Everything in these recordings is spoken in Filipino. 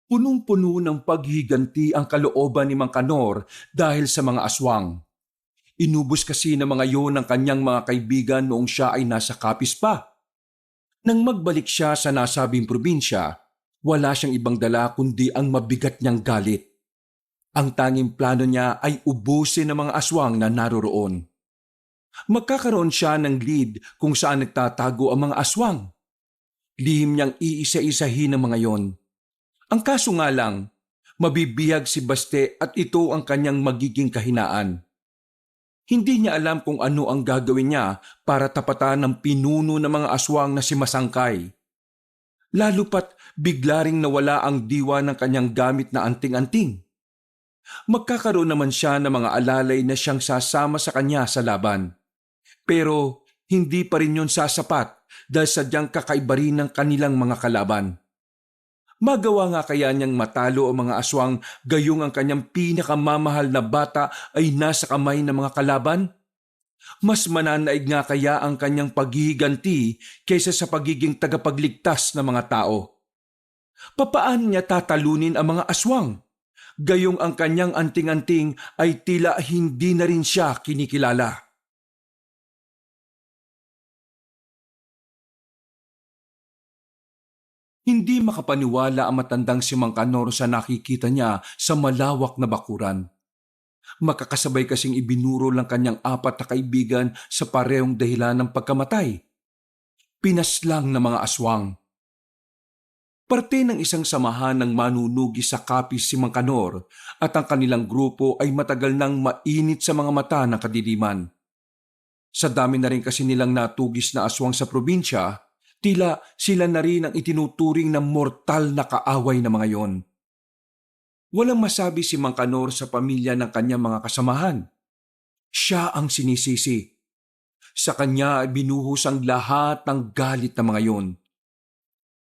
Punong-puno ng paghiganti ang kalooban ni Mang Kanor dahil sa mga aswang. Inubos kasi ng mga yon ng kanyang mga kaibigan noong siya ay nasa Kapis pa. Nang magbalik siya sa nasabing probinsya, wala siyang ibang dala kundi ang mabigat niyang galit. Ang tanging plano niya ay ubusin ng mga aswang na naroroon. Magkakaroon siya ng lead kung saan nagtatago ang mga aswang. Lihim niyang iisa-isahin ang mga yon. Ang kaso nga lang, mabibihag si Baste at ito ang kanyang magiging kahinaan. Hindi niya alam kung ano ang gagawin niya para tapatan ng pinuno ng mga aswang na si Masangkay. Lalo pat bigla ring nawala ang diwa ng kanyang gamit na anting-anting. Magkakaroon naman siya ng mga alalay na siyang sasama sa kanya sa laban. Pero hindi pa rin yun sasapat dahil sadyang kakaiba rin ng kanilang mga kalaban. Magawa nga kaya niyang matalo ang mga aswang gayong ang kanyang pinakamamahal na bata ay nasa kamay ng mga kalaban? Mas mananaig nga kaya ang kanyang paghihiganti kaysa sa pagiging tagapagligtas ng mga tao. Papaano niya tatalunin ang mga aswang? Gayong ang kanyang anting-anting ay tila hindi na rin siya kinikilala. Hindi makapaniwala ang matandang si Mang Kanor sa nakikita niya sa malawak na bakuran. Makakasabay kasing ibinuro lang kanyang apat na kaibigan sa parehong dahilan ng pagkamatay. Pinaslang ng mga aswang. Parte ng isang samahan ng manunugi sa Kapis si Mang Kanor at ang kanilang grupo ay matagal nang mainit sa mga mata ng kadiliman. Sa dami na rin kasi nilang natugis na aswang sa probinsya, tila sila na rin ang itinuturing na mortal na kaaway na mga yon. Walang masabi si Mang Kanor sa pamilya ng kanyang mga kasamahan. Siya ang sinisisi. Sa kanya ay binuhos ang lahat ng galit ng mga yon.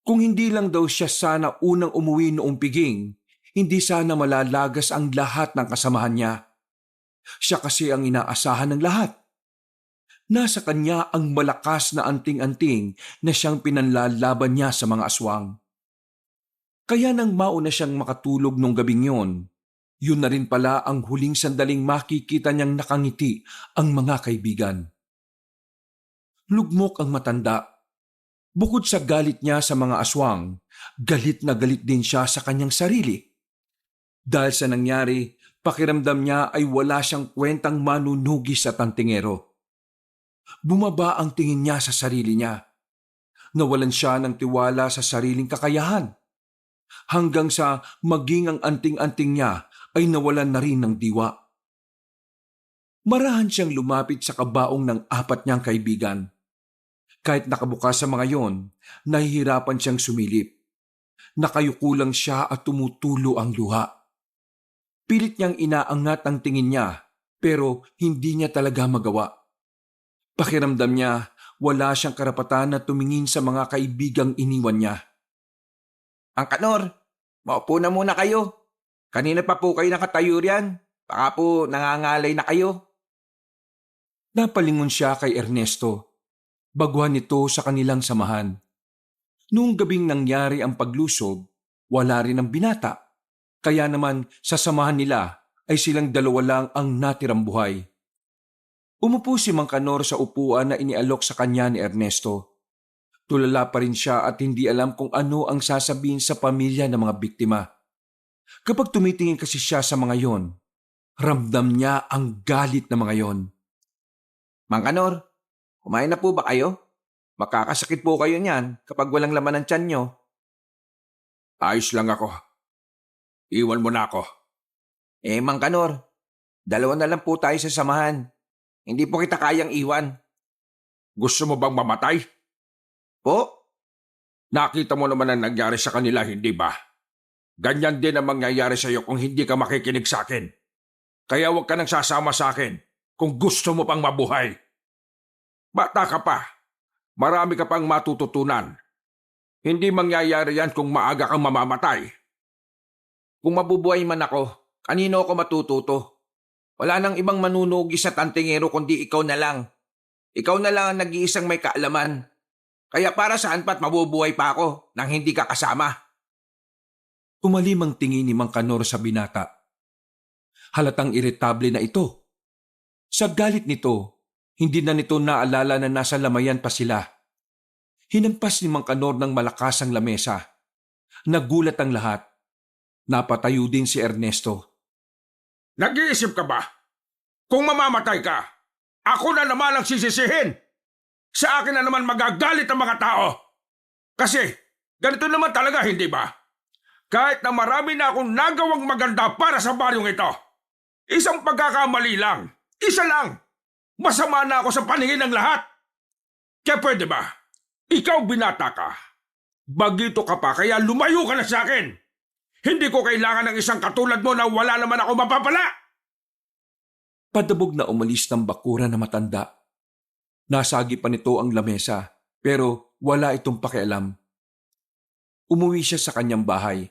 Kung hindi lang daw siya sana unang umuwi noong piging, hindi sana malalagas ang lahat ng kasamahan niya. Siya kasi ang inaasahan ng lahat. Nasa kanya ang malakas na anting-anting na siyang pinanlalaban niya sa mga aswang. Kaya nang mauna siyang makatulog nung gabing yun na rin pala ang huling sandaling makikita niyang nakangiti ang mga kaibigan. Lugmok ang matanda. Bukod sa galit niya sa mga aswang, galit na galit din siya sa kanyang sarili. Dahil sa nangyari, pakiramdam niya ay wala siyang kwentang manunugis at antingero. Bumaba ang tingin niya sa sarili niya. Nawalan siya ng tiwala sa sariling kakayahan. Hanggang sa maging ang anting-anting niya ay nawalan na rin ng diwa. Marahan siyang lumapit sa kabaong ng apat niyang kaibigan. Kahit nakabukas sa mga yon, nahihirapan siyang sumilip. Nakayuko lang siya at tumutulo ang luha. Pilit niyang inaangat ang tingin niya, pero hindi niya talaga magawa. Pakiramdam niya, wala siyang karapatan na tumingin sa mga kaibigang iniwan niya. Ang Kanor, maupo na muna kayo. Kanina pa po kayo nakatayo riyan. Baka po nangangalay na kayo. Napalingon siya kay Ernesto. Baguhan nito sa kanilang samahan. Noong gabing nangyari ang paglusob, wala rin ang binata. Kaya naman sa samahan nila ay silang dalawa lang ang natirang buhay. Umupo si Mang Kanor sa upuan na inialok sa kanya ni Ernesto. Tulala pa rin siya at hindi alam kung ano ang sasabihin sa pamilya ng mga biktima. Kapag tumitingin kasi siya sa mga yon, ramdam niya ang galit ng mga yon. Mang Kanor, kumain na po ba kayo? Makakasakit po kayo niyan kapag walang laman ng tiyan nyo. Ayos lang ako. Iwan mo na ako. Mang Kanor, dalawa na lang po tayo sa samahan. Hindi po kita kayang iwan. Gusto mo bang mamatay? Po? Nakita mo naman ang nangyari sa kanila, hindi ba? Ganyan din ang mangyayari sa iyo kung hindi ka makikinig sa akin. Kaya huwag ka nang sasama sa akin kung gusto mo pang mabuhay. Bata ka pa. Marami ka pang matututunan. Hindi mangyayari yan kung maaga kang mamamatay. Kung mabubuhay man ako, kanino ako matututo? Wala nang ibang manunugi sa tantingero kundi ikaw na lang. Ikaw na lang ang nag-iisang may kaalaman. Kaya para saan pa't mabubuhay pa ako nang hindi ka kasama? Tumalim ang tingin ni Mang Kanor sa binata. Halatang iritable na ito. Sa galit nito, hindi na nito naalala na nasa lamayan pa sila. Hinampas ni Mang Kanor ng malakas ang lamesa. Nagulat ang lahat. Napatayo din si Ernesto. Nag-iisip ka ba? Kung mamamatay ka, ako na naman ang sisisihin. Sa akin na naman magagalit ang mga tao. Kasi ganito naman talaga, hindi ba? Kahit na marami na akong nagawang maganda para sa baryong ito, isang pagkakamali lang, isa lang, masama na ako sa paningin ng lahat. Kaya pwede ba? Ikaw binata ka. Bagito ka pa kaya lumayo ka na sa akin. Hindi ko kailangan ng isang katulad mo na wala naman ako mapapala. Padabog na umalis ng bakura na matanda. Nasagi pa nito ang lamesa pero wala itong pakialam. Umuwi siya sa kanyang bahay.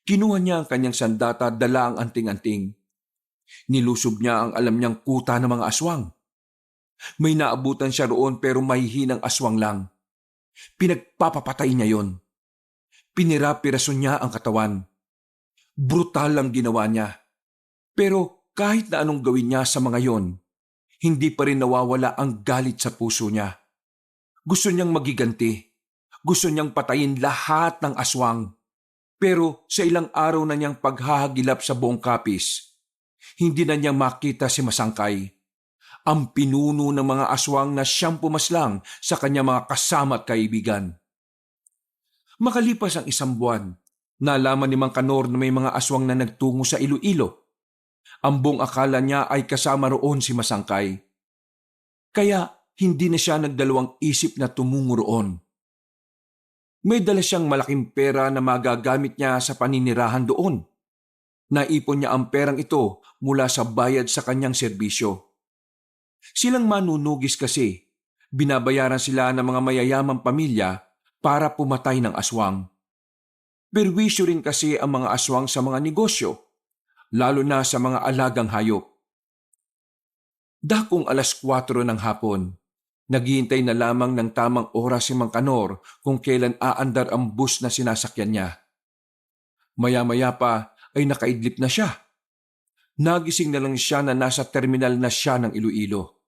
Kinuha niya ang kanyang sandata at dala ang anting-anting. Nilusob niya ang alam niyang kuta ng mga aswang. May naabutan siya roon pero mahihinang aswang lang. Pinagpapapatay niya yon. Pinira-piraso niya ang katawan. Brutal ang ginawa niya. Pero kahit na anong gawin niya sa mga yon, hindi pa rin nawawala ang galit sa puso niya. Gusto niyang magiganti. Gusto niyang patayin lahat ng aswang. Pero sa ilang araw na niyang paghahagilap sa buong kapis, hindi na niya makita si Masangkay, ang pinuno ng mga aswang na siyang pumaslang sa kanyang mga kasama at kaibigan. Makalipas ang isang buwan, nalaman ni Mang Kanor na may mga aswang na nagtungo sa Iloilo. Ang buong akala niya ay kasama roon si Masangkay. Kaya hindi na siya nagdalawang isip na tumungo roon. May dala siyang malaking pera na magagamit niya sa paninirahan doon. Naipon niya ang perang ito mula sa bayad sa kanyang serbisyo. Silang manunugis kasi, binabayaran sila ng mga mayayamang pamilya para pumatay ng aswang. Perwisyo rin kasi ang mga aswang sa mga negosyo, lalo na sa mga alagang hayop. Dakong 4:00 ng hapon, naghihintay na lamang ng tamang oras si Mang Kanor kung kailan aandar ang bus na sinasakyan niya. Maya-maya pa ay nakaidlip na siya. Nagising na lang siya na nasa terminal na siya ng Iloilo.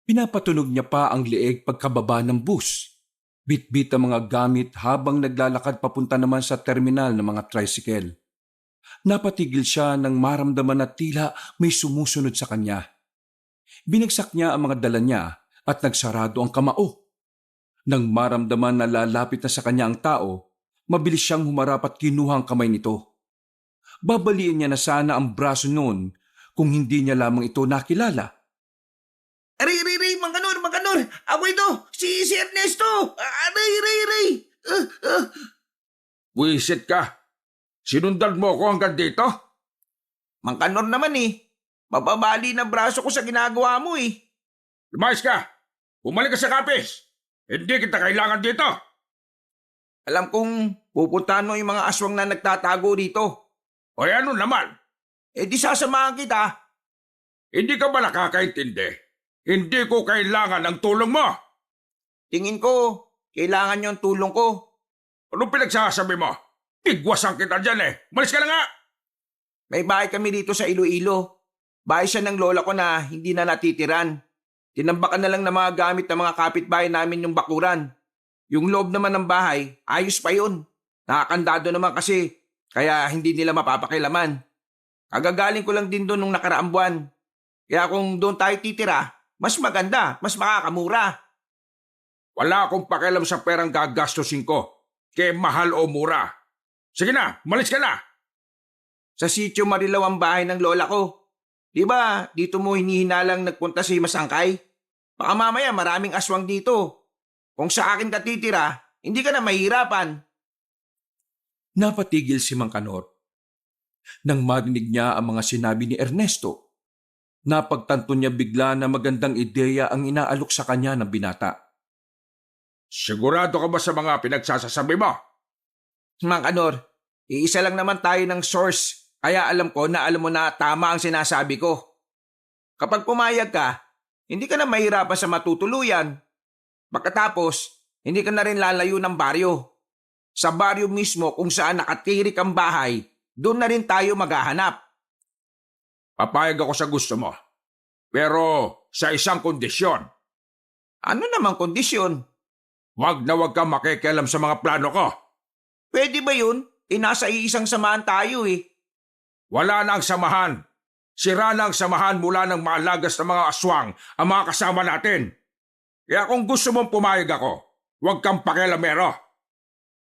Pinapatunog niya pa ang leeg pagkababa ng bus. Bit-bit ang mga gamit habang naglalakad papunta naman sa terminal ng mga tricycle. Napatigil siya nang maramdaman na tila may sumusunod sa kanya. Binagsak niya ang mga dala niya at nagsarado ang kamao. Nang maramdaman na lalapit na sa kanya ang tao, mabilis siyang humarap at kinuha ang kamay nito. Babaliin niya na sana ang braso noon kung hindi niya lamang ito nakilala. Aray, Mang Kanor, ako ito, si Ernesto. Aray. Wisit ka. Sinundan mo ako hanggang dito? Mang Kanor naman mababali na braso ko sa ginagawa mo Lumayas ka. Bumalik ka sa kapis. Hindi kita kailangan dito. Alam kong pupuntahan mo yung mga aswang na nagtatago dito. O ano naman? Di sasamahan kita. Hindi ka ba nakakaintindi? Hindi ko kailangan ng tulong mo. Tingin ko, kailangan niyo ang tulong ko. Anong pinagsasabi mo? Tigwasan kita dyan Malis ka na nga. May bahay kami dito sa Iloilo. Bahay siya ng lola ko na hindi na natitiran. Tinambakan na lang ng mga gamit ng mga kapitbahay namin yung bakuran. Yung loob naman ng bahay, ayos pa yun. Nakakandado naman kasi, kaya hindi nila mapapakilaman. Kagagaling ko lang din doon nung nakaraang buwan. Kaya kung doon tayo titira, mas maganda, mas makakamura. Wala akong pakialam sa perang gagastusin ko. Kaya mahal o mura. Sige na, malis ka na. Sa sitio Marilaw ang bahay ng lola ko. Di ba, dito mo hinihinalang nagpunta si Masangkay? Baka mamaya maraming aswang dito. Kung sa akin ka titira, hindi ka na mahirapan. Napatigil si Mang Kanor. Nang marinig niya ang mga sinabi ni Ernesto, napagtanto niya bigla na magandang ideya ang inaalok sa kanya ng binata. Sigurado ka ba sa mga pinagsasasabi mo? Mang Kanor, iisa lang naman tayo ng source, kaya alam ko na alam mo na tama ang sinasabi ko. Kapag pumayag ka, hindi ka na mahirapan sa matutuluyan. Pagkatapos, hindi ka na rin lalayo ng baryo. Sa baryo mismo kung saan nakatirik ang bahay, doon na rin tayo maghahanap. Papayag ako sa gusto mo. Pero sa isang kondisyon, Ano namang kondisyon? wag na wag kang makikialam sa mga plano ko. Pwede ba yun? Nasa iisang samahan tayo eh. Wala na ang samahan. Sira na ang samahan mula ng maalagas na mga aswang ang mga kasama natin. Kaya kung gusto mong pumayag ako, wag kang pakialamero.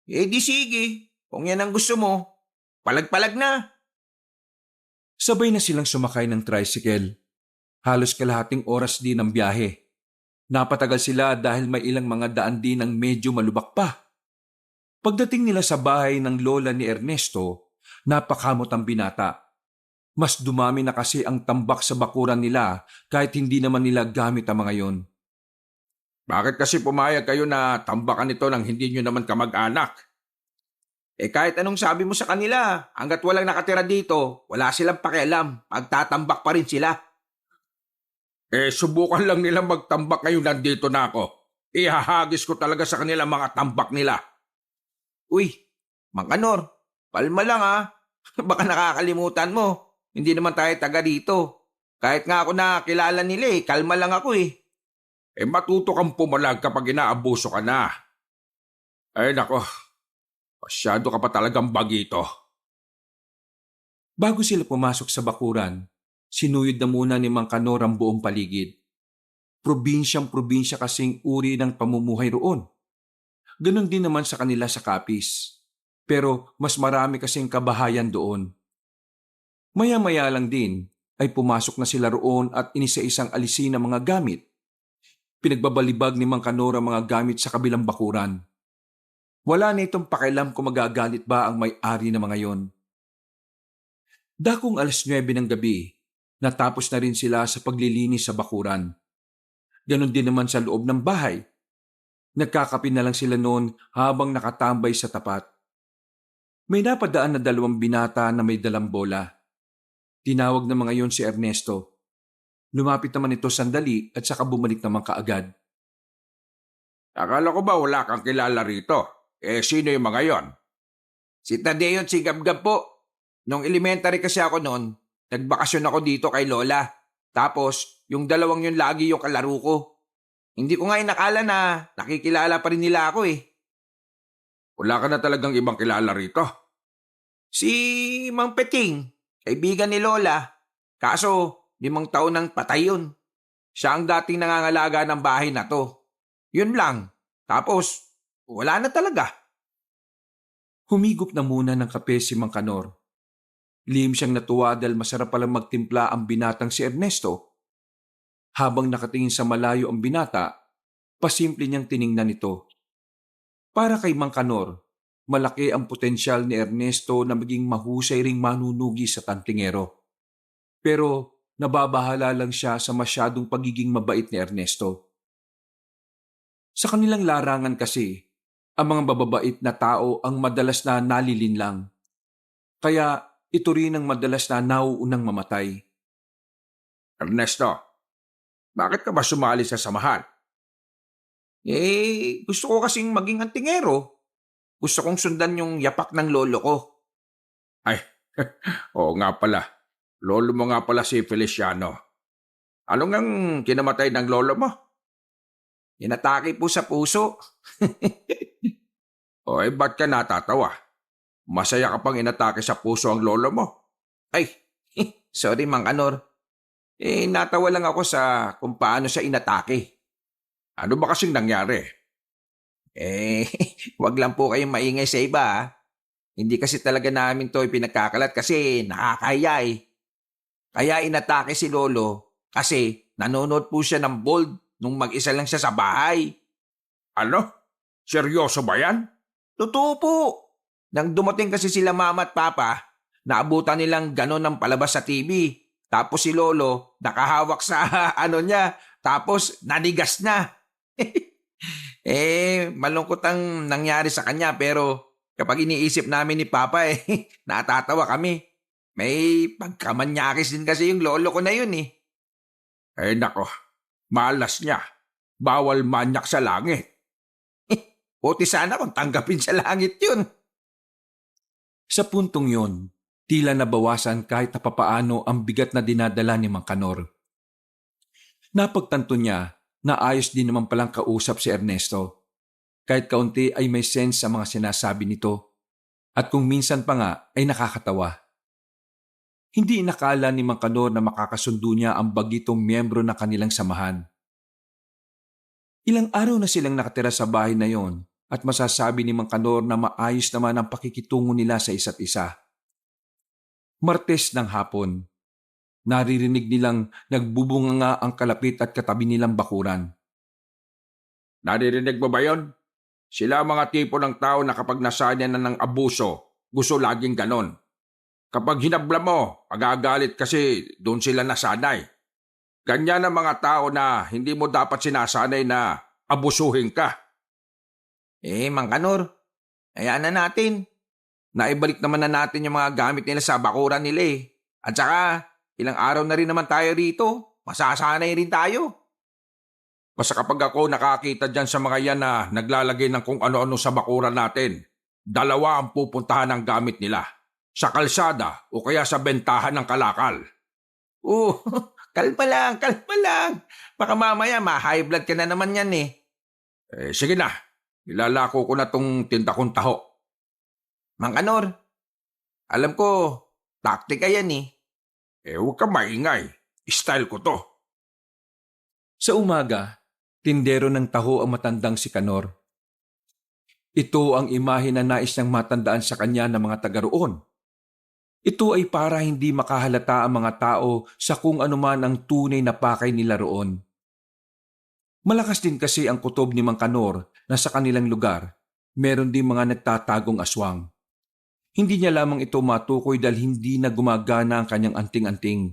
Eh di sige, kung yan ang gusto mo, palag-palag na. Sabay na silang sumakay ng tricycle. Halos kalahating oras din ang biyahe. Napatagal sila dahil may ilang mga daan din ang medyo malubak pa. Pagdating nila sa bahay ng lola ni Ernesto, napakamot ang binata. Mas dumami na kasi ang tambak sa bakuran nila kahit hindi naman nila gamit ang mga yon. Bakit kasi pumayag kayo na tambakan ito nang hindi nyo naman kamag-anak? Eh kahit anong sabi mo sa kanila, hanggat walang nakatira dito, wala silang pakialam, pagtatambak pa rin sila. Subukan lang nilang magtambak ngayon nandito na ako. Ihahagis ko talaga sa kanila mga tambak nila. Uy, Mang Kanor, palma lang ah. Baka nakakalimutan mo. Hindi naman tayo taga dito. Kahit nga ako na kilala nila kalma lang ako eh. Matuto kang pumalag kapag inaabuso ka na. Ay nako, masyado ka pa talagang bagito. Bago sila pumasok sa bakuran, sinuyod na muna ni Mang Kanor ang buong paligid. Probinsyang-probinsya kasing uri ng pamumuhay roon. Ganon din naman sa kanila sa Capiz. Pero mas marami kasing kabahayan doon. Maya-maya lang din ay pumasok na sila roon at inisa-isang alisin ang mga gamit. Pinagbabalibag ni Mang Kanor ang mga gamit sa kabilang bakuran. Wala na itong pakialam kung magagalit ba ang may-ari ng mga yon. Dakong 9:00 ng gabi, natapos na rin sila sa paglilinis sa bakuran. Ganon din naman sa loob ng bahay. Nagkakape na lang sila noon habang nakatambay sa tapat. May napadaan na 2 binata na may dalang bola. Tinawag ng mga yon si Ernesto. Lumapit naman ito sandali at saka bumalik naman kaagad. Akala ko ba wala kang kilala rito? Sino yung mga yon? Si Tadeo at si Gabgab po. Nung elementary kasi ako noon, nagbakasyon ako dito kay Lola. Tapos, yung dalawang yun lagi yung kalaro ko. Hindi ko nga inakala na nakikilala pa rin nila ako eh. Wala ka na talagang ibang kilala rito? Si Mang Peting, kaibigan ni Lola. Kaso, 5 taon nang patay yun. Siya ang dating nangangalaga ng bahay na to. Yun lang. Tapos, wala na talaga. Humigop na muna ng kape si Mang Kanor. Lihim siyang natuwa dahil masarap palang magtimpla ang binatang si Ernesto. Habang nakatingin sa malayo ang binata, pasimple niyang tiningnan ito. Para kay Mang Kanor, malaki ang potensyal ni Ernesto na maging mahusay ring manunugi sa tantingero. Pero nababahala lang siya sa masyadong pagiging mabait ni Ernesto. Sa kanilang larangan kasi, ang mga bababait na tao ang madalas na nalilinlang. Kaya ito rin ang madalas na nauunang mamatay. Ernesto, bakit ka ba sumali sa samahan? Gusto ko kasing maging antingero. Gusto kong sundan yung yapak ng lolo ko. Ay, oo nga pala. Lolo mo nga pala si Feliciano. Ano ngang kinamatay ng lolo mo? Inatake po sa puso. Ba't ka natatawa? Masaya ka pang inatake sa puso ang lolo mo. Ay, sorry Mang Kanor. Natawa lang ako sa kung paano siya inatake. Ano ba kasing nangyari? Wag lang po kayong maingay sa iba ha. Hindi kasi talaga namin to ipinagkakalat kasi nakakahiya eh. Kaya inatake si Lolo kasi nanonood po siya ng Bold nung mag-isa lang siya sa bahay. Ano? Seryoso ba yan? Totoo po. Nang dumating kasi sila mama at papa, naabutan nilang ganon ng palabas sa TV. Tapos si Lolo nakahawak sa niya, tapos nanigas na. Malungkot ang nangyari sa kanya pero kapag iniisip namin ni Papa natatawa kami. May pagkamanyakis din kasi yung lolo ko na yun eh. Nako, malas niya. Bawal manyak sa langit. Buti sana kung tanggapin sa langit yun. Sa puntong yon, tila nabawasan kahit na papaano ang bigat na dinadala ni Mang Kanor. Napagtanto niya na ayos din naman palang kausap si Ernesto. Kahit kaunti ay may sense sa mga sinasabi nito. At kung minsan pa nga ay nakakatawa. Hindi inakala ni Mang Kanor na makakasundo niya ang bagitong miyembro ng kanilang samahan. Ilang araw na silang nakatira sa bahay na yon at masasabi ni Mang Kanor na maayos naman ang pakikitungo nila sa isa't isa. Martes ng hapon, naririnig nilang nagbubunganga ang kalapit at katabi nilang bakuran. Naririnig mo ba yon? Sila ang mga tipo ng tao na kapag nasanay na ng abuso, gusto laging ganon. Kapag hinabla mo, magagalit kasi doon sila nasanay. Ganyan ang mga tao na hindi mo dapat sinasanay na abusuhin ka. Mang Kanor, hayaan na natin. Naibalik naman na natin yung mga gamit nila sa bakuran nila eh. At saka, ilang araw na rin naman tayo rito. Masasanay rin tayo. Basta kapag ako nakakita dyan sa mga yan na naglalagay ng kung ano-ano sa bakuran natin, dalawa ang pupuntahan ng gamit nila. Sa kalsada o kaya sa bentahan ng kalakal. Oh, kalma lang, kalma lang. Baka mamaya ma-high blood ka na naman yan eh. Sige na, ilalako ko na tong tinda kong taho. Mang Kanor, alam ko, taktika yan eh. Huwag ka maingay. Style ko to. Sa umaga, tindero ng taho ang matandang si Kanor. Ito ang imahe na nais niyang matandaan sa kanya ng mga taga roon. Ito ay para hindi makahalata ang mga tao sa kung anuman ang tunay na pakay nila roon. Malakas din kasi ang kutob ni Mang Kanor na sa kanilang lugar, meron din mga nagtatagong aswang. Hindi niya lamang ito matukoy dahil hindi na gumagana ang kanyang anting-anting.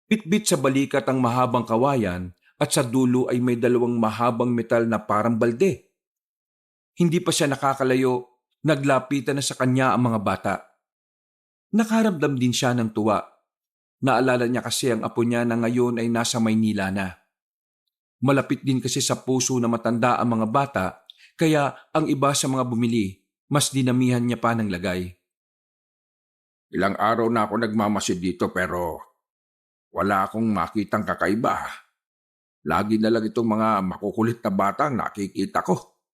Bitbit sa balikat ang mahabang kawayan at sa dulo ay may dalawang mahabang metal na parang balde. Hindi pa siya nakakalayo, naglapitan na sa kanya ang mga bata. Nakaramdam din siya ng tuwa. Naalala niya kasi ang apo niya na ngayon ay nasa Maynila na. Malapit din kasi sa puso na matanda ang mga bata, kaya ang iba sa mga bumili, mas dinamihan niya pa ng lagay. Ilang araw na ako nagmamasid dito pero wala akong makitang kakaiba. Lagi na lang itong mga makukulit na batang nakikita ko.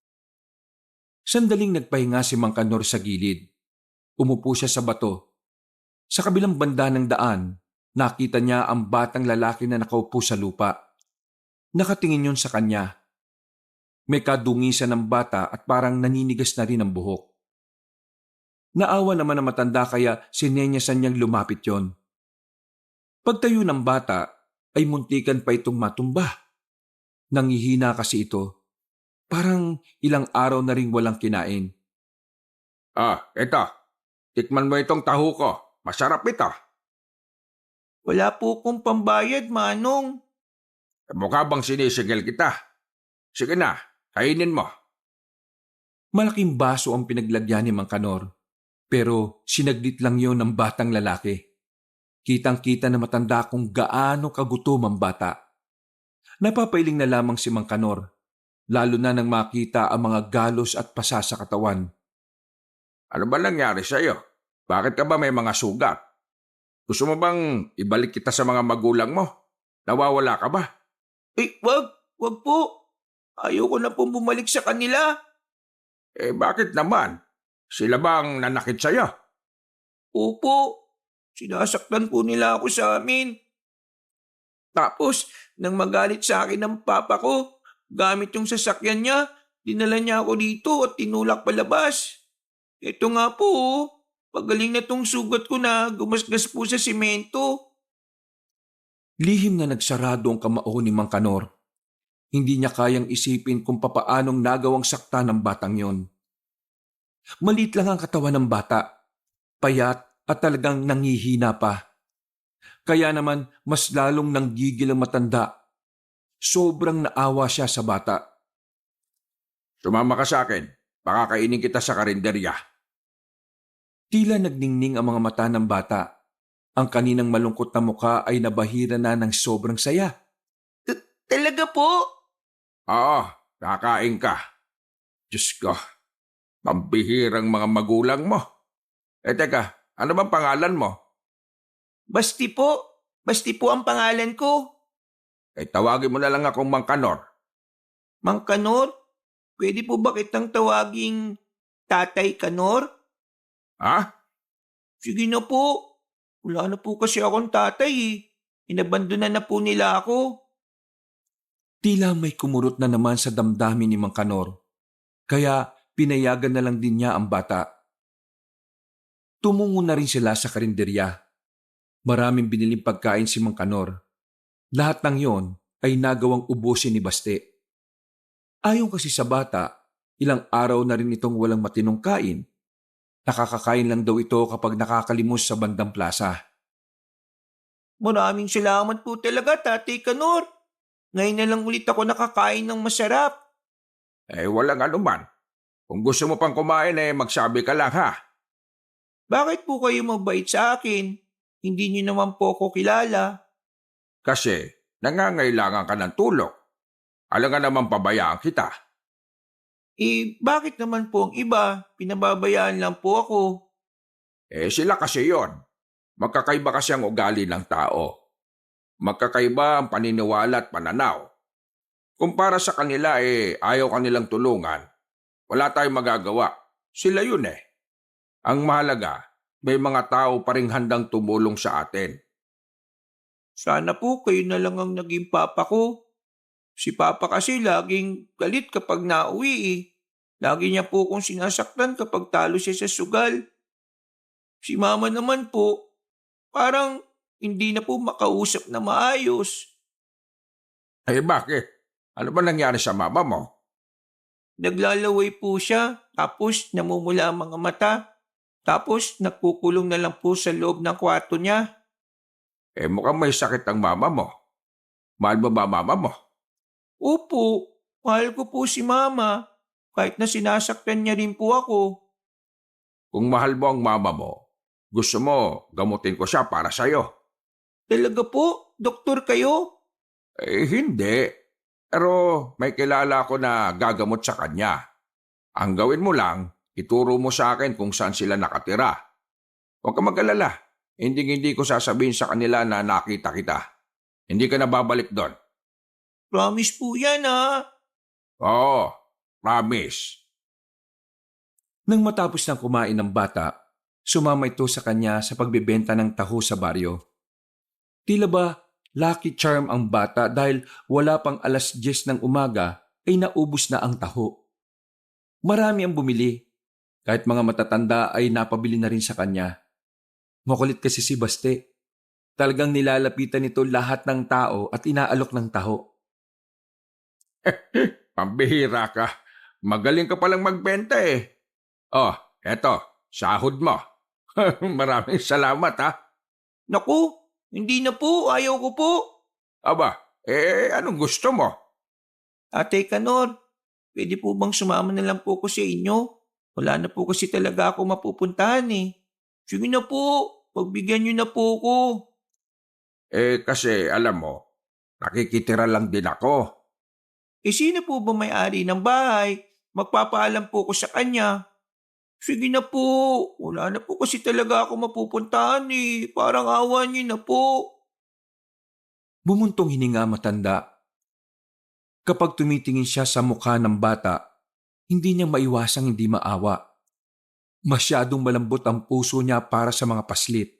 Sandaling nagpahinga si Mang Kanor sa gilid. Umupo siya sa bato. Sa kabilang banda ng daan, nakita niya ang batang lalaki na nakaupo sa lupa. Nakatingin yun sa kanya. May kadungisan ng bata at parang naninigas na rin ang buhok. Naawa naman ang matanda kaya sinenyasan niyang lumapit yon. Pagtayo ng bata ay muntikan pa itong matumba. Nangihina kasi ito. Parang ilang araw na ring walang kinain. Eto. Tikman mo itong taho ko. Masarap ito. Wala po kong pambayad, Manong. Mukha bang sinisigil kita? Sige na, kainin mo. Malaking baso ang pinaglagyan ni Mang Kanor, pero sinaglit lang yon ng batang lalaki. Kitang-kita na matanda kung gaano kagutom ang bata. Napapailing na lamang si Mang Kanor, lalo na nang makita ang mga galos at pasa sa katawan. Ano ba nangyari sa'yo? Bakit ka ba may mga sugat? Gusto mo bang ibalik kita sa mga magulang mo? Nawawala ka ba? Wag po. Ayoko na pong bumalik sa kanila. Bakit naman? Sila bang nanakit sa'yo? Opo, sinasaktan po nila ako sa amin. Tapos, nang magalit sa akin ng papa ko, gamit yung sasakyan niya, dinala niya ako dito at tinulak palabas. Ito nga po, pagaling na tong sugat ko na gumasgas po sa simento. Lihim na nagsarado ang kamao ni Mang Kanor. Hindi niya kayang isipin kung papaanong nagawang sakta ng batang yon. Maliit lang ang katawan ng bata, payat at talagang nangihina pa. Kaya naman mas lalong nanggigil ang matanda. Sobrang naawa siya sa bata. Sumama ka sa akin. Baka kainin kita sa karinderya. Tila nagningning ang mga mata ng bata. Ang kaninang malungkot na mukha ay nabahira na ng sobrang saya. Talaga po? Oo, kakain ka. Diyos ko, pambihirang mga magulang mo. Teka, ano bang pangalan mo? Basti po. Basti po ang pangalan ko. Tawagin mo na lang akong Mang Kanor. Mang Kanor, pwede po ba kitang tawaging Tatay Kanor? Ha? Sige na po. Wala na po kasi akong tatay eh. Inabandonan na po nila ako. Tila may kumurot na naman sa damdamin ni Mang Kanor, kaya pinayagan na lang din niya ang bata. Tumungo na rin sila sa karinderya. Maraming biniling pagkain si Mang Kanor. Lahat ng yon ay nagawang ubusin ni Baste. Ayon kasi sa bata, ilang araw na rin itong walang matinong kain. Nakakakain lang daw ito kapag nakakalimos sa bandang plaza. Maraming salamat po talaga, Tatay Kanor. Ngayon na lang ulit ako nakakain ng masarap. Walang anuman. Kung gusto mo pang kumain, magsabi ka lang ha. Bakit po kayo mabait sa akin? Hindi niyo naman po ako kilala. Kasi nangangailangan ka ng tulong. Alam nga naman pabayaan kita. Bakit naman po ang iba? Pinababayaan lang po ako. Sila kasi yon. Magkakaiba kasi ang ugali ng tao. Magkakaiba ang paniniwala at pananaw. Kung para sa kanila ayaw kanilang tulungan, wala tayong magagawa. Sila yun eh. Ang mahalaga, may mga tao pa ring handang tumulong sa atin. Sana po kayo na lang ang naging papa ko. Si papa kasi laging galit kapag nauwi eh. Lagi niya po akong sinasaktan kapag talo siya sa sugal. Si mama naman po, parang hindi na po makausap na maayos. Bakit? Ano ba nangyari sa mama mo? Naglalaway po siya, tapos namumula ang mga mata. Tapos nagkukulong na lang po sa loob ng kwarto niya. Mukhang may sakit ang mama mo. Mahal mo ba mama mo? Opo, mahal ko po si mama. Kahit na sinasaktan niya rin po ako. Kung mahal mo ang mama mo, gusto mo gamutin ko siya para sa'yo. Talaga po? Doktor kayo? Hindi. Pero may kilala ko na gagamot sa kanya. Ang gawin mo lang, ituro mo sa akin kung saan sila nakatira. Huwag ka mag-alala. Hindi ko sasabihin sa kanila na nakita kita. Hindi ka na babalik doon. Promise po yan ha. Oo, promise. Nang matapos ng kumain ng bata, sumama ito sa kanya sa pagbebenta ng taho sa baryo. Tila ba lucky charm ang bata dahil wala pang 10:00 ng umaga ay naubos na ang taho. Marami ang bumili. Kahit mga matatanda ay napabili na rin sa kanya. Makulit kasi si Baste. Talagang nilalapitan nito lahat ng tao at inaalok ng taho. Pambihira ka. Magaling ka palang magbenta eh. Oh, eto, sahod mo. Maraming salamat ha. Naku, hindi na po. Ayaw ko po. Aba, anong gusto mo? Tatay Kanor, pwede po bang sumama na lang po ko sa inyo? Wala na po kasi talaga ako mapupuntahan eh. Sige na po, pagbigyan niyo na po ko. Kasi alam mo, nakikitira lang din ako. Sino po ba may-ari ng bahay? Magpapaalam po ko sa kanya. Sige na po, wala na po kasi talaga ako mapupuntahan eh. Parang awa niyo na po. Bumuntong hininga matanda. Kapag tumitingin siya sa mukha ng bata, hindi niya maiwasang hindi maawa. Masyadong malambot ang puso niya para sa mga paslit.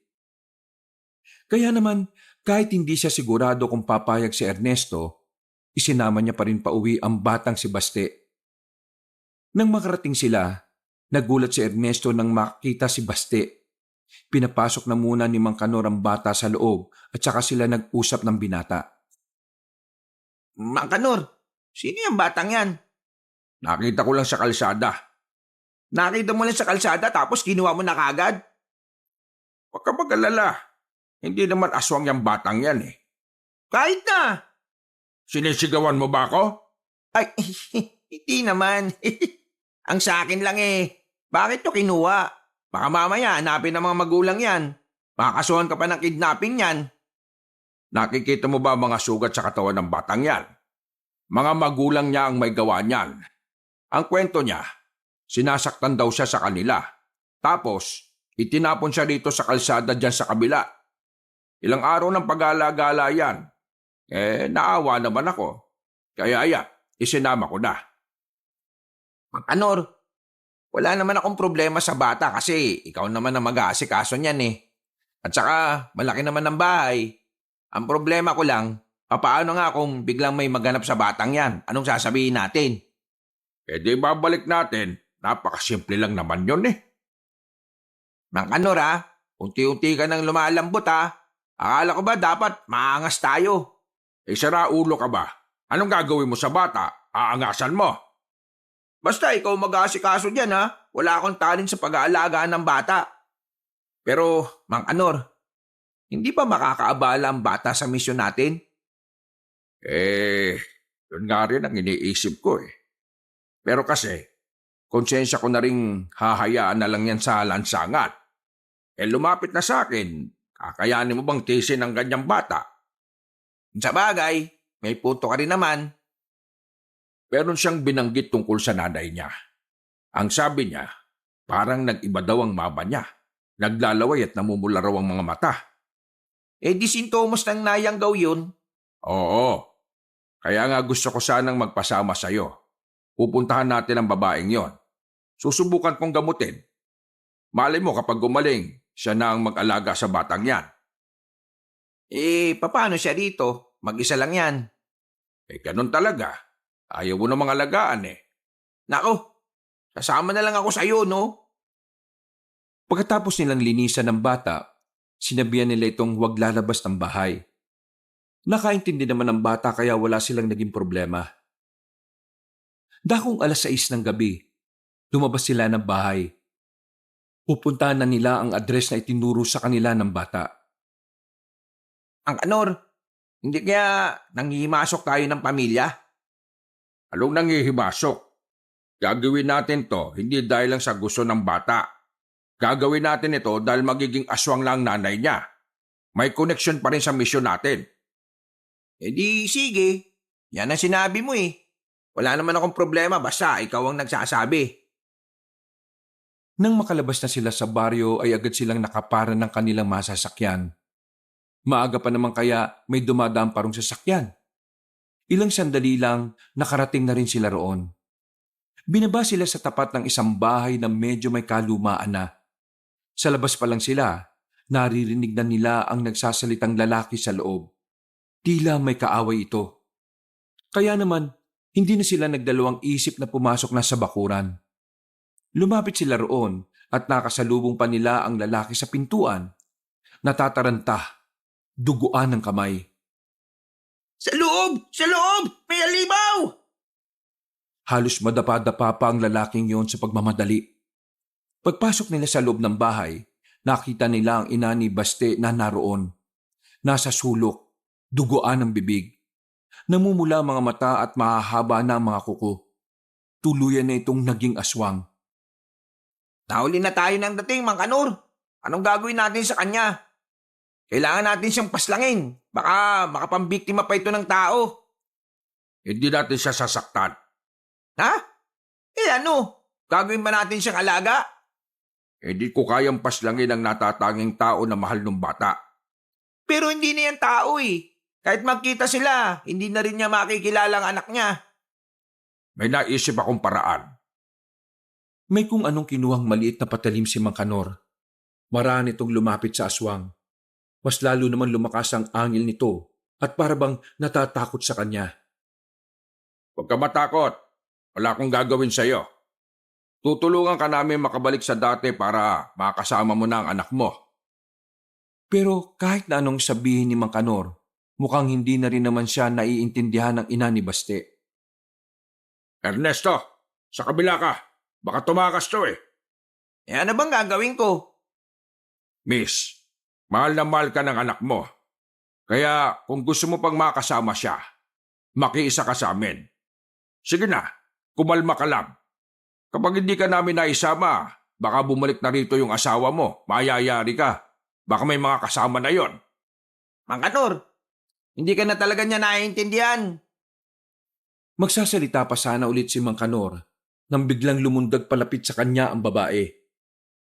Kaya naman, kahit hindi siya sigurado kung papayag si Ernesto, isinama niya pa rin pauwi ang batang si Baste. Nang makarating sila, nagulat si Ernesto nang makita si Baste. Pinapasok na muna ni Mang Kanor ang bata sa loob at saka sila nag-usap ng binata. Mang Kanor, sino yung batang yan? Nakita ko lang sa kalsada. Nakita mo lang sa kalsada tapos kinuha mo na kagad? Huwag ka mag-alala. Hindi naman aswang yung batang yan eh. Kahit na. Sinisigawan mo ba ako? Ay, hindi naman. Ang sa akin lang eh. Bakit to kinuha? Baka mamaya hanapin ng mga magulang yan. Makakasuhan ka pa ng kidnapping yan. Nakikita mo ba mga sugat sa katawan ng batang yan? Mga magulang niya ang may gawa niyan. Ang kwento niya, sinasaktan daw siya sa kanila. Tapos, itinapon siya dito sa kalsada dyan sa kabila. Ilang araw ng pag-alagala yan. Naawa naman ako. Kaya isinama ko na. Mang Kanor, wala naman akong problema sa bata kasi ikaw naman ang mag-aasikaso niyan eh. At saka, malaki naman ang bahay. Ang problema ko lang, papaano nga kung biglang may maganap sa batang yan? Anong sasabihin natin? Di babalik natin. Napakasimple lang naman yun eh. Mang Kanor unti-unti ka nang lumalambot Akala ko ba dapat maangas tayo? Sira ulo ka ba? Anong gagawin mo sa bata? Aangasan mo. Basta ikaw mag-aasikaso dyan Wala akong talent sa pag-aalagaan ng bata. Pero, Mang Kanor, hindi ba makakaabala ang bata sa misyon natin? Yun nga rin ang iniisip ko eh. Pero kasi, konsensya ko na rin hahayaan na lang yan sa lansangan. Lumapit na sa akin, kakayanin mo bang tisin ang ganyang bata? Sa bagay, may punto ka rin naman. Meron siyang binanggit tungkol sa nanay niya. Ang sabi niya, parang nag-iba daw ang mama niya. Naglalaway at namumula raw ang mga mata. Di sintomas ng nayanggaw yun. Oo. Kaya nga gusto ko sanang magpasama sa'yo. Pupuntahan natin ang babaeng yon. Susubukan kong gamutin. Malay mo kapag gumaling, siya na ang mag-alaga sa batang yan. Paano siya dito? Mag-isa lang yan. Ganun talaga. Ayaw mo namang alagaan eh. Nako, sasama na lang ako sa'yo, no? Pagkatapos nilang linisan ng bata, sinabihan nila itong huwag lalabas ng bahay. Nakaintindi naman ng bata kaya wala silang naging problema. Dakong 6:00 ng gabi, lumabas sila ng bahay. Pupuntahan na nila ang address na itinuro sa kanila ng bata. Ang Kanor, hindi kaya nanghihimasok tayo ng pamilya? Anong nanghihimasok? Gagawin natin to hindi dahil lang sa gusto ng bata. Gagawin natin ito dahil magiging aswang lang nanay niya. May connection pa rin sa misyon natin. Di sige. Yan ang sinabi mo eh. Wala naman akong problema basta ikaw ang nagsasabi. Nang makalabas na sila sa baryo ay agad silang nakapara ng kanilang masasakyan. Maaga pa naman kaya may dumadaan parong sasakyan. Ilang sandali lang nakarating na rin sila roon. Binaba sila sa tapat ng isang bahay na medyo may kalumaan na. Sa labas pa lang sila, naririnig na nila ang nagsasalitang lalaki sa loob. Tila may kaaway ito. Kaya naman, hindi na sila nagdalawang isip na pumasok na sa bakuran. Lumapit sila roon at nakasalubong pa nila ang lalaki sa pintuan. Natataranta, duguan ng kamay. Sa loob! Sa loob! May alibaw! Halos madapa-dapa pa ang lalaking yon sa pagmamadali. Pagpasok nila sa loob ng bahay, nakita nila ang ina ni Baste na naroon. Nasa sulok, duguan ng bibig. Namumula ang mga mata at mahahaba na ang mga kuko. Tuluyan na itong naging aswang. Nahuli na tayo ng dating, Mang Kanor. Anong gagawin natin sa kanya? Kailangan natin siyang paslangin. Baka makapambiktima pa ito ng tao. Hindi natin siya sasaktan. Ha? Ano? Gagawin ba natin siyang alaga? Hindi ko kayang paslangin ang natatanging tao na mahal ng bata. Pero hindi na yan tao eh. Kahit magkita sila, hindi na rin niya makikilala ang anak niya. May naisip akong paraan. May kung anong kinuhang maliit na patalim si Mang Kanor. Maraan itong lumapit sa aswang. Mas lalo naman lumakas ang angil nito at parabang natatakot sa kanya. Huwag ka matakot. Wala akong gagawin sa iyo. Tutulungan ka namin makabalik sa dati para makasama mo na ang anak mo. Pero kahit na anong sabihin ni Mang Kanor, mukhang hindi na rin naman siya naiintindihan ng ina ni Baste. Ernesto, sa kabila ka. Baka tumakas to eh. Ano bang gagawin ko? Miss, mahal na mahal ka ng anak mo. Kaya kung gusto mo pang makasama siya, makiisa ka sa amin. Sige na, kumalma ka lang. Kapag hindi ka namin naisama, baka bumalik na rito yung asawa mo, mayayari ka. Baka may mga kasama na yon. Mang Kanor, hindi ka na talaga niya naiintindihan. Magsasalita pa sana ulit si Mang Kanor nang biglang lumundag palapit sa kanya ang babae.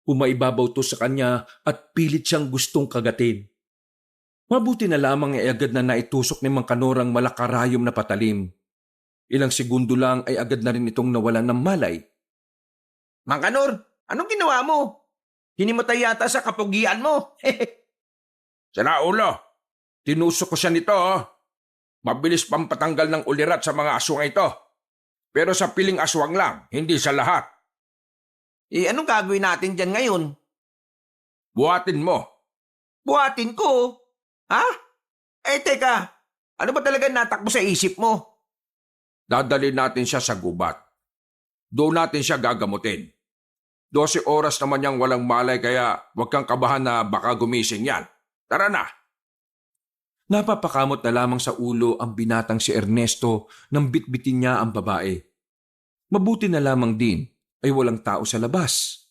Umaibabaw to sa kanya at pilit siyang gustong kagatin. Mabuti na lamang ay agad na naitusok ni Mang Kanor ang malakarayom na patalim. Ilang segundo lang ay agad na rin itong nawalan ng malay. Mang Kanor, anong ginawa mo? Hinimatay yata sa kapugian mo. Sira ulo, tinusok ko siya nito. Mabilis pang patanggal ng ulirat sa mga aswang ito. Pero sa piling aswang lang, hindi sa lahat. Anong gagawin natin dyan ngayon? Buhatin mo. Buhatin ko? Ha? Teka, ano ba talaga natakbo sa isip mo? Dadalhin natin siya sa gubat. Doon natin siya gagamutin. 12 oras naman niyang walang malay kaya huwag kang kabahan na baka gumising yan. Tara na! Napapakamot na lamang sa ulo ang binatang si Ernesto nang bitbitin niya ang babae. Mabuti na lamang din ay walang tao sa labas.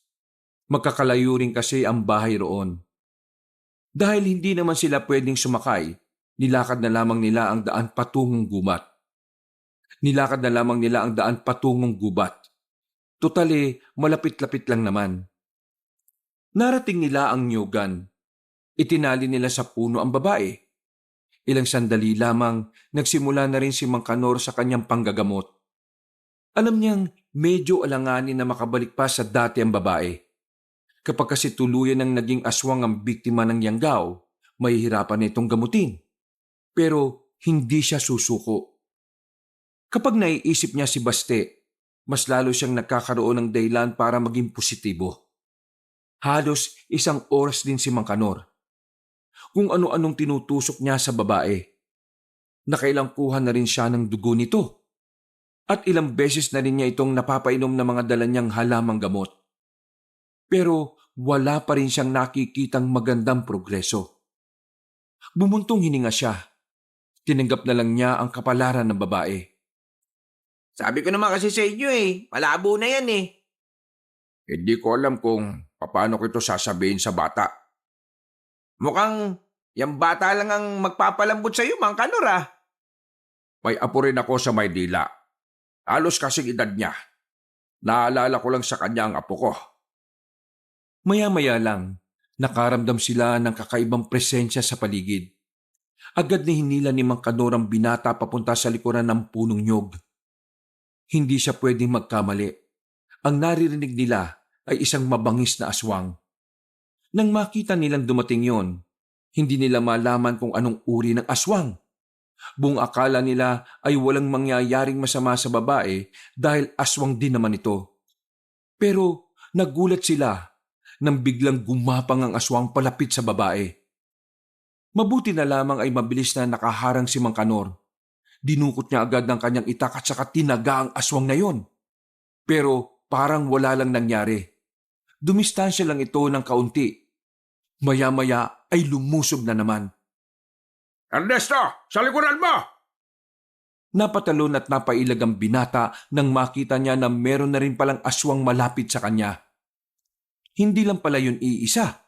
Magkakalayo rin kasi ang bahay roon. Dahil hindi naman sila pwedeng sumakay, nilakad na lamang nila ang daan patungong gubat. Totally, malapit-lapit lang naman. Narating nila ang nyugan. Itinali nila sa puno ang babae. Ilang sandali lamang, nagsimula na rin si Mang Kanor sa kanyang panggagamot. Alam niyang medyo alanganin na makabalik pa sa dati ang babae. Kapag kasi tuluyan ng naging aswang ang biktima ng yanggaw, mahihirapan na itong gamutin. Pero hindi siya susuko. Kapag naiisip niya si Baste, mas lalo siyang nagkakaroon ng dahilan para maging positibo. Halos 1 oras din si Mang Kanor. Kung ano-anong tinutusok niya sa babae. Nakailang kuha na rin siya ng dugo nito. At ilang beses na rin niya itong napapainom na mga dala niyang halamang gamot. Pero wala pa rin siyang nakikitang magandang progreso. Bumuntong hininga siya. Tinanggap na lang niya ang kapalaran ng babae. Sabi ko naman kasi sa inyo malabo na yan . Hindi ko alam kung paano ko ito sasabihin sa bata. Mukhang yung bata lang ang magpapalambot sa'yo, Mang Kanor . May apo rin ako sa Maynila. Halos kasing edad niya. Naalala ko lang sa kanya ang apo ko. Maya-maya lang, nakaramdam sila ng kakaibang presensya sa paligid. Agad na hinila ni Mang Kanor ang binata papunta sa likuran ng punong nyog. Hindi siya pwedeng magkamali. Ang naririnig nila ay isang mabangis na aswang. Nang makita nilang dumating yon, hindi nila malaman kung anong uri ng aswang. Buong akala nila ay walang mangyayaring masama sa babae dahil aswang din naman ito. Pero nagulat sila nang biglang gumapang ang aswang palapit sa babae. Mabuti na lamang ay mabilis na nakaharang si Mang Kanor. Dinukot niya agad ng kanyang itak at saka tinaga ang aswang na yon. Pero parang wala lang nangyari. Dumistansya lang ito ng kaunti. Maya-maya ay lumusob na naman. Ernesto, sa likuran mo! Napatalon at napailag ang binata nang makita niya na meron na rin palang aswang malapit sa kanya. Hindi lang pala yun iisa.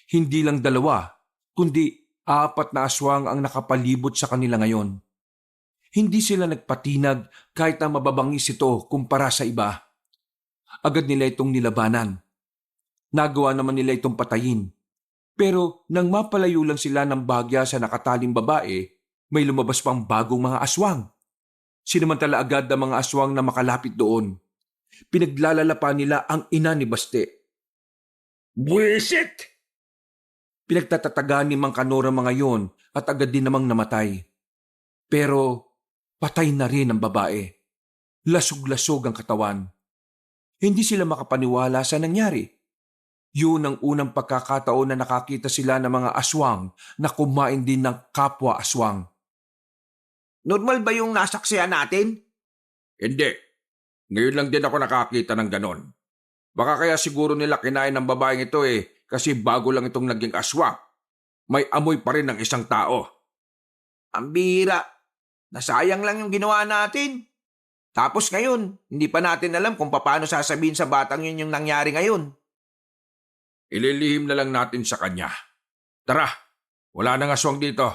Hindi lang 2, kundi 4 na aswang ang nakapalibot sa kanila ngayon. Hindi sila nagpatinag kahit na mababangis ito kumpara sa iba. Agad nila itong nilabanan. Nagawa naman nila itong patayin. Pero nang mapalayo lang sila ng bahagya sa nakataling babae, may lumabas pang bagong mga aswang. Sinamantala agad ang mga aswang na makalapit doon. Pinaglalalapan nila ang ina ni Baste. Buwisit! Pinagtatatagan ni Mang Kanor ang mga yon at agad din namang namatay. Pero patay na rin ang babae. Lasog-lasog ang katawan. Hindi sila makapaniwala sa nangyari. Yun ang unang pagkakataon na nakakita sila ng mga aswang na kumain din ng kapwa aswang. Normal ba yung nasaksihan natin? Hindi. Ngayon lang din ako nakakita ng ganon. Baka kaya siguro nila kinain ng babaeng ito kasi bago lang itong naging aswang. May amoy pa rin ng isang tao. Ang bihira. Nasayang lang yung ginawa natin. Tapos ngayon, hindi pa natin alam kung paano sasabihin sa batang yun yung nangyari ngayon. Ililihim na lang natin sa kanya. Tara, wala nang aswang dito.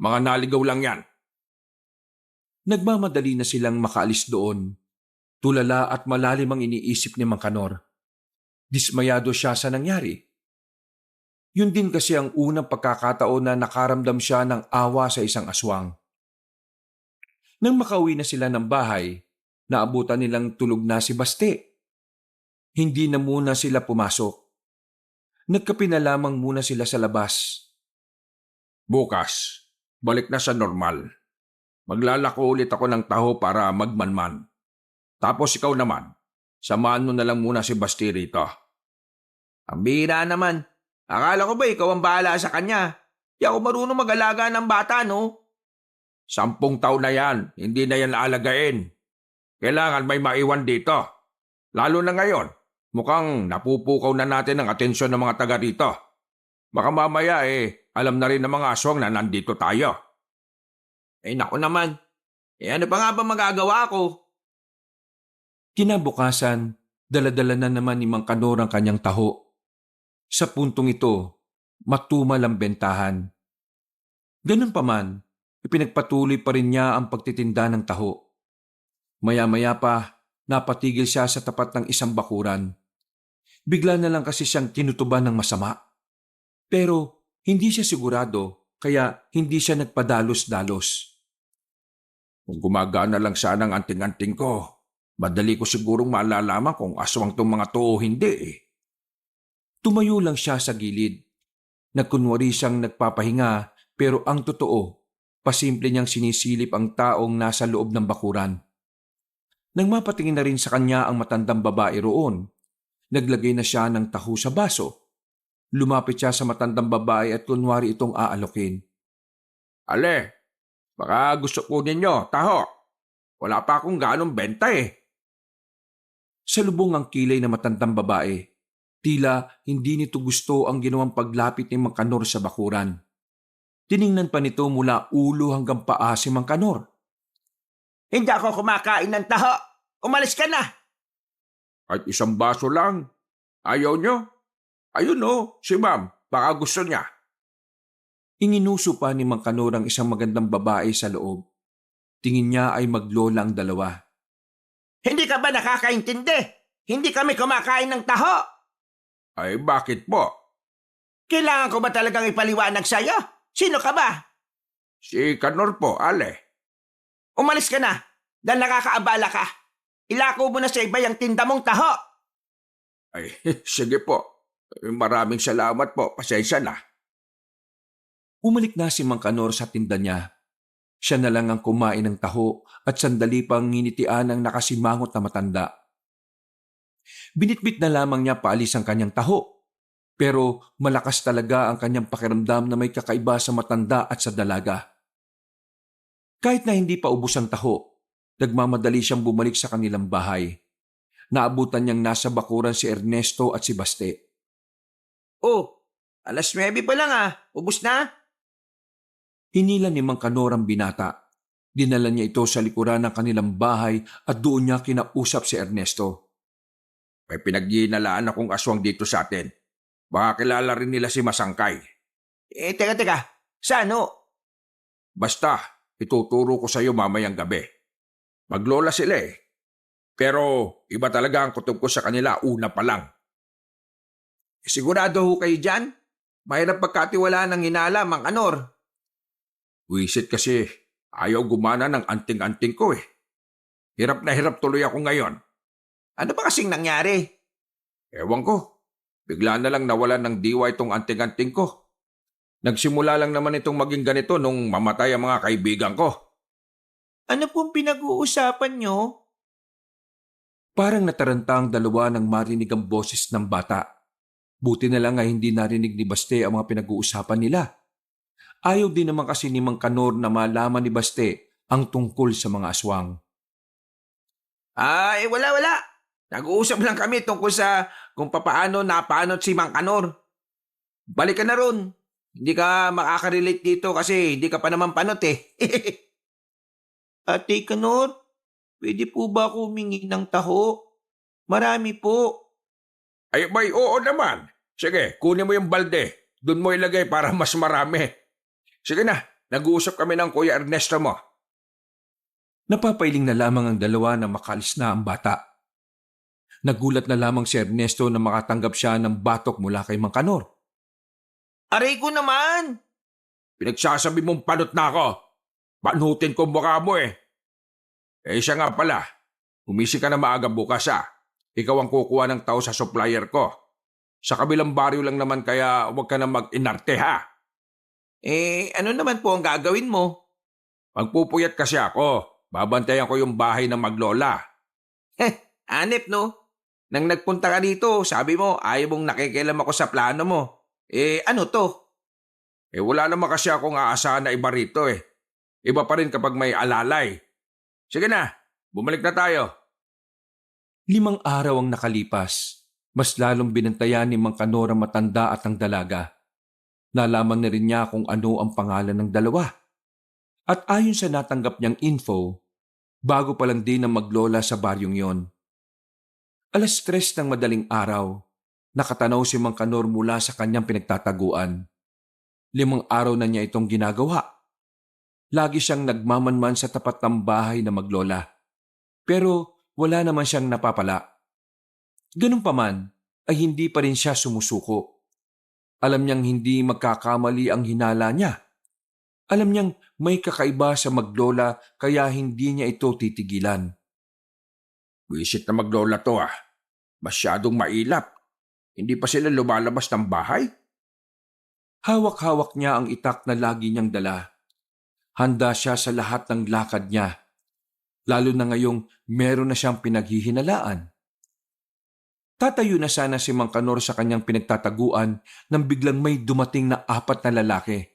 Mga naligaw lang yan. Nagmamadali na silang makaalis doon. Tulala at malalim ang iniisip ni Mang Kanor. Dismayado siya sa nangyari. Yun din kasi ang unang pagkakataon na nakaramdam siya ng awa sa isang aswang. Nang makauwi na sila ng bahay, naabutan nilang tulog na si Baste. Hindi na muna sila pumasok. Nagkape na lamang muna sila sa labas. Bukas, balik na sa normal. Maglalako ulit ako ng taho para magmanman. Tapos ikaw naman, samahan mo na lang muna si Basti rito. Ang bihira naman. Akala ko ba ikaw ang bahala sa kanya? Di ako marunong mag-alaga ng bata, no? 10 taon na yan, hindi na yan aalagain. Kailangan may maiwan dito. Lalo na ngayon, mukhang napupukaw na natin ang atensyon ng mga taga rito. Baka mamaya alam na rin ng mga aswang na nandito tayo. Naku naman. Ano pa nga ba magagawa ko? Kinabukasan, daladala na naman ni Mang Kanor ang kanyang taho. Sa puntong ito, matumal ang bentahan. Ganun pa man, ipinagpatuloy pa rin niya ang pagtitinda ng taho. Maya-maya pa, napatigil siya sa tapat ng isang bakuran. Bigla na lang kasi siyang tinutuban ng masama. Pero hindi siya sigurado, kaya hindi siya nagpadalos-dalos. Kung gumagana lang sana ang anting-anting ko, madali ko sigurong malalaman kung aswang tong mga to o hindi Tumayo lang siya sa gilid. Nagkunwari siyang nagpapahinga, pero ang totoo, pasimple niyang sinisilip ang taong nasa loob ng bakuran. Nang mapatingin na rin sa kanya ang matandang babae roon, naglagay na siya ng taho sa baso. Lumapit siya sa matandang babae at kunwari itong aalokin. Ale, baka gusto po ninyo, taho. Wala pa akong ganong benta Salubong ang kilay na matandang babae. Tila hindi nito gusto ang ginawang paglapit ni Mang Kanor sa bakuran. Tiningnan pa nito mula ulo hanggang paa si Mang Kanor. Hindi ako kumakain ng taho. Umalis ka na. Kahit isang baso lang. Ayaw nyo? Ayun si ma'am, baka gusto niya. Inginuso pa ni Mang Kanor ang isang magandang babae sa loob. Tingin niya ay maglola ang dalawa. Hindi ka ba nakakaintindi? Hindi kami kumakain ng taho. Ay bakit po? Kailangan ko ba talagang ipaliwanag sa'yo? Sino ka ba? Si Kanor po, Ale. Umalis ka na dahil nakakaabala ka. Ilako mo na sa iba yung tinda mong taho. Ay, sige po. Maraming salamat po, pasensya na. Umalik na si Mang Kanor sa tinda niya. Siya na lang ang kumain ng taho at sandali pang nginitian ng nakasimangot na matanda. Binitbit na lamang niya paalis ang kanyang taho. Pero malakas talaga ang kanyang pakiramdam na may kakaiba sa matanda at sa dalaga. Kahit na hindi pa ubos ang taho, nagmamadali siyang bumalik sa kanilang bahay. Naabutan niyang nasa bakuran si Ernesto at si Baste. Oh, 9:00 pa lang Ubus na? Hinila ni Mang Kanor ang binata. Dinala niya ito sa likuran ng kanilang bahay at doon niya kinausap si Ernesto. May pinagginalaan akong aswang dito sa atin. Baka kilala rin nila si Masangkay. Teka. Saan Basta, ituturo ko sa iyo mamayang gabi. Maglola sila Pero iba talaga ang kutob ko sa kanila una pa lang. Sigurado ho kayo dyan? Mahirap pagkatiwalaan ng hinala, Mang Kanor. Wisit kasi ayaw gumana ng anting-anting ko Hirap na hirap tuloy ako ngayon. Ano ba kasing nangyari? Ewan ko. Bigla na lang nawalan ng diwa itong anting-anting ko. Nagsimula lang naman itong maging ganito nung mamatay ang mga kaibigan ko. Ano pong pinag-uusapan nyo? Parang nataranta ang dalawa nang marinig ang boses ng bata. Buti na lang ay hindi narinig ni Baste ang mga pinag-uusapan nila. Ayaw din naman kasi ni Mang Kanor na malaman ni Baste ang tungkol sa mga aswang. Wala. Nag-uusap lang kami tungkol sa kung papaano napanot si Mang Kanor. Balik ka na ron. Hindi ka makaka-relate dito kasi hindi ka pa naman panot Ate Kanor, pwede po ba ako humingi ng taho? Marami po. Ay, may oo naman. Sige, kunin mo yung balde. Doon mo ilagay para mas marami. Sige na, nag-uusap kami ng Kuya Ernesto mo. Napapailing na lamang ang dalawa na makalis na ang bata. Nagulat na lamang si Ernesto na makatanggap siya ng batok mula kay Mang Kanor. Aray ko naman! Pinagsasabi mong panot na ako. Panutin ko ang mukha mo eh. Siya nga pala. Humisi ka na maaga bukas ah. Ikaw ang kukuha ng tao sa supplier ko. Sa kabilang baryo lang naman kaya huwag ka na mag-inarte ha. Ano naman po ang gagawin mo? Magpupuyat kasi ako. Babantayan ko yung bahay ng maglola. Anip no? Nang nagpunta ka dito, sabi mo ayaw mong nakikialam ako sa plano mo. Ano to? Wala naman kasi akong aasahan na iba rito eh. Iba pa rin kapag may alalay. Sige na, bumalik na tayo. 5 araw ang nakalipas. Mas lalong binantayan ni Mang Kanor ang matanda at ang dalaga. Nalaman na rin niya kung ano ang pangalan ng dalawa. At ayon sa natanggap niyang info, bago pa lang din ang maglola sa baryong yon. 3:00 ng madaling araw, nakatanaw si Mang Kanor mula sa kanyang pinagtataguan. 5 araw na niya itong ginagawa. Lagi siyang nagmamanman sa tapat ng bahay na maglola. Pero wala naman siyang napapala. Ganun pa man, ay hindi pa rin siya sumusuko. Alam niyang hindi magkakamali ang hinala niya. Alam niyang may kakaiba sa maglola kaya hindi niya ito titigilan. Wisit na maglola to ah. Masyadong mailap. Hindi pa sila lumalabas ng bahay? Hawak-hawak niya ang itak na lagi niyang dala. Handa siya sa lahat ng lakad niya. Lalo na ngayong meron na siyang pinaghihinalaan. Tatayo na sana si Mang Kanor sa kanyang pinagtataguan nang biglang may dumating na 4 na lalaki.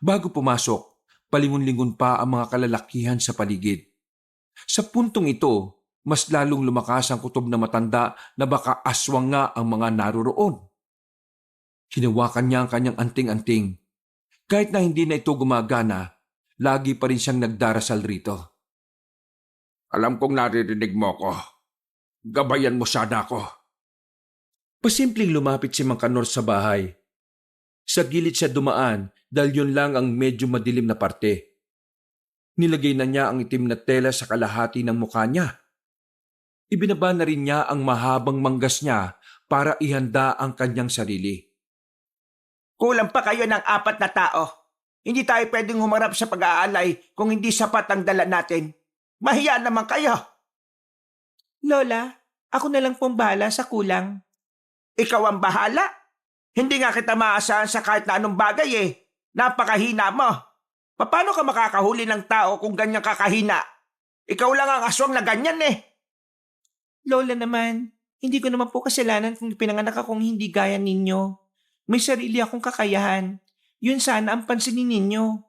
Bago pumasok, palingon-lingon pa ang mga kalalakihan sa paligid. Sa puntong ito, mas lalong lumakas ang kutob na matanda na baka aswang nga ang mga naroroon. Hinawakan niya ang kanyang anting-anting. Kahit na hindi na ito gumagana, lagi pa rin siyang nagdarasal rito. Alam kong naririnig mo ko. Gabayan mo sana ako. Pasimpleng lumapit si Mang Kanor sa bahay. Sa gilid siya dumaan dahil yun lang ang medyo madilim na parte. Nilagay na niya ang itim na tela sa kalahati ng mukha niya. Ibinaba na rin niya ang mahabang manggas niya para ihanda ang kanyang sarili. Kulang pa kayo ng 4 na tao. Hindi tayo pwedeng humarap sa pag-aalay kung hindi sapat ang dala natin. Mahiya naman kayo. Lola, ako na lang pong bahala sa kulang. Ikaw ang bahala? Hindi nga kita maasahan sa kahit na anong bagay eh. Napakahina mo. Paano ka makakahuli ng tao kung ganyan kakahina? Ikaw lang ang aswang na ganyan eh. Lola naman, hindi ko naman po kasalanan kung pinanganak akong hindi gaya ninyo. May sarili akong kakayahan. Yun sana ang pansinin ninyo.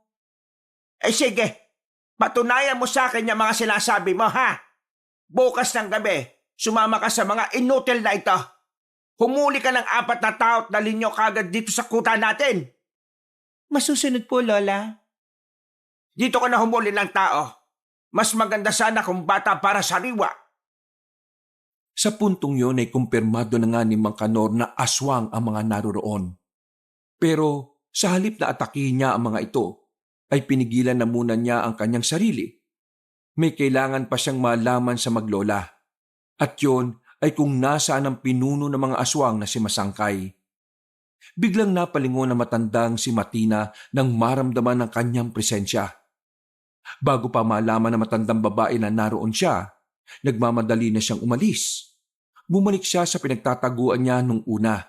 Sige, patunayan mo sa akin yung mga sinasabi mo ha. Bukas ng gabi, sumama ka sa mga inutil na ito. Humuli ka ng 4 na tao at dalhin nyo kagad dito sa kuta natin. Masusunod po, Lola. Dito ka na humuli ng tao. Mas maganda sana kung bata para sariwa. Sa puntong yon ay kumpirmado na nga ni Mang Kanor na aswang ang mga naroroon. Pero sa halip na atakihin niya ang mga ito, ay pinigilan na muna niya ang kanyang sarili. May kailangan pa siyang malaman sa maglola. At yon ay kung nasaan ang pinuno ng mga aswang na si Masangkay. Biglang napalingon na matandang si Matina nang maramdaman ang kanyang presensya. Bago pa malaman ng matandang babae na naroon siya, nagmamadali na siyang umalis. Bumalik siya sa pinagtataguan niya nung una.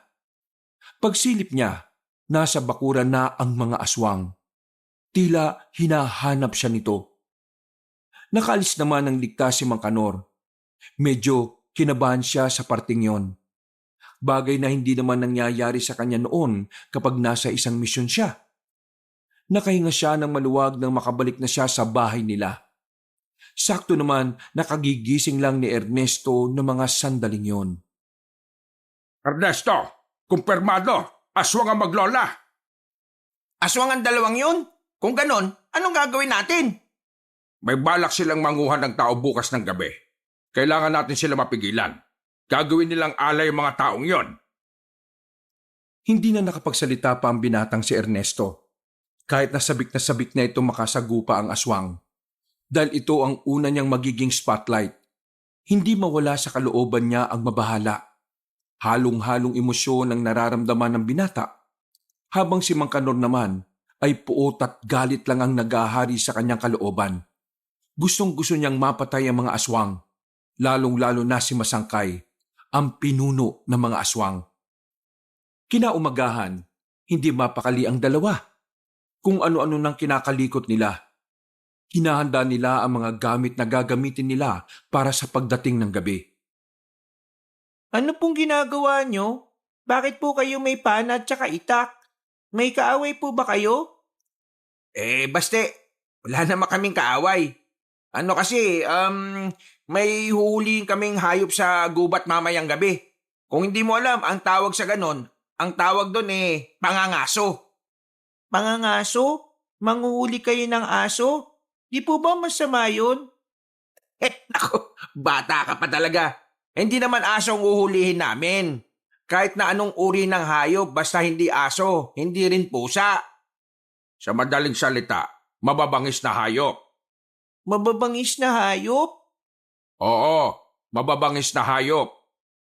Pagsilip niya, nasa bakuran na ang mga aswang. Tila hinahanap siya nito. Nakaalis naman ng ligtas si Mang Kanor. Medyo kinabahan siya sa parting yon. Bagay na hindi naman nangyayari sa kanya noon kapag nasa isang misyon siya. Nakahinga siya ng maluwag nang makabalik na siya sa bahay nila. Sakto naman nakagigising lang ni Ernesto ng mga sandaling yon. Ernesto, kumpirmado, aswang ang maglola. Aswang ang dalawang yun? Kung ganon, anong gagawin natin? May balak silang manguhan ng tao bukas ng gabi. Kailangan natin sila mapigilan. Gagawin nilang alay ang mga taong yon. Hindi na nakapagsalita pa ang binatang si Ernesto. Kahit na sabik na ito makasagupa ang aswang. dahil ito ang una niyang magiging spotlight. Hindi mawala sa kalooban niya ang mabahala. Halong-halong emosyon ang nararamdaman ng binata, habang si Mang Kanor naman ay puot at galit lang ang nagahari sa kanyang kalooban. Gustong-gusto niyang mapatay ang mga aswang, lalong-lalo na si Masangkay, ang pinuno ng mga aswang. Kinaumagahan, hindi mapakali ang dalawa. Kung ano-ano nang kinakalikot nila. Hinahanda nila ang mga gamit na gagamitin nila para sa pagdating ng gabi. Ano pong ginagawa nyo? Bakit po kayo may pana at saka itak? May kaaway po ba kayo? Baste, wala naman kaming kaaway. Ano kasi, may huhulihin kaming hayop sa gubat mamayang gabi. Kung hindi mo alam, ang tawag sa ganon, ang tawag doon pangangaso. Pangangaso? Manghuhuli kayo ng aso? Di po ba masama yun? Nako, bata ka pa talaga. Hindi naman aso ang uhulihin namin. Kahit na anong uri ng hayop, basta hindi aso, hindi rin pusa. Sa madaling salita, mababangis na hayop. Mababangis na hayop? Oo, mababangis na hayop.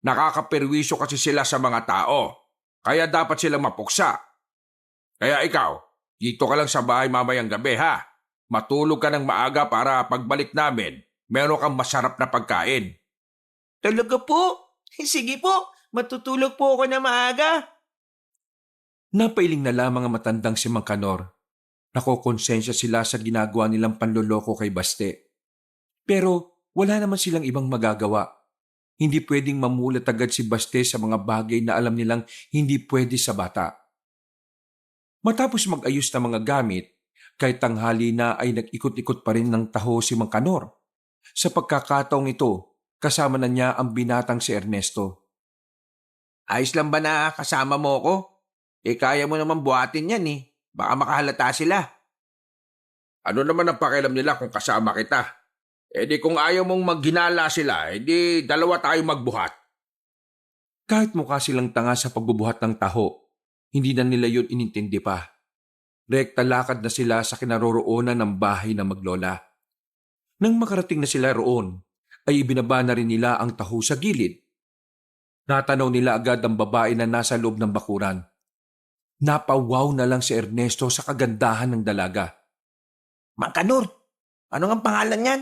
Nakakapirwisyo kasi sila sa mga tao. Kaya dapat silang mapuksa. Kaya ikaw, dito ka lang sa bahay mamayang gabi ha. Matulog ka ng maaga para pagbalik namin, meron kang masarap na pagkain. Talaga po? Sige po, matutulog po ako na maaga. Napailing na lamang ang matandang si Mang Kanor. Nakokonsensya sila sa ginagawa nilang panloloko kay Baste. Pero wala naman silang ibang magagawa. Hindi pwedeng mamulat agad si Baste sa mga bagay na alam nilang hindi pwede sa bata. Matapos mag-ayos ng mga gamit, kahit tanghali na ay nag-ikot-ikot pa rin ng taho si Mang Kanor. Sa pagkakataong ito, kasama na niya ang binatang si Ernesto. Ayos lang ba na kasama mo ko? Kaya mo naman buhatin yan Baka makahalata sila. Ano naman ang pakialam nila kung kasama kita? Di kung ayaw mong maghinala sila, di dalawa tayo magbuhat. Kahit mukha silang tanga sa pagbubuhat ng taho, hindi na nila yun inintindi pa. Rekta lakad na sila sa kinaroroonan ng bahay ng maglola. Nang makarating na sila roon, ay ibinaba na rin nila ang taho sa gilid. Natanaw nila agad ang babae na nasa loob ng bakuran. Napawaw na lang si Ernesto sa kagandahan ng dalaga. Mang Kanor, ano ang pangalan niyan?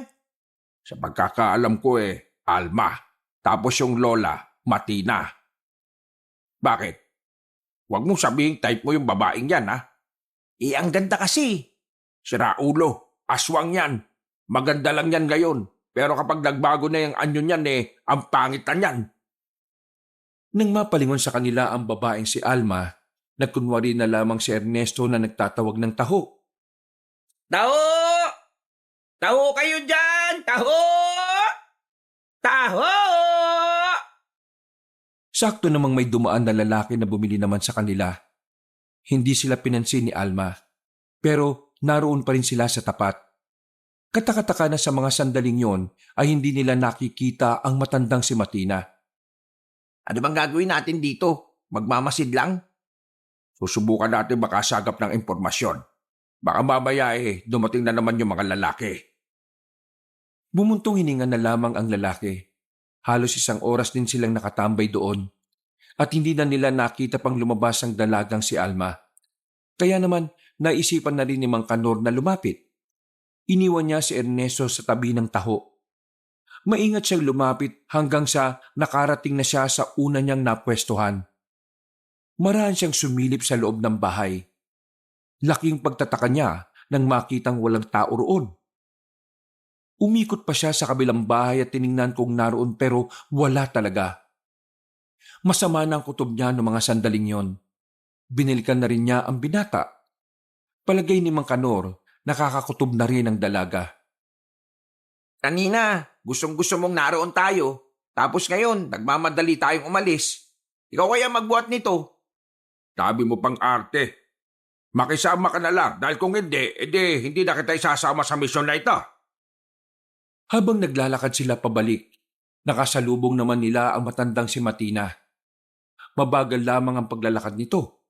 Sa pagkakaalam ko Alma. Tapos yung lola, Matina. Bakit? Huwag mong sabihin type mo yung babaeng yan ha. Ang ganda kasi. Sira ulo, aswang yan. Maganda lang yan ngayon. Pero kapag nagbago na yung anyo niyan ang pangit na yan. Nang mapalingon sa kanila ang babaeng si Alma, nagkunwari na lamang si Ernesto na nagtatawag ng taho. Taho! Taho kayo dyan! Taho! Taho! Sakto namang may dumaan na lalaki na bumili naman sa kanila. Hindi sila pinansin ni Alma, pero naroon pa rin sila sa tapat. Katakataka na sa mga sandaling yon ay hindi nila nakikita ang matandang si Matina. Ano bang gagawin natin dito? Magmamasid lang? Susubukan natin makasagap ng impormasyon. Baka mamaya dumating na naman yung mga lalaki. Bumuntong hininga na lamang ang lalaki. Halos 1 oras din silang nakatambay doon. At hindi na nila nakita pang lumabas ang dalagang si Alma. Kaya naman naisipan na rin ni Mang Kanor na lumapit. Iniwan niya si Ernesto sa tabi ng taho. Maingat siyang lumapit hanggang sa nakarating na siya sa una niyang napwestuhan. Maraan siyang sumilip sa loob ng bahay. Laking pagtataka niya nang makitang walang tao roon. Umikot pa siya sa kabilang bahay at tiningnan kung naroon pero wala talaga. Masama na ang kutob niya noong mga sandaling yon. Binilikan na rin niya ang binata. Palagay ni Mang Kanor, nakakakutob na rin ang dalaga. Kanina, gustong-gusto mong naroon tayo. Tapos ngayon, nagmamadali tayong umalis. Ikaw kaya magbuhat nito? Sabi mo pang arte. Makisama ka na lang dahil kung hindi, hindi na kita isasama sa misyon na ito. Habang naglalakad sila pabalik, nakasalubong naman nila ang matandang si Matina. Mabagal lamang ang paglalakad nito.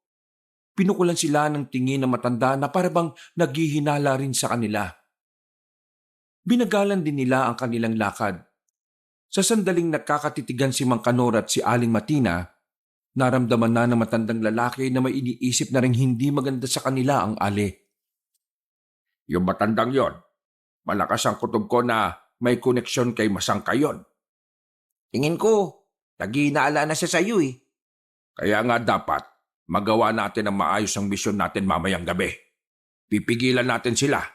Pinukulan sila ng tingin ng matanda na parabang naghihinala rin sa kanila. Binagalan din nila ang kanilang lakad. Sa sandaling nagkakatitigan si Mang Kanor at si Aling Matina, naramdaman na ng matandang lalaki na may iniisip na rin hindi maganda sa kanila ang ali. Yung matandang yon, malakas ang kutob ko na may koneksyon kay Masangkay yon. Tingin ko, nag-iinaala na siya sa'yo eh. Kaya nga dapat magawa natin ang maayos ang misyon natin mamayang gabi. Pipigilan natin sila.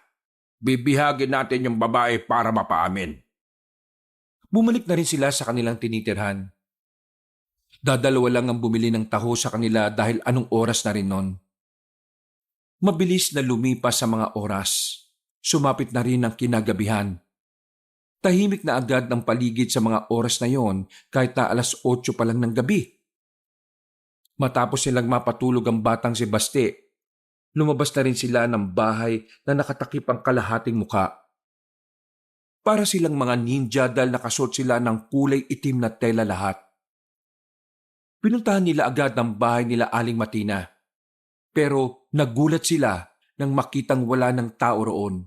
Bibihagin natin yung babae para mapaamin. Bumalik na rin sila sa kanilang tinitirhan. Dadalawa lang ang bumili ng taho sa kanila dahil anong oras na rin nun. Mabilis na lumipas sa mga oras. Sumapit na rin ang kinagabihan. Tahimik na agad ang paligid sa mga oras na yon kahit na 8:00 pa lang ng gabi. Matapos silang mapatulog ang batang si Baste, lumabas na rin sila ng bahay na nakatakip ang kalahating muka. Para silang mga ninja dahil nakasuot sila ng kulay itim na tela lahat. Pinuntahan nila agad ang bahay nila Aling Matina. Pero nagulat sila nang makitang wala ng tao roon.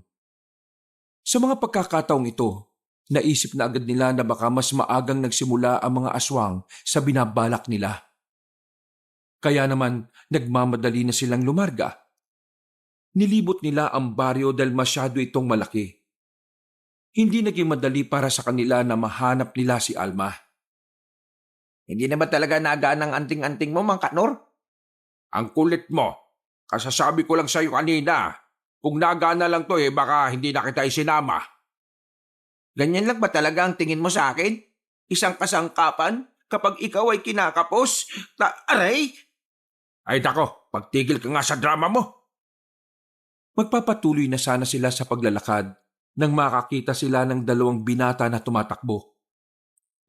Sa mga pagkakataong ito, naisip na agad nila na baka mas maagang nagsimula ang mga aswang sa binabalak nila. Kaya naman nagmamadali na silang lumarga. Nilibot nila ang baryo dahil masyado itong malaki. Hindi naging madali para sa kanila na mahanap nila si Alma. Hindi na ba talaga nagaan ang anting-anting mo, Mang Kanor? Ang kulit mo. Kasasabi ko lang sa'yo kanina. Kung nagana lang to baka hindi na kita isinama. Ganyan lang ba talaga ang tingin mo sa akin? Isang kasangkapan kapag ikaw ay kinakapos? Aray! Ay dako, pagtigil ka nga sa drama mo. Magpapatuloy na sana sila sa paglalakad nang makakita sila ng 2 binata na tumatakbo.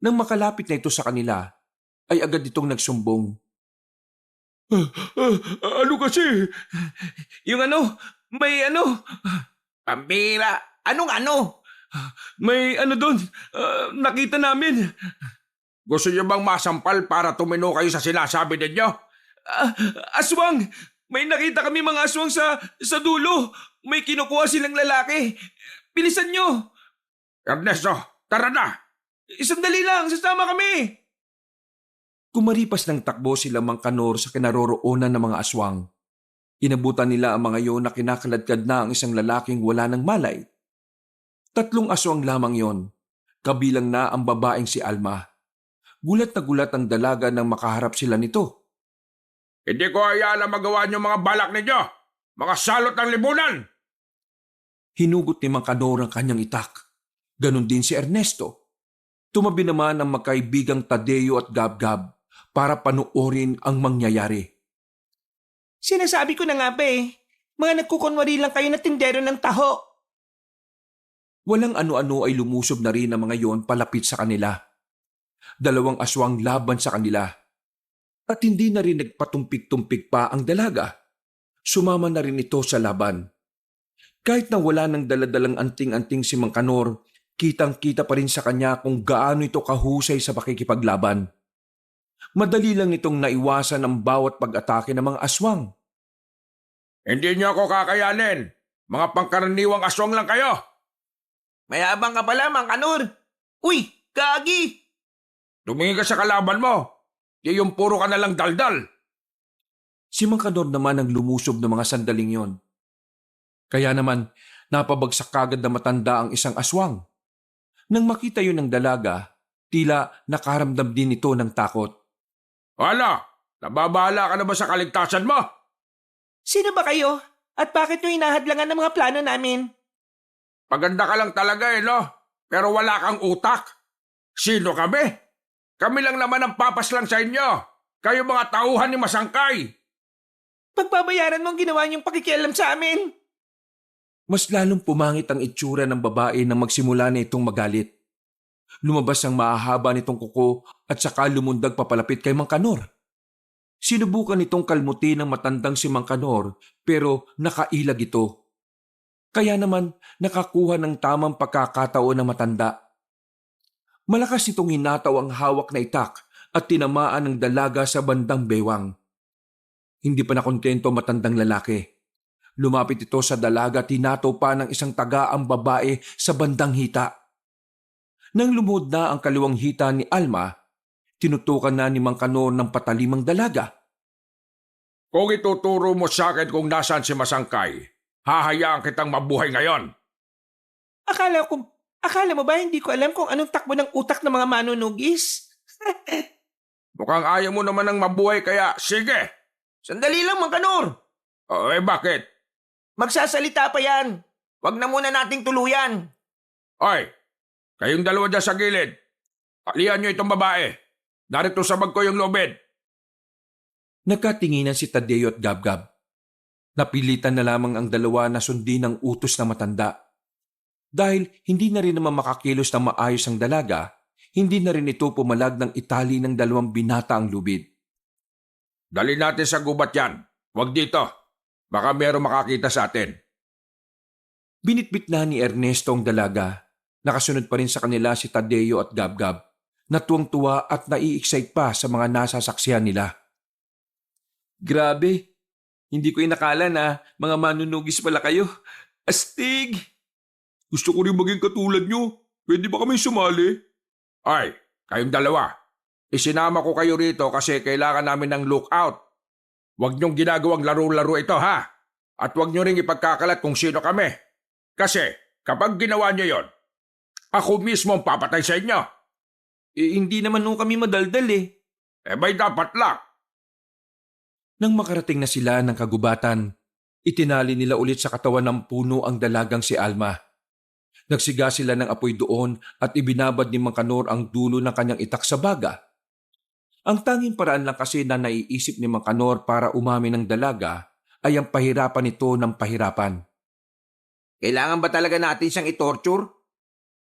Nang makalapit na ito sa kanila, ay agad itong nagsumbong. Ano kasi? Yung may Pambira! Anong ano? may doon, nakita namin. Gusto niyo bang masampal para tumino kayo sa sinasabi ninyo? Aswang! May nakita kami mga aswang sa dulo. May kinukuha silang lalaki. Bilisan nyo! Ernesto, tara na! Sandali lang, sasama kami! Kumaripas ng takbo sila Mang Kanor sa kinaroroonan ng mga aswang. Inabutan nila ang mga yon na kinakaladkad na ang isang lalaking wala ng malay. 3 aswang lamang yon, kabilang na ang babaeng si Alma. Gulat na gulat ang dalaga nang makaharap sila nito. Hindi ko hayaan na magawa niyo mga balak ninyo! Mga salot ng libunan! Hinugot ni Mang Kanor ang kanyang itak. Ganon din si Ernesto. Tumabi naman ang magkaibigang Tadeo at Gab-Gab para panuorin ang mangyayari. Sinasabi ko na nga ba mga nagkukunwari lang kayo na tindero ng taho. Walang ano-ano ay lumusob na rin ang mga yon palapit sa kanila. 2 aswang laban sa kanila. At hindi na rin nagpatumpik-tumpik pa ang dalaga. Sumama na rin ito sa laban. Kahit na wala ng daladalang anting-anting si Mang Kanor, kitang-kita pa rin sa kanya kung gaano ito kahusay sa pakikipaglaban. Madali lang nitong naiwasan ang bawat pag-atake ng mga aswang. Hindi niyo ako kakayanin! Mga pangkaraniwang aswang lang kayo! Mayabang ka pala, Mang Kanor. Uy, gagi! Tumingin ka sa kalaban mo! Di yung puro ka na lang daldal! Si Mang Kanor naman ang lumusob ng mga sandaling yon. Kaya naman, napabagsak kagad na matanda ang isang aswang. Nang makita yun ng dalaga, tila nakaramdam din ito ng takot. Wala! Nababahala ka na ba sa kaligtasan mo? Sino ba kayo? At bakit nyo hinahadlangan ng mga plano namin? Paganda ka lang talaga no? Pero wala kang utak. Sino kami? Kami lang naman ang papaslang sa inyo. Kayo mga tauhan ni Masangkay. Pagbabayaran mo ang ginawa niyong pakikialam sa amin. Mas lalong pumangit ang itsura ng babae nang magsimula na itong magalit. Lumabas ang mahahaba nitong kuko at saka lumundag papalapit kay Mang Kanor. Sinubukan nitong kalmutin ng matandang si Mang Kanor pero nakailag ito. Kaya naman nakakuha ng tamang pagkakataon ng matanda. Malakas itong hinataw ang hawak na itak at tinamaan ng dalaga sa bandang bewang. Hindi pa nakontento matandang lalaki. Lumapit ito sa dalaga at hinataw pa ng isang taga ang babae sa bandang hita. Nang lumuhod na ang kaliwang hita ni Alma, tinutukan na ni Mang Kanor ng patalimang dalaga. Kung ituturo mo sa akin kung nasaan si Masangkay, hahayaan kitang mabuhay ngayon. Akala mo ba hindi ko alam kung anong takbo ng utak ng mga manunugis? Mukhang ayaw mo naman ng mabuhay kaya sige. Sandali lang, Mang Kanor. Bakit? Magsasalita pa yan. Wag na muna nating tuluyan. Oy, kayong dalawa dyan sa gilid. Alihan nyo itong babae. Narito sa bag ko yung lobed. Nagkatinginan si Tadeo at Gabgab. Napilitan na lamang ang dalawa na sundin ang utos ng matanda. Dahil hindi na rin naman makakilos ng maayos ang dalaga, hindi na rin ito pumalag ng itali ng dalawang binata ang lubid. Dali natin sa gubat yan. Huwag dito. Baka meron makakita sa atin. Binitbit na ni Ernesto ang dalaga. Nakasunod pa rin sa kanila si Tadeo at Gabgab, na tuwang-tuwa at nai-excite pa sa mga nasasaksihan nila. Grabe, hindi ko inakala na mga manunugis pala kayo. Astig! Gusto ko rin maging katulad nyo. Pwede ba kami sumali? Ay, kayong dalawa. Isinama ko kayo rito kasi kailangan namin ng lookout. Huwag niyong ginagawang laro-laro ito, ha? At huwag niyo ring ipagkakalat kung sino kami. Kasi kapag ginawa niyo yon, ako mismo ang papatay sa inyo. Hindi naman nung kami madaldal eh. May dapat lang. Nang makarating na sila ng kagubatan, itinali nila ulit sa katawan ng puno ang dalagang si Alma. Nagsiga sila ng apoy doon at ibinabad ni Mang Kanor ang dulo ng kanyang itak sa baga. Ang tanging paraan lang kasi na naiisip ni Mang Kanor para umamin ng dalaga ay ang pahirapan nito ng pahirapan. Kailangan ba talaga natin siyang itorture?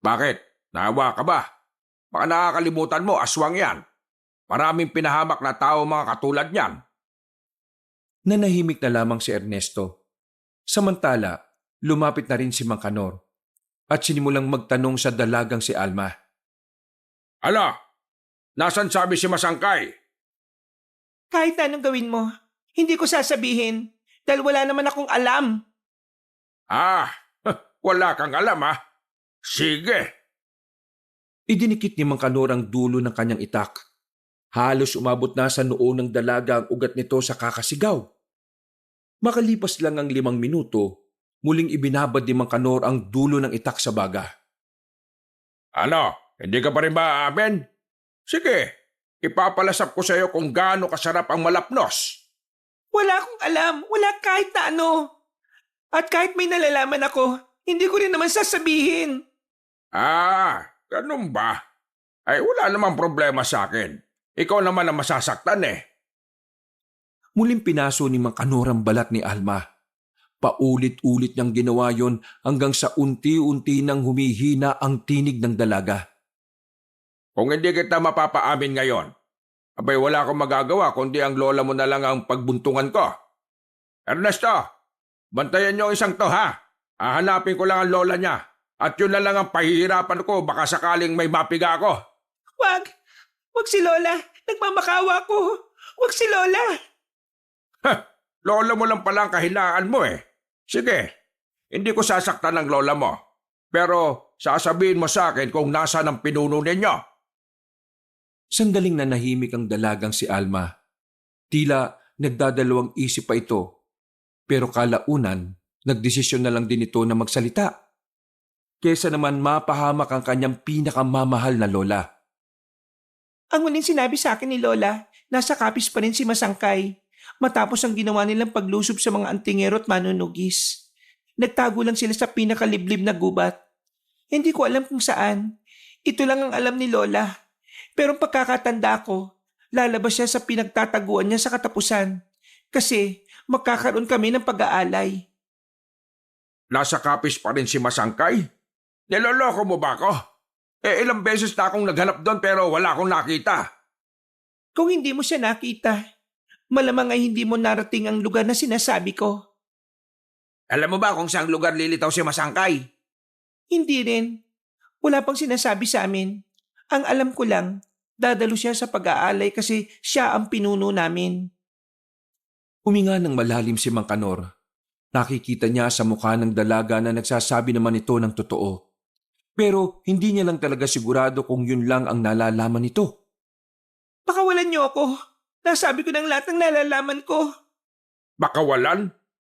Bakit? Naawa ka ba? Baka nakakalimutan mo, aswang yan. Maraming pinahamak na tao mga katulad niyan. Nanahimik na lamang si Ernesto. Samantala, lumapit na rin si Mang Kanor at sinimulang magtanong sa dalagang si Alma. Ala, nasan sabi si Masangkay? Kahit anong gawin mo, hindi ko sasabihin dahil wala naman akong alam. Wala kang alam ha? Sige. Idinikit ni Mang Kanor ang dulo ng kanyang itak. Halos umabot na sa noo ng dalaga ang ugat nito sa kakasigaw. Makalipas lang ang 5 minuto, muling ibinabad ni Mang Kanor ang dulo ng itak sa baga. Ano, hindi ka pa rin ba aamin? Sige, ipapalasap ko sa iyo kung gaano kasarap ang malapnos. Wala akong alam. Wala kahit na ano. At kahit may nalalaman ako, hindi ko rin naman sasabihin. Ganun ba? Ay wala namang problema sa akin. Ikaw naman ang masasaktan eh. Muling pinaso ni Mang Kanor ang balat ni Alma. Paulit-ulit niyang ginawa yon hanggang sa unti-unti nang humihina ang tinig ng dalaga. Kung hindi kita mapapaamin ngayon, abay wala akong magagawa kundi ang lola mo na lang ang pagbuntungan ko. Ernesto, bantayan niyo ang isang to ha. Hahanapin ko lang ang lola niya at yun na lang ang pahihirapan ko baka sakaling may mapiga ako. Wag! Wag si Lola! Nagmamakawa ko! Wag si Lola! Lola mo lang pala ang kahinaan mo eh. Sige, hindi ko sasaktan ng lola mo. Pero sasabihin mo sa akin kung nasaan ang pinuno ninyo. Sandaling nanahimik ang dalagang si Alma. Tila nagdadalawang isip pa ito. Pero kalaunan, nagdesisyon na lang din ito na magsalita. Kesa naman mapahamak ang kanyang pinakamamahal na lola. Ang huling sinabi sa akin ni Lola, nasa kapis pa rin si Masangkay. Matapos ang ginawa nilang paglusob sa mga antingero at manunugis. Nagtago lang sila sa pinakaliblib na gubat. Hindi ko alam kung saan. Ito lang ang alam ni Lola. Pero ang pagkakatanda ko, lalabas siya sa pinagtataguan niya sa katapusan. Kasi magkakaroon kami ng pag-aalay. Nasa kapis pa rin si Masangkay? Niloloko mo ba ako? Ilang beses na akong naghanap doon pero wala akong nakita. Kung hindi mo siya nakita, malamang ay hindi mo narating ang lugar na sinasabi ko. Alam mo ba kung saang lugar lilitaw si Masangkay? Hindi rin. Wala pang sinasabi sa amin. Ang alam ko lang, dadalo siya sa pag-aalay kasi siya ang pinuno namin. Huminga ng malalim si Mang Kanor. Nakikita niya sa mukha ng dalaga na nagsasabi naman ito ng totoo. Pero hindi niya lang talaga sigurado kung yun lang ang nalalaman nito. Pakawalan niyo ako. Nasabi ko ng lahat ng nalalaman ko. Bakawalan?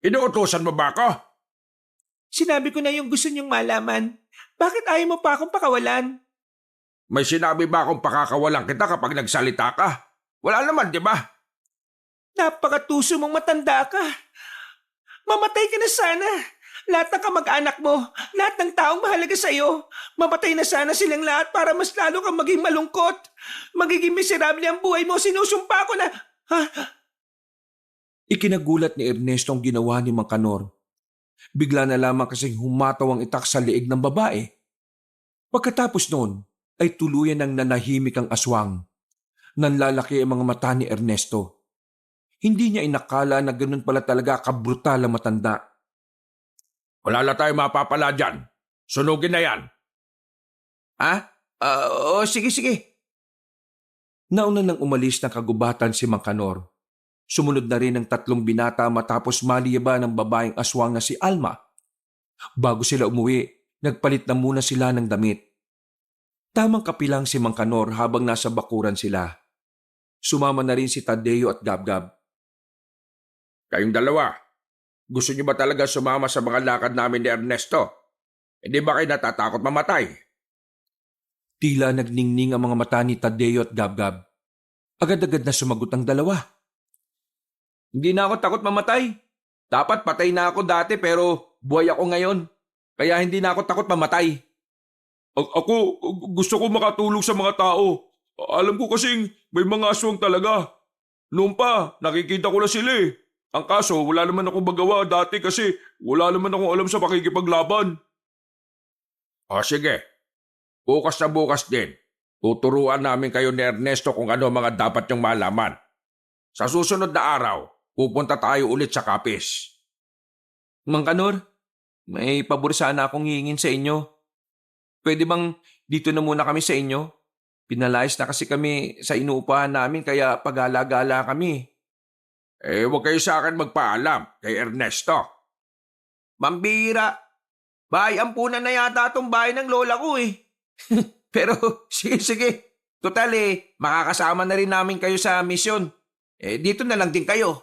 Inuutosan mo ba ako? Sinabi ko na yung gusto niyong malaman. Bakit ayaw mo pa akong pakawalan? May sinabi ba akong pakakawalan kita kapag nagsalita ka? Wala naman, di ba? Napakatuso mong matanda ka. Mamatay ka na sana. Lahat ng kamag-anak mo, lahat ng taong mahalaga sa'yo, mamatay na sana silang lahat para mas lalo kang maging malungkot. Magiging miserable ang buhay mo. Sinusumpa ko na... Ha? Ikinagulat ni Ernesto ang ginawa ni Mang Kanor. Bigla na lamang kasing humataw ang itak sa leeg ng babae. Pagkatapos noon ay tuluyan ng nanahimik ang aswang. Nanlalaki ang mga mata ni Ernesto. Hindi niya inakala na ganun pala talaga kabrutal ang matanda. Wala na tayo mapapala dyan. Sunugin na yan. Ha? Sige. Nauna nang umalis ng kagubatan si Mang Kanor. Sumunod na rin ang 3 binata matapos maliyaba ng babaeng aswang na si Alma. Bago sila umuwi, nagpalit na muna sila ng damit. Tamang kapilang si Mang Kanor habang nasa bakuran sila. Sumama na rin si Tadeo at Gabgab. Kayong dalawa, gusto niyo ba talaga sumama sa mga lakad namin ni Ernesto? Hindi ba kayo natatakot mamatay? Tila nagningning ang mga mata ni Tadeo at Gabgab. Agad-agad na sumagot ang dalawa. Hindi na ako takot mamatay. Dapat patay na ako dati pero buhay ako ngayon. Kaya hindi na ako takot mamatay. Ako, gusto ko makatulong sa mga tao. Alam ko kasing may mga aswang talaga. Noon pa, nakikita ko na sila eh. Ang kaso, wala naman akong magawa dati kasi wala naman akong alam sa pakikipaglaban. O sige, bukas na bukas din. Tuturuan namin kayo ni Ernesto kung ano mga dapat niyong malaman. Sa susunod na araw, pupunta tayo ulit sa Kapis. Mang Kanor, may pabor sana akong hihingin sa inyo. Pwede bang dito na muna kami sa inyo? Pinalayas na kasi kami sa inuupahan namin kaya pag-gala-gala kami. Huwag kayo sa akin magpaalam kay Ernesto. Mambira, bahay ampunan na yata itong bahay ng lola ko eh. Pero sige. Total makakasama na rin namin kayo sa misyon. Dito na lang din kayo.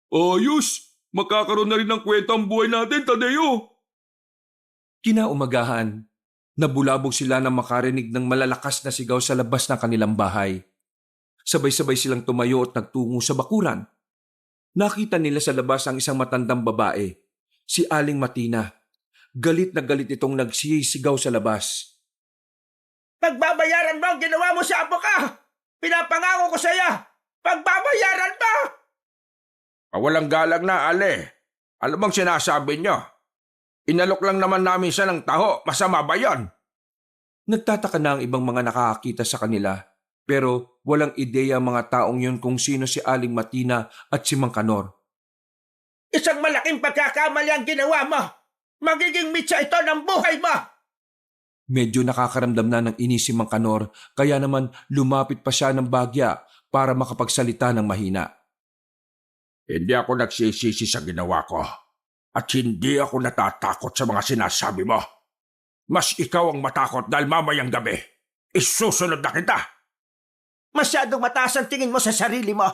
Ayos! Magkakaroon na rin ng kwenta ang buhay natin, Tadeo! Kinaumagahan, nabulabog sila nang makarinig ng malalakas na sigaw sa labas ng kanilang bahay. Sabay-sabay silang tumayo at nagtungo sa bakuran. Nakita nila sa labas ang isang matandang babae, si Aling Matina. Galit na galit itong nagsisigaw sa labas. Pagbabayaran mo ang ginawa mo sa apo ka! Pinapangako ko sa'yo! Pagbabayaran mo! Walang galang na, Ale. Ano bang sinasabi niyo? Inalok lang naman namin siya ng taho. Masama ba yan? Nagtataka na ang ibang mga nakakakita sa kanila, pero walang ideya ang mga taong yun kung sino si Aling Matina at si Mang Kanor. Isang malaking pagkakamali ang ginawa mo! Magiging mitsa ito ng buhay mo! Medyo nakakaramdam na ng inis si Mang Kanor, kaya naman lumapit pa siya ng bagya para makapagsalita ng mahina. Hindi ako nagsisisi sa ginawa ko. At hindi ako natatakot sa mga sinasabi mo. Mas ikaw ang matakot dahil mamayang gabi. Isusunod na kita. Masyadong mataas ang tingin mo sa sarili mo.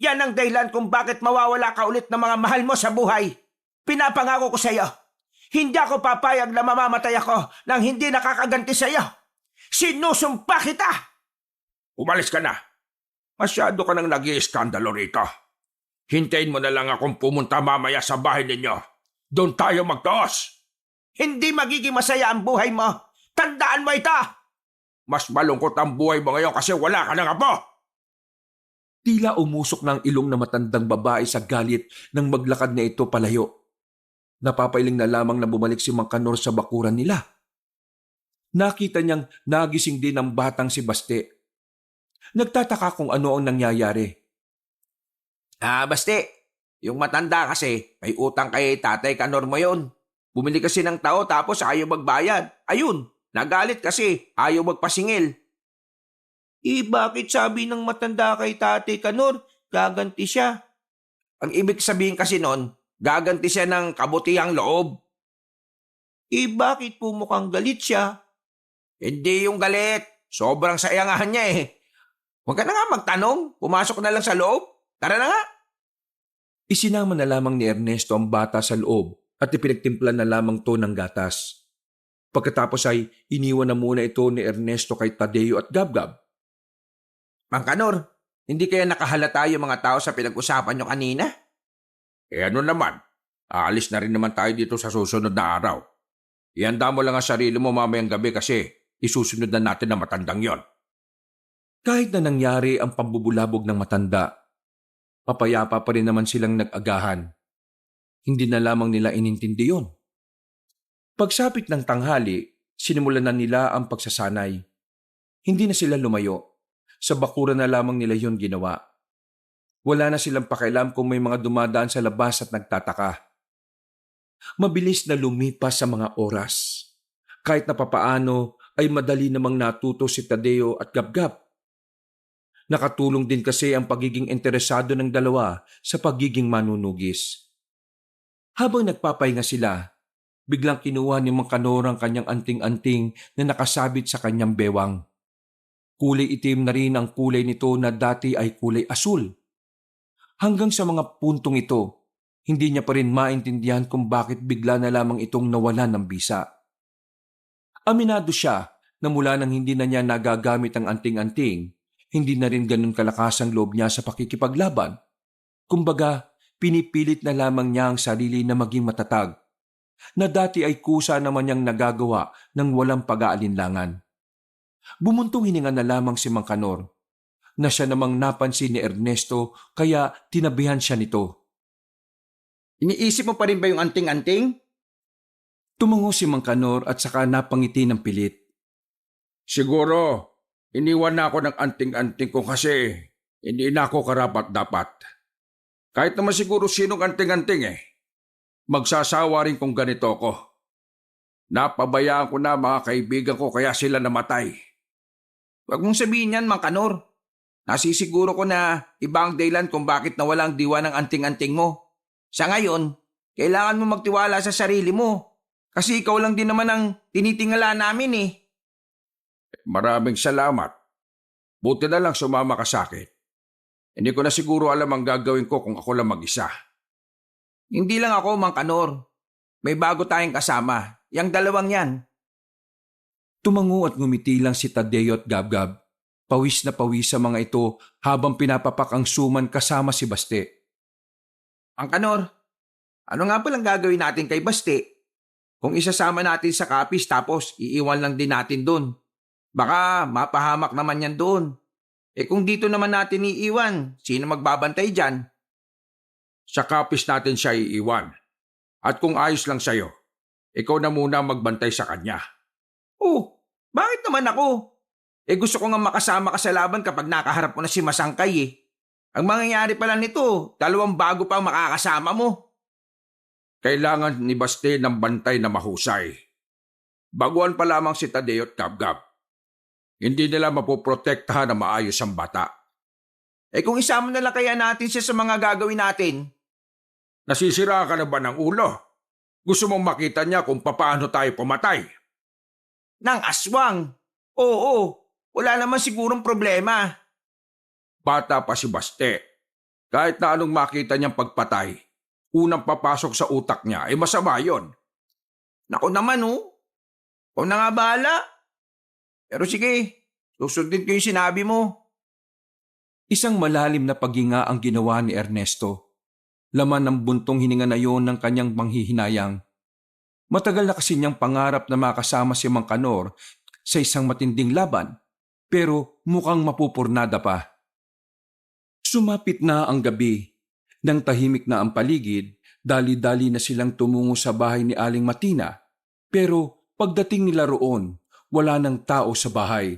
Yan ang dahilan kung bakit mawawala ka ulit ng mga mahal mo sa buhay. Pinapangako ko sa iyo. Hindi ako papayag na mamamatay ako nang hindi nakakaganti sa iyo. Sinusumpa kita! Umalis ka na. Masyado ka nang nag-iiskandalo rito. Hintayin mo na lang akong pumunta mamaya sa bahay ninyo. Doon tayo magtaos. Hindi magiging masaya ang buhay mo. Tandaan mo ito! Mas malungkot ang buhay mo ngayon kasi wala ka ng apo. Tila umusok ng ilong na matandang babae sa galit nang maglakad na ito palayo. Napapailing na lamang na bumalik si Mang Kanor sa bakuran nila. Nakita niyang nagising din ang batang si Baste. Nagtataka kung ano ang nangyayari. Baste, yung matanda kasi may utang kay Tatay Kanor mo yun. Bumili kasi ng tao tapos ayaw magbayad. Ayun, nagalit kasi ayaw magpasingil. Bakit sabi ng matanda kay Tatay Kanor, gaganti siya? Ang ibig sabihin kasi nun, gaganti siya ng kabutihang loob. Bakit po mukhang galit siya? Hindi yung galit. Sobrang sayangahan niya eh. Huwag ka na nga magtanong. Pumasok na lang sa loob. Tara na nga. Isinama na lamang ni Ernesto ang bata sa loob at ipinagtimplan na lamang to ng gatas. Pagkatapos ay iniwan na muna ito ni Ernesto kay Tadeo at Gabgab. Mang Kanor, hindi kaya nakahalata yung mga tao sa pinag-usapan nyo kanina? Ano naman, aalis na rin naman tayo dito sa susunod na araw. Ihanda mo lang ang sarili mo mamayang gabi kasi isusunod na natin na matandang yon. Kahit na nangyari ang pambubulabog ng matanda, papayapa pa rin naman silang nag-agahan. Hindi na lamang nila inintindi yon. Pagsapit ng tanghali, sinimulan na nila ang pagsasanay. Hindi na sila lumayo. Sa bakuran na lamang nila yon ginawa. Wala na silang pakialam kung may mga dumadaan sa labas at nagtataka. Mabilis na lumipas sa mga oras. Kahit na papaano ay madali namang natuto si Tadeo at Gabgab. Nakatulong din kasi ang pagiging interesado ng dalawa sa pagiging manunugis. Habang nagpapahinga sila, biglang kinuha ni Mang Kanor ang kanyang anting-anting na nakasabit sa kanyang bewang. Kulay itim na rin ang kulay nito na dati ay kulay asul. Hanggang sa mga puntong ito, hindi niya pa rin maintindihan kung bakit bigla na lamang itong nawalan ng bisa. Aminado siya na mula nang hindi na niya nagagamit ang anting-anting, hindi na rin ganun kalakas ang loob niya sa pakikipaglaban. Kumbaga, pinipilit na lamang niya ang sarili na maging matatag, na dati ay kusa naman niyang nagagawa ng walang pag-aalinlangan. Bumuntong hininga na lamang si Mang Kanor, na siya namang napansin ni Ernesto kaya tinabihan siya nito. Iniisip mo pa rin ba yung anting-anting? Tumango si Mang Kanor at saka napangiti ng pilit. Siguro, iniwan na ako ng anting-anting ko kasi hindi na ako karapat-dapat. Kahit naman siguro sinong anting-anting magsasawa rin kung ganito ako. Napabayaan ko na mga kaibigan ko kaya sila namatay. Huwag mong sabihin yan, Mang Kanor. Nasisiguro ko na ibang dahilan kung bakit nawala ang diwa ng anting-anting mo. Sa ngayon, kailangan mo magtiwala sa sarili mo. Kasi ikaw lang din naman ang tinitingala namin eh. Maraming salamat. Buti na lang sumama ka sa akin. Hindi ko na siguro alam ang gagawin ko kung ako lang mag-isa. Hindi lang ako, Mang Kanor. May bago tayong kasama. Yang dalawang yan. Tumango at ngumiti lang si Tadeo at Gabgab. Pawis na pawis sa mga ito habang pinapapak ang suman kasama si Baste. Mang Kanor, ano nga palang gagawin natin kay Baste? Kung isasama natin sa kapis tapos iiwan lang din natin doon. Baka mapahamak naman yan doon. Kung dito naman natin iiwan, sino magbabantay dyan? Sa kapis natin siya iiwan. At kung ayos lang sa'yo, ikaw na muna magbantay sa kanya. Oh, bakit naman ako? Gusto ko nga makasama ka sa laban kapag nakaharap ko na si Masangkay eh. Ang mangyayari pala nito, 2 bago pa ang makakasama mo. Kailangan ni Baste ng bantay na mahusay. Baguhan pa lamang si Tadeo at Gabgab. Hindi nila mapoprotektahan na maayos ang bata. Kung isama na lang kaya natin siya sa mga gagawin natin. Nasisira ka na ba ng ulo? Gusto mong makita niya kung papaano tayo pumatay? Nang aswang. Oo, wala naman sigurong problema. Bata pa si Baste. Kahit na anong makita niyang pagpatay, unang papasok sa utak niya ay masama yon. Naku naman Ikaw na nga bahala. Pero sige, susundin ko yung sinabi mo. Isang malalim na paghinga ang ginawa ni Ernesto. Laman ng buntong hininga na yon ng kanyang manghihinayang. Matagal na kasi niyang pangarap na makasama si Mang Kanor sa isang matinding laban, pero mukhang mapupurnada pa. Sumapit na ang gabi. Nang tahimik na ang paligid, dali-dali na silang tumungo sa bahay ni Aling Matina. Pero pagdating nila roon, wala nang tao sa bahay.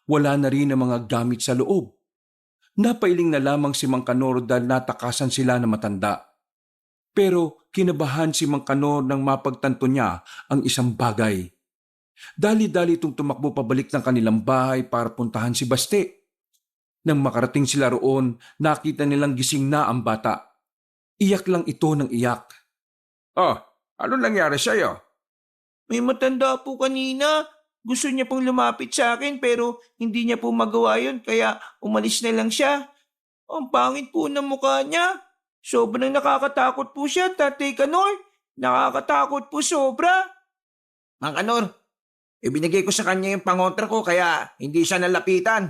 Wala na rin ang mga gamit sa loob. Napailing na lamang si Mang Kanor dahil natakasan sila na matanda. Pero kinabahan si Mang Kanor nang mapagtanto niya ang isang bagay. Dali-dali itong tumakbo pabalik ng kanilang bahay para puntahan si Baste. Nang makarating sila roon, nakita nilang gising na ang bata. Iyak lang ito ng iyak. Oh, ano nangyari sa'yo? May matanda po kanina. Gusto niya pong lumapit sa akin pero hindi niya po magawa yun kaya umalis na lang siya. Ang pangit po ng mukha niya. Sobrang nakakatakot po siya, Tatay Kanor. Nakakatakot po sobra. Mang Kanor, ibinigay ko sa kanya yung pangontra ko kaya hindi siya nalapitan.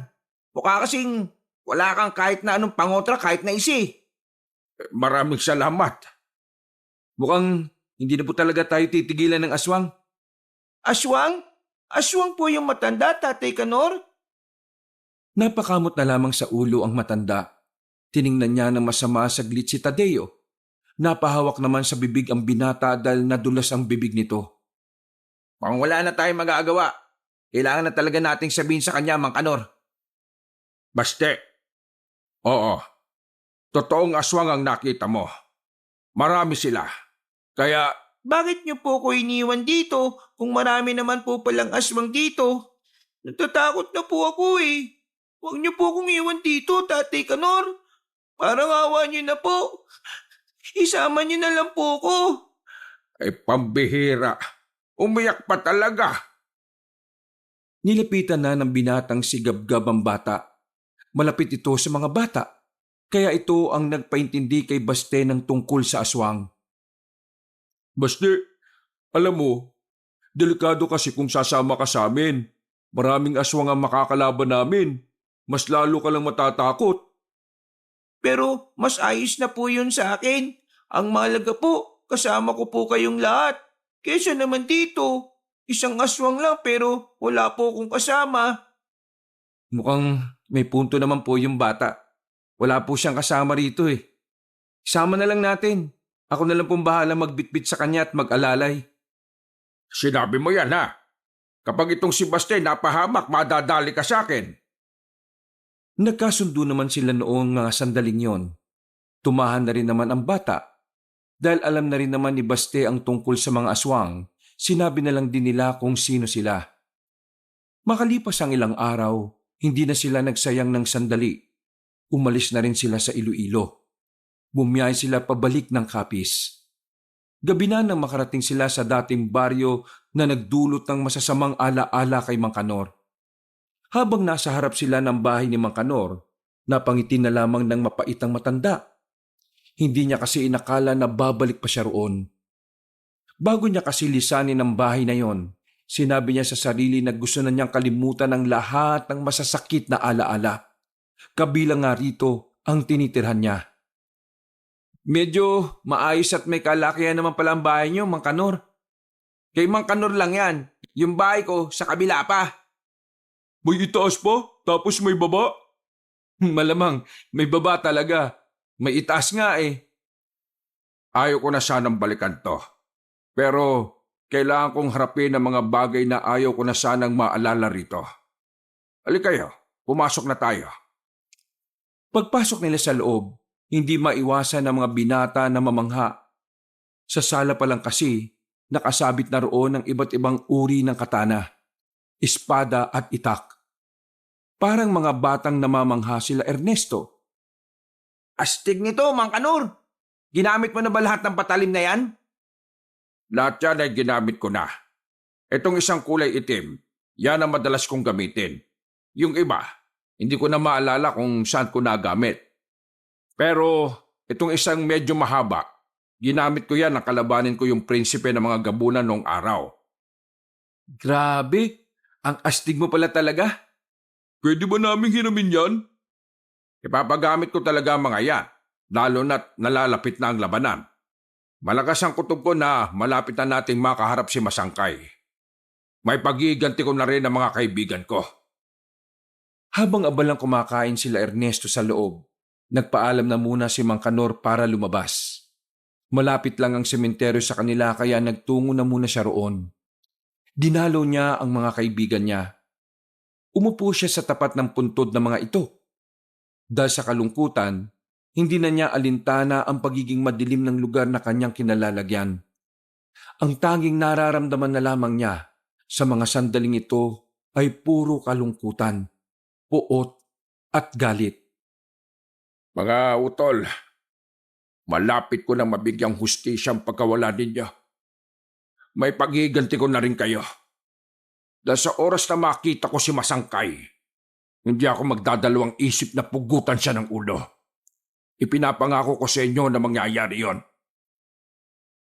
Mukha kasing wala kang kahit na anong pangontra kahit na isi. Maraming salamat. Mukhang hindi na po talaga tayo titigilan ng aswang. Aswang? Aswang po yung matanda, Tatay Kanor. Napakamot na lamang sa ulo ang matanda. Tiningnan niya ng masama saglit si Tadeo. Napahawak naman sa bibig ang binata dahil nadulas ang bibig nito. Kung wala na tayong magagawa, kailangan na talaga nating sabihin sa kanya, Mang Kanor. Baste. Oo. Totoong aswang ang nakita mo. Marami sila. Kaya Bakit niyo po ko iniwan dito kung marami naman po palang aswang dito? Natatakot na po ako eh. Huwag niyo po kong iwan dito, Tatay Kanor. Parang awa niyo na po. Isama niyo na lang po ko. ay pambihira. Umiyak pa talaga. Nilapitan na ng binatang si Gabgab ang bata. Malapit ito sa mga bata. Kaya ito ang nagpaintindi kay Baste ng tungkol sa aswang. Baste, alam mo, delikado kasi kung sasama ka sa amin. Maraming aswang ang makakalaban namin. Mas lalo ka lang matatakot. Pero mas ayos na po yun sa akin. Ang mahalaga po, kasama ko po kayong lahat. Kesa naman dito, isang aswang lang pero wala po akong kasama. Mukhang may punto naman po yung bata. Wala po siyang kasama rito eh. Isama na lang natin. Ako na lang pong bahala magbitbit sa kanya at mag-alalay. Sinabi mo yan ha. Kapag itong si Baste napahamak, madadali ka sa akin. Nagkasundo naman sila noong mga sandaling yon. Tumahan na rin naman ang bata. Dahil alam na rin naman ni Baste ang tungkol sa mga aswang, sinabi na lang din nila kung sino sila. Makalipas ang ilang araw, hindi na sila nagsayang ng sandali. Umalis na rin sila sa Iloilo. Bumiyay sila pabalik ng Capiz. Gabi na nang makarating sila sa dating baryo na nagdulot ng masasamang ala-ala kay Mang Kanor. Habang nasa harap sila ng bahay ni Mang Kanor, napangiti na lamang ng mapaitang matanda. Hindi niya kasi inakala na babalik pa siya roon. Bago niya kasi lisanin ang bahay na yon, sinabi niya sa sarili na gusto na niyang kalimutan ang lahat ng masasakit na ala-ala. Kabilang nga rito ang tinitirhan niya. Medyo maayos at may kalakihan naman pala ang bahay niyo, Mang Kanor. Kay Mang Kanor lang yan. Yung bahay ko sa kabila pa. May itaas pa, tapos may baba. Malamang, may baba talaga. May itaas nga eh. Ayaw ko na sanang balikan to. Pero kailangan kong harapin ang mga bagay na ayaw ko na sanang maalala rito. Halika kayo, pumasok na tayo. Pagpasok nila sa loob, hindi maiwasan ng mga binata na mamangha. Sa sala pa lang kasi, nakasabit na roon ang iba't ibang uri ng katana, espada at itak. Parang mga batang namamangha sila Ernesto. Astig nito, Mang Kanor. Ginamit mo na ba lahat ng patalim na yan? Lahat yan ay ginamit ko na. Itong isang kulay itim, yan ang madalas kong gamitin. Yung iba, hindi ko na maalala kung saan ko nagamit. Pero itong isang medyo mahaba, ginamit ko yan nang kalabanin ko yung prinsipe ng mga gabunan noong araw. Grabe, ang astig mo pala talaga. Pwede ba naming hiramin yan? Ipapagamit ko talaga ang mga yan, lalo na't nalalapit na ang labanan. Malakas ang kutob ko na malapit na nating makaharap si Masangkay. May pagiganti ko na rin ang mga kaibigan ko. Habang abalang kumakain sila Ernesto sa loob, nagpaalam na muna si Mang Kanor para lumabas. Malapit lang ang sementeryo sa kanila kaya nagtungo na muna siya roon. Dinalo niya ang mga kaibigan niya. Umupo siya sa tapat ng puntod ng mga ito. Dahil sa kalungkutan, hindi na niya alintana ang pagiging madilim ng lugar na kanyang kinalalagyan. Ang tanging nararamdaman na lamang niya sa mga sandaling ito ay puro kalungkutan, puot at galit. Mga utol, Malapit ko nang mabigyang hustisya ang pagkawala ninyo. May paghiganti ko na rin kayo. Dahil sa oras na makita ko si Masangkay, hindi ako magdadalawang isip na pugutan siya ng ulo. Ipinapangako ko sa inyo na mangyayari yon.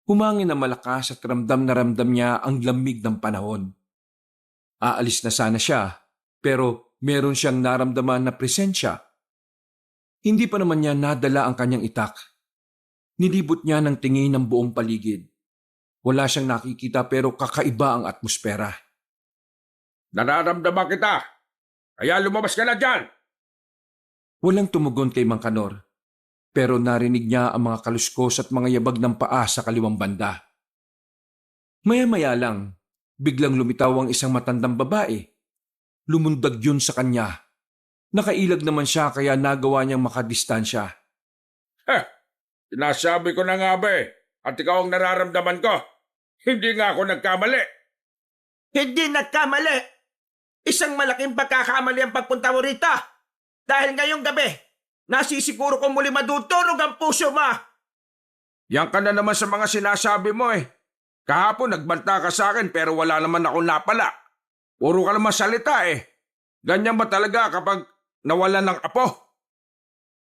Humangin na malakas at ramdam na ramdam niya ang lamig ng panahon. Aalis na sana siya, pero meron siyang naramdaman na presensya. Hindi pa naman niya nadala ang kanyang itak. Nilibot niya ng tingin ng buong paligid. Wala siyang nakikita pero kakaiba ang atmosfera. Nararamdaman kita, kaya lumabas ka na dyan! Walang tumugon kay Mang Kanor, pero narinig niya ang mga kaluskos at mga yabag ng paa sa kaliwang banda. Maya-maya lang, biglang lumitaw ang isang matandang babae. Lumundag yun sa kanya. Nakailag naman siya kaya nagawa niyang makadistansya. Sinasabi ko na nga ba at ikaw ang nararamdaman ko. Hindi nga ako nagkamali. Hindi nagkamali! Isang malaking pagkakamali ang pagpunta mo rito. Dahil ngayong gabi, nasisiguro ko muli madudurog ang puso mo. Yan ka na naman sa mga sinasabi mo Kahapon nagbanta ka sa akin pero wala naman ako napala. Puro ka naman salita Ganyan ba talaga kapag nawala ng apo?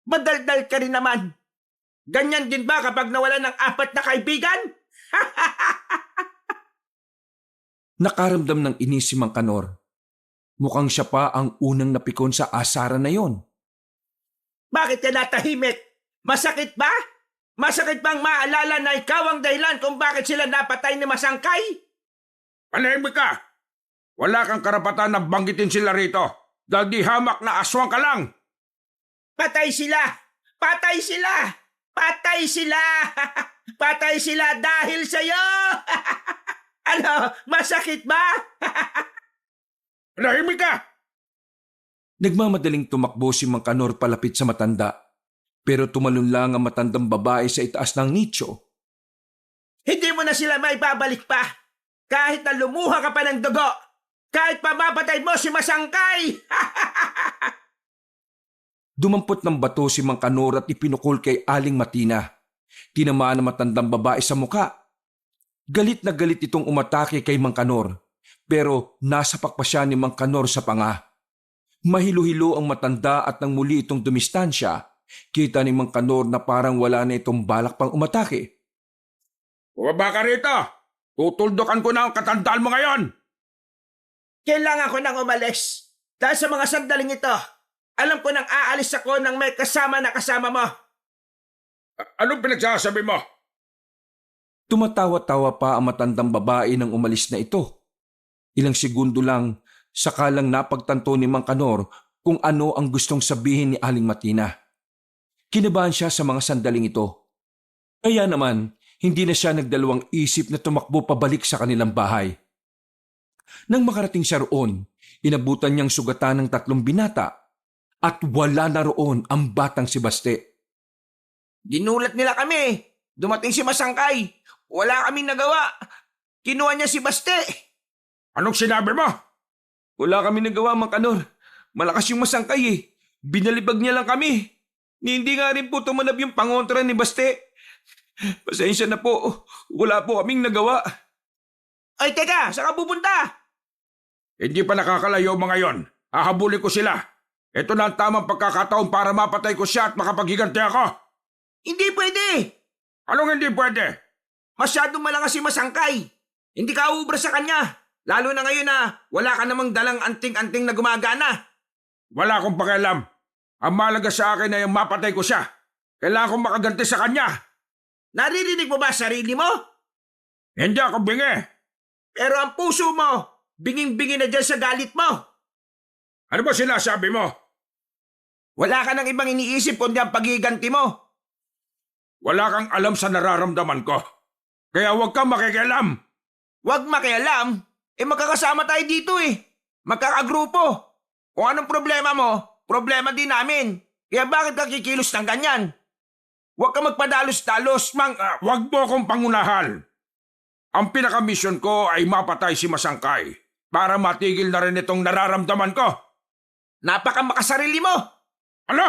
Madaldal ka rin naman. Ganyan din ba kapag nawala ng 4 na kaibigan? Nakaramdam ng inis si Mang Kanor. Mukhang siya pa ang unang napikon sa asaran na yon. Bakit ka natahimik? Masakit ba? Masakit bang maalala na ikaw ang dahilan kung bakit sila napatay ni Masangkay? Panahimik ka! Wala kang karapatan na banggitin sila rito dahil di hamak na aswang ka lang! Patay sila! Patay sila! Patay sila! Patay sila dahil sa'yo! Ano, masakit ba? Panahimik ka! Nagmamadaling tumakbo si Mang Kanor palapit sa matanda, pero tumalon lang ang matandang babae sa itaas ng nicho. Hindi mo na sila may babalik pa! Kahit na lumuha ka pa ng dugo! Kahit pamapatay mo si Masangkay! Dumampot ng bato si Mang Kanor at ipinukol kay Aling Matina. Tinamaan ang matandang babae sa muka. Galit na galit itong umatake kay Mang Kanor, pero nasapak pa siya ni Mang Kanor sa panga. Mahilo-hilo ang matanda at nang muli itong dumistansya, kita ni Mang Kanor na parang wala na itong balak pang umatake. Bumaba ka rito! Tutuldukan ko na ang katandaan mo ngayon! Kailangan ko nang umalis. Dahil sa mga sandaling ito, alam ko nang aalis ako nang may kasama na kasama mo. Anong pinagsasabi mo? Tumatawa-tawa pa ang matandang babae nang umalis na ito. Ilang segundo lang, sakalang napagtanto ni Mang Kanor kung ano ang gustong sabihin ni Aling Matina. Kinabahan siya sa mga sandaling ito. Kaya naman, hindi na siya nagdalawang isip na tumakbo pabalik sa kanilang bahay. Nang makarating siya roon, inabutan niyang sugatan ng 3 binata at wala na roon ang batang si Baste. Ginulat nila kami. Dumating si Masangkay. Wala kaming nagawa. Kinuha niya si Baste. Anong sinabi mo? Wala kami nagawa, Mang Kanor. Malakas yung Masangkay Binalibag niya lang kami. Hindi nga rin po tumanab yung pangontra ni Baste. Pasensya na po. Wala po kaming nagawa. Ay, teka! Saan ka pupunta? Hindi pa nakakalayo mga yon. Hahabulin ko sila. Ito na ang tamang pagkakataon para mapatay ko siya at makapaghiganti ako. Hindi pwede! Anong hindi pwede? Masyadong malakas si Masangkay. Hindi ka uubra sa kanya. Lalo na ngayon na wala ka namang dalang anting-anting na gumagana. Wala akong pakialam. Ang mahalaga sa akin ay mapatay ko siya. Kailangan kong makaganti sa kanya. Naririnig mo ba sarili mo? Hindi ako bingi. Pero ang puso mo, binging-bingi na dyan sa galit mo. Ano ba sinasabi mo? Wala ka nang ibang iniisip kundi ang paghiganti mo. Wala kang alam sa nararamdaman ko. Kaya huwag kang makikialam. Huwag makialam. Magkakasama tayo dito Magkakagrupo. Kung anong problema mo, problema din namin. Kaya bakit ka kikilos ng ganyan? Huwag ka magpadalos-dalos, Huwag mo akong pangunahan. Ang pinaka-mission ko ay mapatay si Masangkay para matigil na rin itong nararamdaman ko. Napaka makasarili mo. Ano?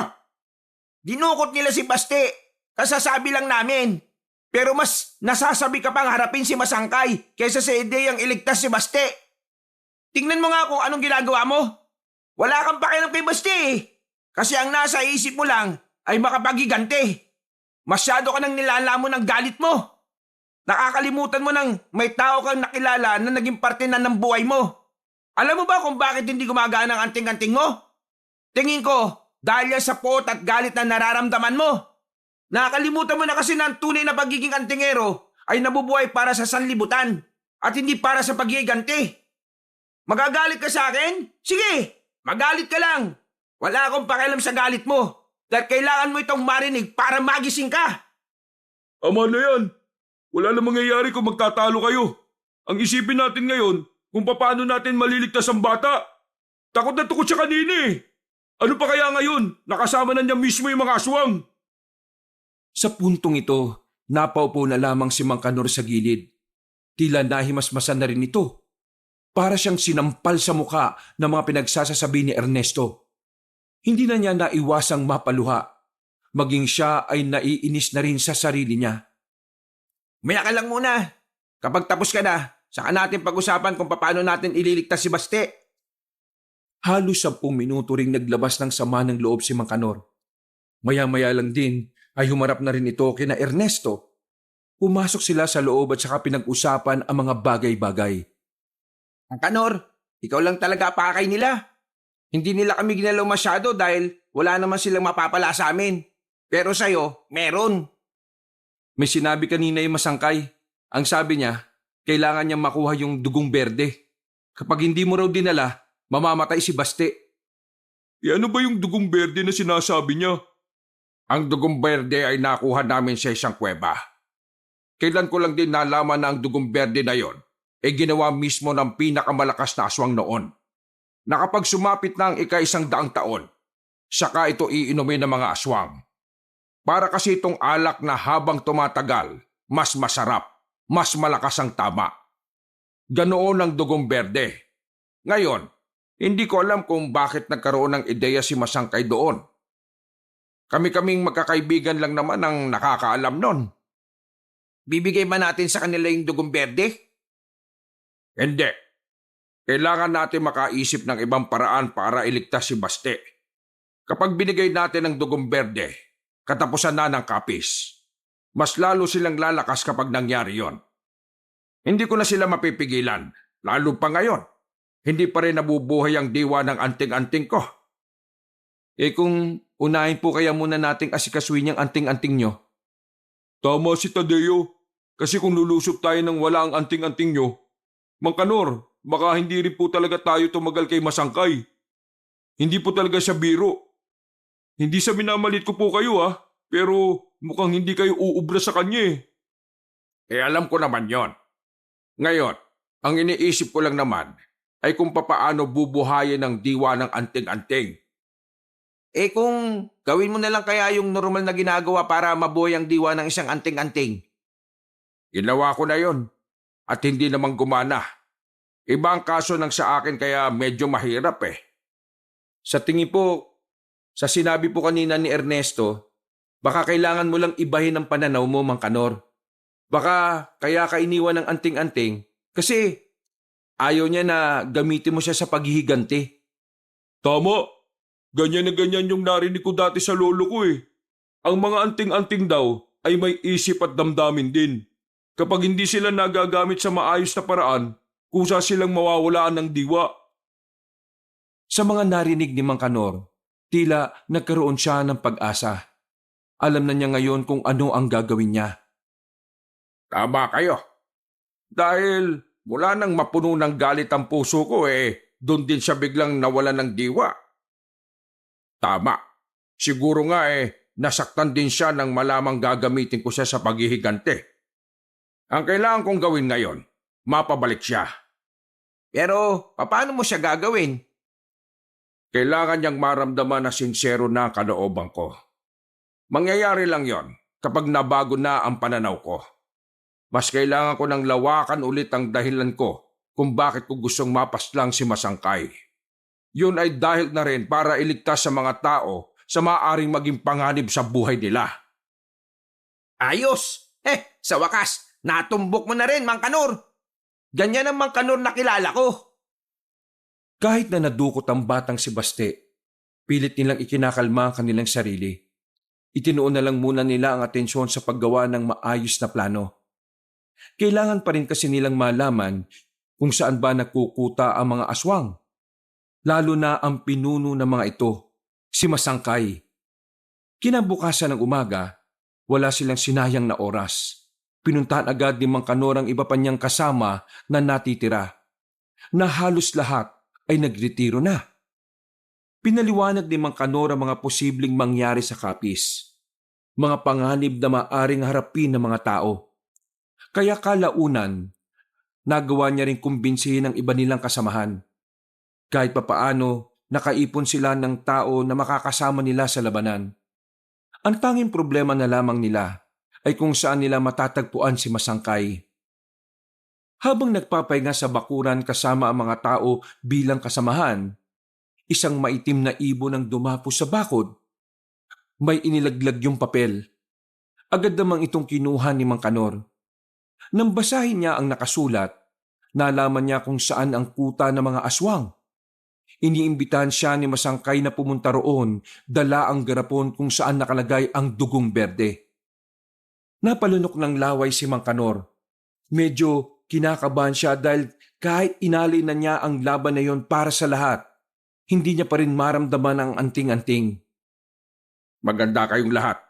Dinukot nila si Baste. Kasasabi lang namin. Pero mas nasasabi ka pang harapin si Masangkay kaysa sa ideyang iligtas si Baste. Tingnan mo nga kung anong ginagawa mo. Wala kang pakialam kay Baste eh. Kasi ang nasa isip mo lang ay makapagigante. Masyado ka nang nilalamon ng galit mo. Nakakalimutan mo nang may tao kang nakilala na naging parte na ng buhay mo. Alam mo ba kung bakit hindi gumagana ang anting-anting mo? Tingin ko, dahil yan sa pot at galit na nararamdaman mo. Nakakalimutan mo na kasi na ang tunay na pagiging antingero ay nabubuhay para sa sanlibutan at hindi para sa pagigante. Magagalit ka sa akin? Sige, magalit ka lang. Wala akong pakialam sa galit mo dahil kailangan mo itong marinig para magising ka. Ama na yan. Wala na mangyayari kung magtatalo kayo. Ang isipin natin ngayon kung paano natin maliligtas ang bata. Takot na takot siya kanina eh. Ano pa kaya ngayon? Nakasama na niya mismo yung mga aswang. Sa puntong ito, napaupo na lamang si Mang Kanor sa gilid. Tila nahimasmasan na rin ito. Para siyang sinampal sa muka ng mga pinagsasasabi ni Ernesto. Hindi na niya naiwasang mapaluha. Maging siya ay naiinis na rin sa sarili niya. Maya ka lang muna. Kapag tapos ka na, saka natin pag-usapan kung paano natin ililigtas si Baste. Halos 10 minuto ring naglabas ng sama ng loob si Mang Kanor. Maya-maya lang din ay humarap na rin ito kina Ernesto. Pumasok sila sa loob at saka pinag-usapan ang mga bagay-bagay. Ang Kanor, ikaw lang talaga pakay nila. Hindi nila kami ginalaw masyado dahil wala naman silang mapapala sa amin. Pero sa'yo, meron. May sinabi kanina yung Masangkay. Ang sabi niya, kailangan niyang makuha yung dugong berde. Kapag hindi mo raw dinala, mamamatay si Baste. Ano ba yung dugong berde na sinasabi niya? Ang dugong berde ay nakuha namin sa isang kuweba. Kailan ko lang din nalaman na ang dugong berde na yon ay ginawa mismo ng pinakamalakas na aswang noon. Na kapag sumapit na ang ika-100 taon, saka ito iinumin ng mga aswang. Para kasi itong alak na habang tumatagal, mas masarap, mas malakas ang tama. Ganoon ang dugong berde. Ngayon, hindi ko alam kung bakit nagkaroon ng ideya si Masangkay doon. Kami-kaming magkakaibigan lang naman ang nakakaalam nun. Bibigay ba natin sa kanila yung dugong berde? Hindi. Kailangan natin makaisip ng ibang paraan para iligtas si Baste. Kapag binigay natin ang dugong berde, katapusan na ng kapis. Mas lalo silang lalakas kapag nangyari yon. Hindi ko na sila mapipigilan, lalo pa ngayon. Hindi pa rin nabubuhay ang diwa ng anting-anting ko. Kung unahin po kaya muna nating asikasuin yung anting-anting nyo. Tama si Tadeo. Kasi kung lulusop tayo ng wala ang anting-anting nyo, Mang Kanor, baka hindi rin po talaga tayo tumagal kay Masangkay. Hindi po talaga siya biro. Hindi sa minamalit ko po kayo pero mukhang hindi kayo uubra sa kanya eh. Alam ko naman yon. Ngayon, ang iniisip ko lang naman ay kung papaano bubuhayin ang diwa ng anting-anting. Kung gawin mo na lang kaya yung normal na ginagawa para mabuhay ang diwa ng isang anting-anting. Ginawa ko na yon at hindi naman gumana. Iba ang kaso ng sa akin kaya medyo mahirap eh. Sa tingin po, sa sinabi po kanina ni Ernesto, baka kailangan mo lang ibahin ang pananaw mo, Mang Kanor. Baka kaya ka iniwan ng anting-anting kasi ayaw niya na gamitin mo siya sa paghihiganti. Tama. Ganyan na ganyan yung narinig ko dati sa lolo ko eh. Ang mga anting-anting daw ay may isip at damdamin din. Kapag hindi sila nagagamit sa maayos na paraan, kusa silang mawawalaan ng diwa. Sa mga narinig ni Mang Kanor, tila nagkaroon siya ng pag-asa. Alam na niya ngayon kung ano ang gagawin niya. Tama kayo. Dahil mula nang mapuno ng galit ang puso ko doon din siya biglang nawalan ng diwa. Tama. Siguro nga nasaktan din siya nang malamang gagamitin ko siya sa paghihigante. Ang kailangan kong gawin ngayon, mapabalik siya. Pero paano mo siya gagawin? Kailangan niyang maramdaman na sincero na ang kalooban ko. Mangyayari lang yon kapag nabago na ang pananaw ko. Mas kailangan ko ng lawakan ulit ang dahilan ko kung bakit ko gustong mapaslang si Masangkay. Yun ay dahil na rin para iligtas sa mga tao sa maaaring maging panganib sa buhay nila. Ayos! Sa wakas, natumbok mo na rin, Mang Kanor. Ganyan ang Mang Kanor na kilala ko. Kahit na nadukot ang batang si Baste, pilit nilang ikinakalma ang kanilang sarili. Itinuon na lang muna nila ang atensyon sa paggawa ng maayos na plano. Kailangan pa rin kasi nilang malaman kung saan ba nagkukuta ang mga aswang. Lalo na ang pinuno ng mga ito, si Masangkay. Kinabukasan ng umaga, wala silang sinayang na oras. Pinuntahan agad ni Mang Kanor ang iba pa niyang kasama na natitira, na halos lahat ay nagretiro na. Pinaliwanag ni Mang Kanor ang mga posibleng mangyari sa Capiz, mga panganib na maaring harapin ng mga tao. Kaya kalaunan, nagawa niya rin kumbinsihin ang iba nilang kasamahan. Kahit papaano, nakaipon sila ng tao na makakasama nila sa labanan. Ang tanging problema na lamang nila ay kung saan nila matatagpuan si Masangkay. Habang nagpapahinga sa bakuran kasama ang mga tao bilang kasamahan, isang maitim na ibon ang dumapo sa bakod. May inilaglag yung papel. Agad namang itong kinuha ni Mang Kanor. Nang basahin niya ang nakasulat, nalaman niya kung saan ang kuta ng mga aswang. Iniimbitahan siya ni Masangkay na pumunta roon, dala ang garapon kung saan nakalagay ang dugong berde. Napalunok ng laway si Mang Kanor. Medyo kinakabahan siya dahil kahit inalay na niya ang laban na yon para sa lahat, hindi niya pa rin maramdaman ang anting-anting. Maganda kayong lahat.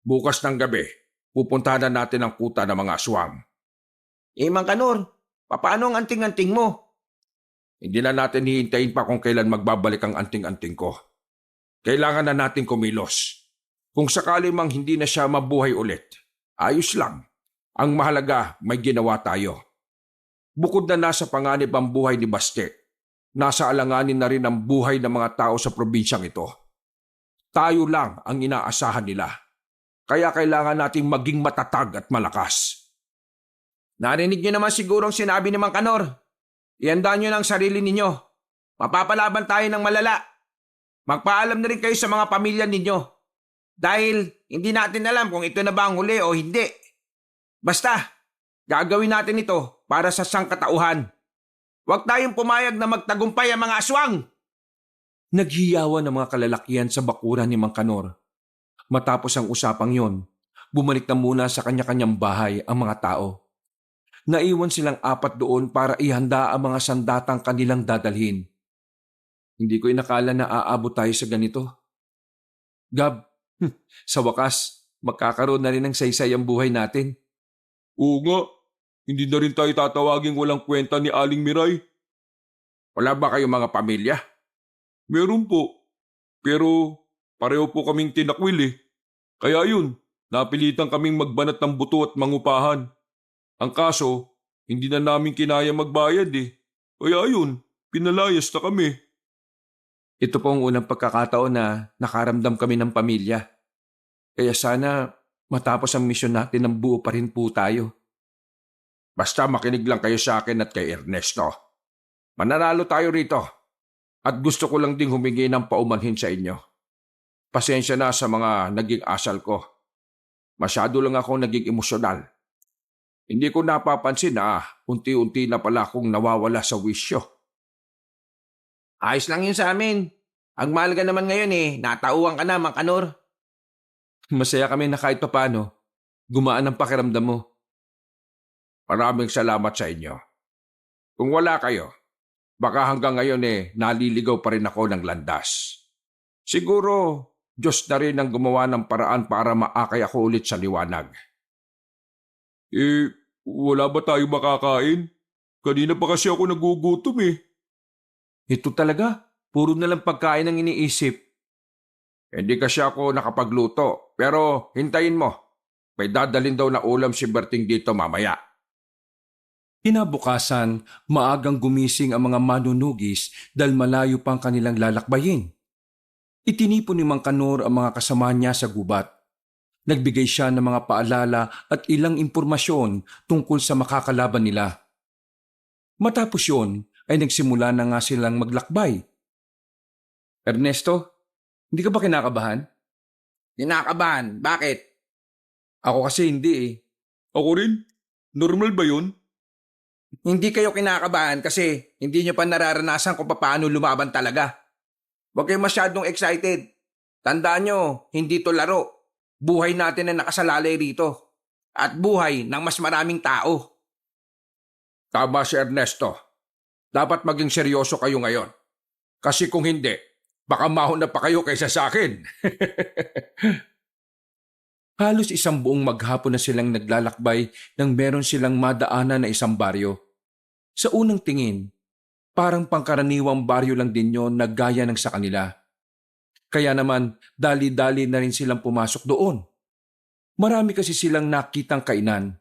Bukas ng gabi, pupuntahan na natin ang kuta ng mga aswang. Mang Kanor, paano ang anting-anting mo? Hindi na natin hihintayin pa kung kailan magbabalik ang anting-anting ko. Kailangan na natin kumilos. Kung sakali mang hindi na siya mabuhay ulit, ayos lang. Ang mahalaga, may ginawa tayo. Bukod na nasa panganib ang buhay ni Baste, nasa alanganin na rin ang buhay ng mga tao sa probinsyang ito. Tayo lang ang inaasahan nila. Kaya kailangan nating maging matatag at malakas. Narinig niyo naman siguro ang sinabi ni Mang Kanor. Ihandaan niyo ng sarili ninyo. Mapapalaban tayo ng malala. Magpaalam na rin kayo sa mga pamilya ninyo. Dahil hindi natin alam kung ito na ba ang huli o hindi. Basta, gagawin natin ito para sa sangkatauhan. Huwag tayong pumayag na magtagumpay ang mga aswang. Naghiyawan ang mga kalalakihan sa bakuran ni Mang Kanor. Matapos ang usapang yon, bumalik na muna sa kanya-kanyang bahay ang mga tao. Naiwan silang 4 doon para ihanda ang mga sandatang kanilang dadalhin. Hindi ko inakala na aabot tayo sa ganito. Gab, sa wakas, magkakaroon na rin ng saysay ang buhay natin. Oo nga, hindi na rin tayo tatawaging walang kwenta ni Aling Miray. Wala ba kayong mga pamilya? Meron po, pero pareho po kaming tinakwil eh. Kaya yun, napilitan kaming magbanat ng buto at mangupahan. Ang kaso, hindi na namin kinaya magbayad eh. Kaya yun, pinalayas na kami. Ito po ang unang pagkakataon na nakaramdam kami ng pamilya. Kaya sana matapos ang misyon natin ng buo pa rin po tayo. Basta makinig lang kayo sa akin at kay Ernesto. Mananalo tayo rito. At gusto ko lang ding humingi ng paumanhin sa inyo. Pasensya na sa mga naging asal ko. Masyado lang ako naging emosyonal. Hindi ko napapansin na unti-unti na pala akong nawawala sa wisyo. Ayos lang yun sa amin. Ang mahalaga naman ngayon natauhan ka na, Mang Kanor. Masaya kami na kahit papano, gumaan ang pakiramdam mo. Maraming salamat sa inyo. Kung wala kayo, baka hanggang ngayon naliligaw pa rin ako ng landas. Siguro, Diyos na rin ang gumawa ng paraan para maakay ako ulit sa liwanag. Wala ba tayo makakain? Kanina pa kasi ako nagugutom eh. Ito talaga, puro na lang pagkain ang iniisip. Hindi kasi ako nakapagluto, pero hintayin mo. May dadalhin daw na ulam si Berting dito mamaya. Kinabukasan, maagang gumising ang mga manunugis dahil malayo pang kanilang lalakbayin. Itinipon ni Mang Kanor ang mga kasama niya sa gubat. Nagbigay siya ng mga paalala at ilang impormasyon tungkol sa makakalaban nila. Matapos yon, ay nagsimula na nga silang maglakbay. Ernesto, hindi ka ba kinakabahan? Kinakabahan, bakit? Ako kasi hindi eh. Ako rin? Normal ba yun? Hindi kayo kinakabahan kasi hindi nyo pa nararanasan kung paano lumaban talaga. Huwag kayo masyadong excited. Tandaan nyo, hindi to laro. Buhay natin na nakasalalay rito. At buhay ng mas maraming tao. Tama si Ernesto. Dapat maging seryoso kayo ngayon. Kasi kung hindi, baka mahuna pa kayo kaysa sa akin. Halos isang buong maghapon na silang naglalakbay nang meron silang madaanan na isang baryo. Sa unang tingin, parang pangkaraniwang baryo lang din yon na gaya ng sa kanila. Kaya naman, dali-dali na rin silang pumasok doon. Marami kasi silang nakitang kainan.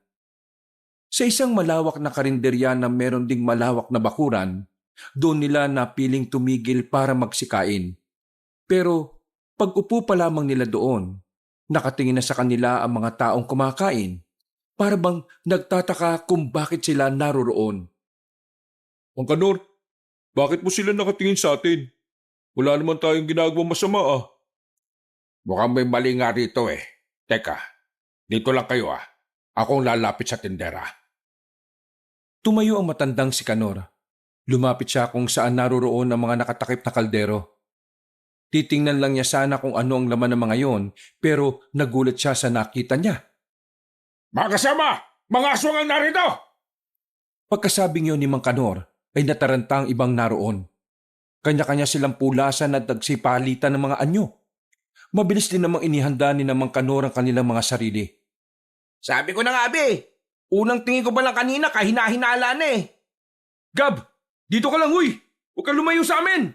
Sa isang malawak na karinderya na meron ding malawak na bakuran, doon nila napiling tumigil para magsikain. Pero pag upo pa lamang nila doon, nakatingin na sa kanila ang mga taong kumakain, para bang nagtataka kung bakit sila naroroon. Ang Kanor, bakit mo sila nakatingin sa atin? Wala naman tayong ginagawang masama ah. Mukhang may mali nga rito eh. Teka, dito lang kayo ah. Akong lalapit sa tindera. Tumayo ang matandang si Kanor. Lumapit siya kung saan naroroon ang mga nakatakip na kaldero. Titingnan lang niya sana kung ano ang laman ng mga yon, pero nagulat siya sa nakita niya. Mga kasama! Mga aswang ang narito! Pagkasabing yon ni Mang Kanor, ay nataranta ang ibang naroon. Kanya-kanya silang pulasan at nagsipalitan ng mga anyo. Mabilis din namang inihanda ni Mang Kanor ang kanilang mga sarili. Sabi ko na nga, be. Unang tingin ko ba lang kanina, kahina-hinala na eh. Gab! Dito ka lang, huy! Huwag kang lumayo sa amin!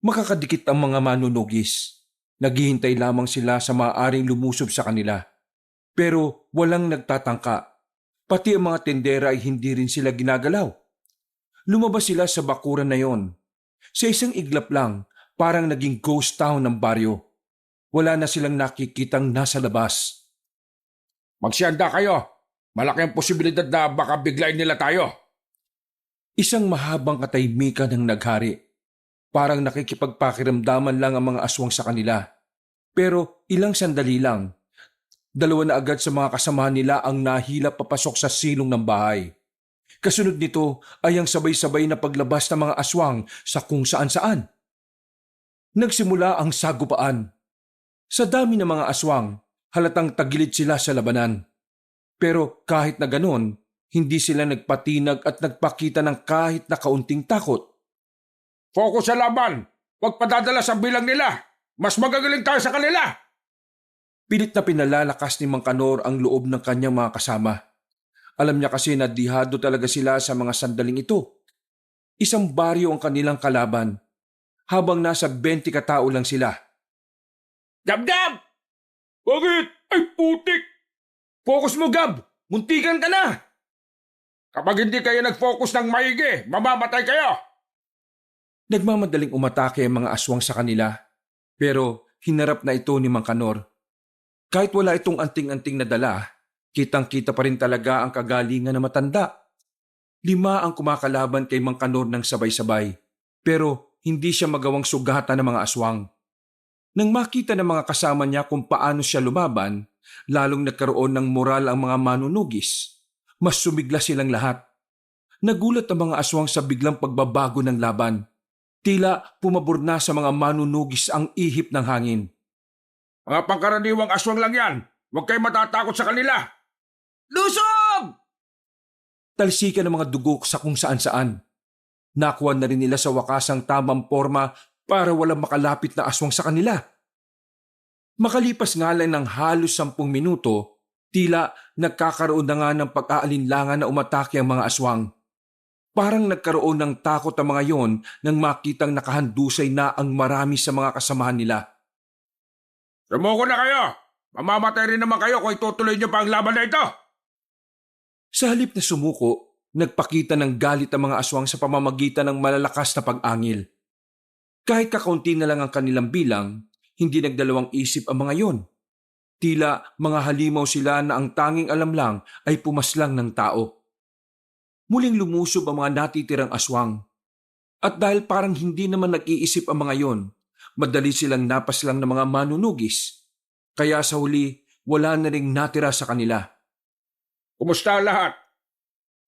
Makakadikit ang mga manunugis. Naghihintay lamang sila sa maaaring lumusob sa kanila. Pero walang nagtatangka. Pati ang mga tendera ay hindi rin sila ginagalaw. Lumabas sila sa bakuran na yon. Sa isang iglap lang, parang naging ghost town ng baryo. Wala na silang nakikitang nasa labas. Magsiyanda kayo. Malaki ang posibilidad na baka biglain nila tayo. Isang mahabang katahimikan ang naghari. Parang nakikipagpakiramdaman lang ang mga aswang sa kanila. Pero ilang sandali lang, dalawa na agad sa mga kasama nila ang nahilap papasok sa silong ng bahay. Kasunod nito ay ang sabay-sabay na paglabas ng mga aswang sa kung saan-saan. Nagsimula ang sagupaan. Sa dami ng mga aswang, halatang tagilid sila sa labanan. Pero kahit na ganon, hindi sila nagpatinag at nagpakita ng kahit na kaunting takot. Focus sa laban. Huwag padadala sa bilang nila. Mas magagaling tayo sa kanila. Pilit na pinalalakas ni Mang Kanor ang loob ng kanyang mga kasama. Alam niya kasi na dihado talaga sila sa mga sandaling ito. Isang baryo ang kanilang kalaban, habang nasa 20 katao lang sila. Dab-dab! Bakit? Ay putik! Focus mo, Gab! Muntikan ka na! Kapag hindi kayo nag-focus ng maigi, mamamatay kayo! Nagmamadaling umatake ang mga aswang sa kanila, pero hinarap na ito ni Mang Kanor. Kahit wala itong anting-anting na dala, kitang-kita pa rin talaga ang kagalingan na matanda. 5 ang kumakalaban kay Mang Kanor ng sabay-sabay, pero hindi siya magawang sugatan ng mga aswang. Nang makita ng mga kasama niya kung paano siya lumaban, lalong nagkaroon ng moral ang mga manunugis. Mas sumigla silang lahat. Nagulat ang mga aswang sa biglang pagbabago ng laban. Tila pumabor na sa mga manunugis ang ihip ng hangin. Mga pangkaraniwang aswang lang yan. Huwag kayo matatakot sa kanila. Lusob! Talsikan ng mga dugok sa kung saan-saan. Nakuha na rin nila sa wakas ang tamang forma para walang makalapit na aswang sa kanila. Makalipas nga lang ng halos 10 minuto, tila nagkakaroon na nga ng pag-aalinlangan na umatake ang mga aswang. Parang nagkaroon ng takot ang mga yon nang makitang nakahandusay na ang marami sa mga kasamahan nila. Sumuko na kayo! Mamamatay rin naman kayo kung itutuloy niyo pa ang laban na ito! Sa halip na sumuko, nagpakita ng galit ang mga aswang sa pamamagitan ng malalakas na pag-angil. Kahit kakaunti na lang ang kanilang bilang, hindi nagdalawang isip ang mga yon. Tila mga halimaw sila na ang tanging alam lang ay pumaslang ng tao. Muling lumusob ang mga natitirang aswang. At dahil parang hindi naman nag-iisip ang mga yon, madali silang napaslang ng mga manunugis. Kaya sa huli, wala na ring natira sa kanila. Kumusta ang lahat?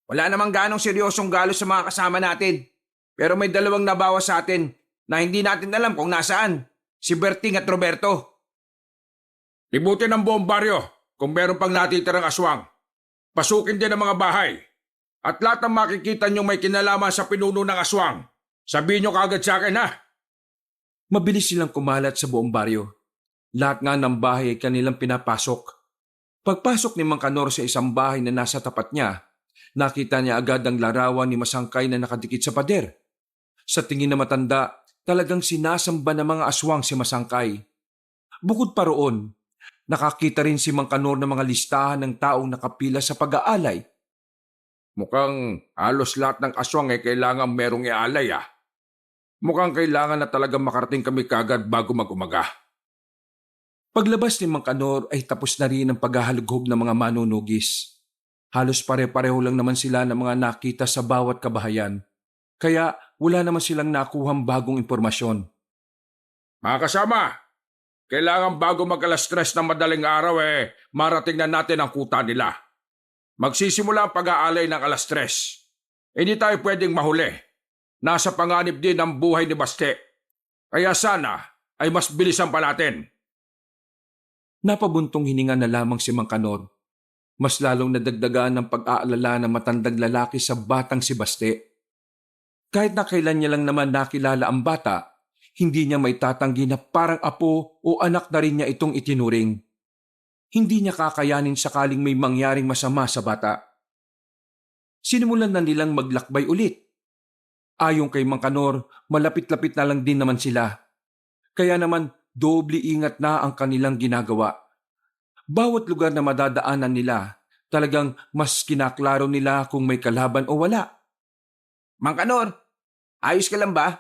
Wala namang ganong seryosong galo sa mga kasama natin. Pero may dalawang nabawas sa atin na hindi natin alam kung nasaan. Si Berting at Roberto. Libutin ang buong baryo kung meron pang natitirang aswang. Pasukin din ang mga bahay. At lahat ng makikita nyo may kinalaman sa pinuno ng aswang. Sabihin nyo kaagad sa akin, ha? Mabilis silang kumalat sa buong baryo. Lahat nga ng bahay ay kanilang pinapasok. Pagpasok ni Mang Kanor sa isang bahay na nasa tapat niya, nakita niya agad ang larawan ni Masangkay na nakadikit sa pader. Sa tingin na matanda, talagang sinasamba ng mga aswang si Masangkay. Bukod pa roon, nakakita rin si Mang Kanor ng mga listahan ng taong nakapila sa pag-aalay. Mukhang halos lahat ng aswang ay kailangan merong ialay, ah. Mukhang kailangan na talagang makarating kami kagad bago mag-umaga. Paglabas ni Mang Kanor ay tapos na rin ang paghahalughog ng mga manunugis. Halos pare-pareho lang naman sila ng mga nakita sa bawat kabahayan. Kaya wala naman silang nakuhang bagong impormasyon. Mga kasama, kailangan bago mag-alas-tres ng madaling araw marating na natin ang kuta nila. Magsisimula ang pag-aalay ng alas-tres. Hindi tayo pwedeng mahuli. Nasa panganib din ang buhay ni Baste. Kaya sana ay mas bilisan pa natin. Napabuntong hininga na lamang si Mang Kanor. Mas lalong nadagdagan ng pag-aalala ng matandang lalaki sa batang si Baste. Kahit na kailan niya lang naman nakilala ang bata, hindi niya may tatanggi na parang apo o anak na rin niya itong itinuring. Hindi niya kakayanin sakaling may mangyaring masama sa bata. Sinimulan na nilang maglakbay ulit. Ayon kay Mang Kanor, malapit-lapit na lang din naman sila. Kaya naman, doble ingat na ang kanilang ginagawa. Bawat lugar na madadaanan nila, talagang mas kinaklaro nila kung may kalaban o wala. Mang Kanor, ayos ka lang ba?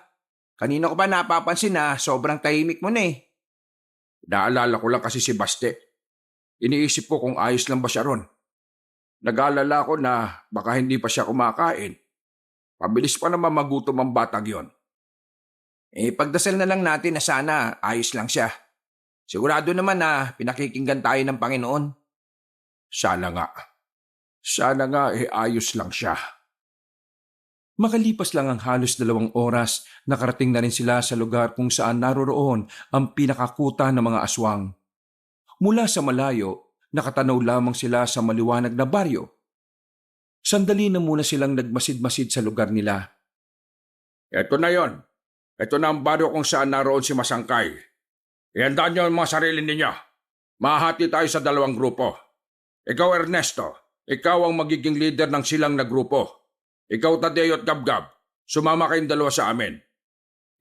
Kanina ko ba napapansin na sobrang tahimik mo na eh. Naalala ko lang kasi si Baste. Iniisip ko kung ayos lang ba siya ron. Nag-aalala ko na baka hindi pa siya kumakain. Pabilis pa naman magutom ang batang yon. Pagdasal na lang natin na sana ayos lang siya. Sigurado naman na pinakikinggan tayo ng Panginoon. Sana nga. Sana nga ayos lang siya. Makalipas lang ang halos 2 oras, nakarating na rin sila sa lugar kung saan naroroon ang pinakakuta ng mga aswang. Mula sa malayo, nakatanaw lamang sila sa maliwanag na baryo. Sandali na muna silang nagmasid-masid sa lugar nila. Ito na yon. Ito na ang baryo kung saan naroon si Masangkay. Ihandaan niyo ang mga sarili ninyo. Mahati tayo sa 2 grupo. Ikaw, Ernesto, ikaw ang magiging leader ng silang na grupo. Ikaw, Tadeo at Gabgab, sumama kayong 2 sa amin.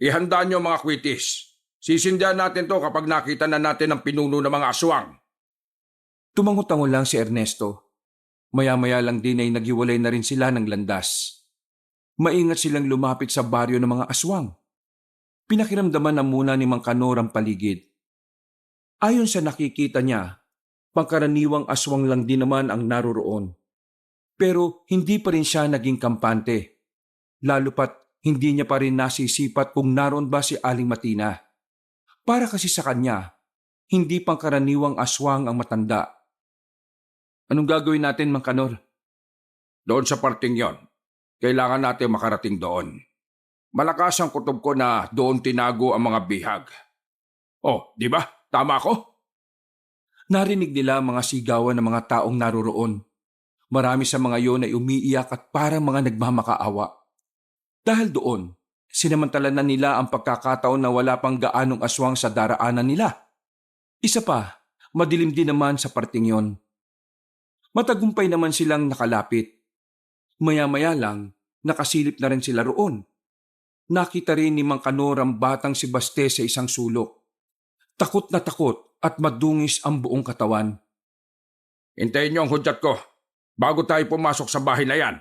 Ihandaan niyo ang mga kwitis. Sisindihan natin to kapag nakita na natin ang pinuno ng mga aswang. Tumangot-tango lang si Ernesto. Maya-maya lang din ay naghiwalay na rin sila ng landas. Maingat silang lumapit sa baryo ng mga aswang. Pinakiramdaman na muna ni Mang Kanor ang paligid. Ayon sa nakikita niya, pangkaraniwang aswang lang din naman ang naroroon. Pero hindi pa rin siya naging kampante. Lalo pat hindi niya pa rin nasisipat kung naroon ba si Aling Matina. Para kasi sa kanya, hindi pangkaraniwang aswang ang matanda. Anong gagawin natin, Mang Kanor? Doon sa parting yon, kailangan natin makarating doon. Malakas ang kutob ko na doon tinago ang mga bihag. Oh, di ba? Tama ako? Narinig nila ang mga sigawan ng mga taong naroroon. Marami sa mga yon ay umiiyak at parang mga nagmamakaawa. Dahil doon, sinamantala na nila ang pagkakataon na wala pang gaanong aswang sa daraanan nila. Isa pa, madilim din naman sa parting yon. Matagumpay naman silang nakalapit. Maya-maya lang, nakasilip na rin sila roon. Nakita rin ni Mang Kanor ang batang si Baste sa isang sulok. Takot na takot at madungis ang buong katawan. Hintayin niyo ang hudyat ko bago tayo pumasok sa bahay na yan.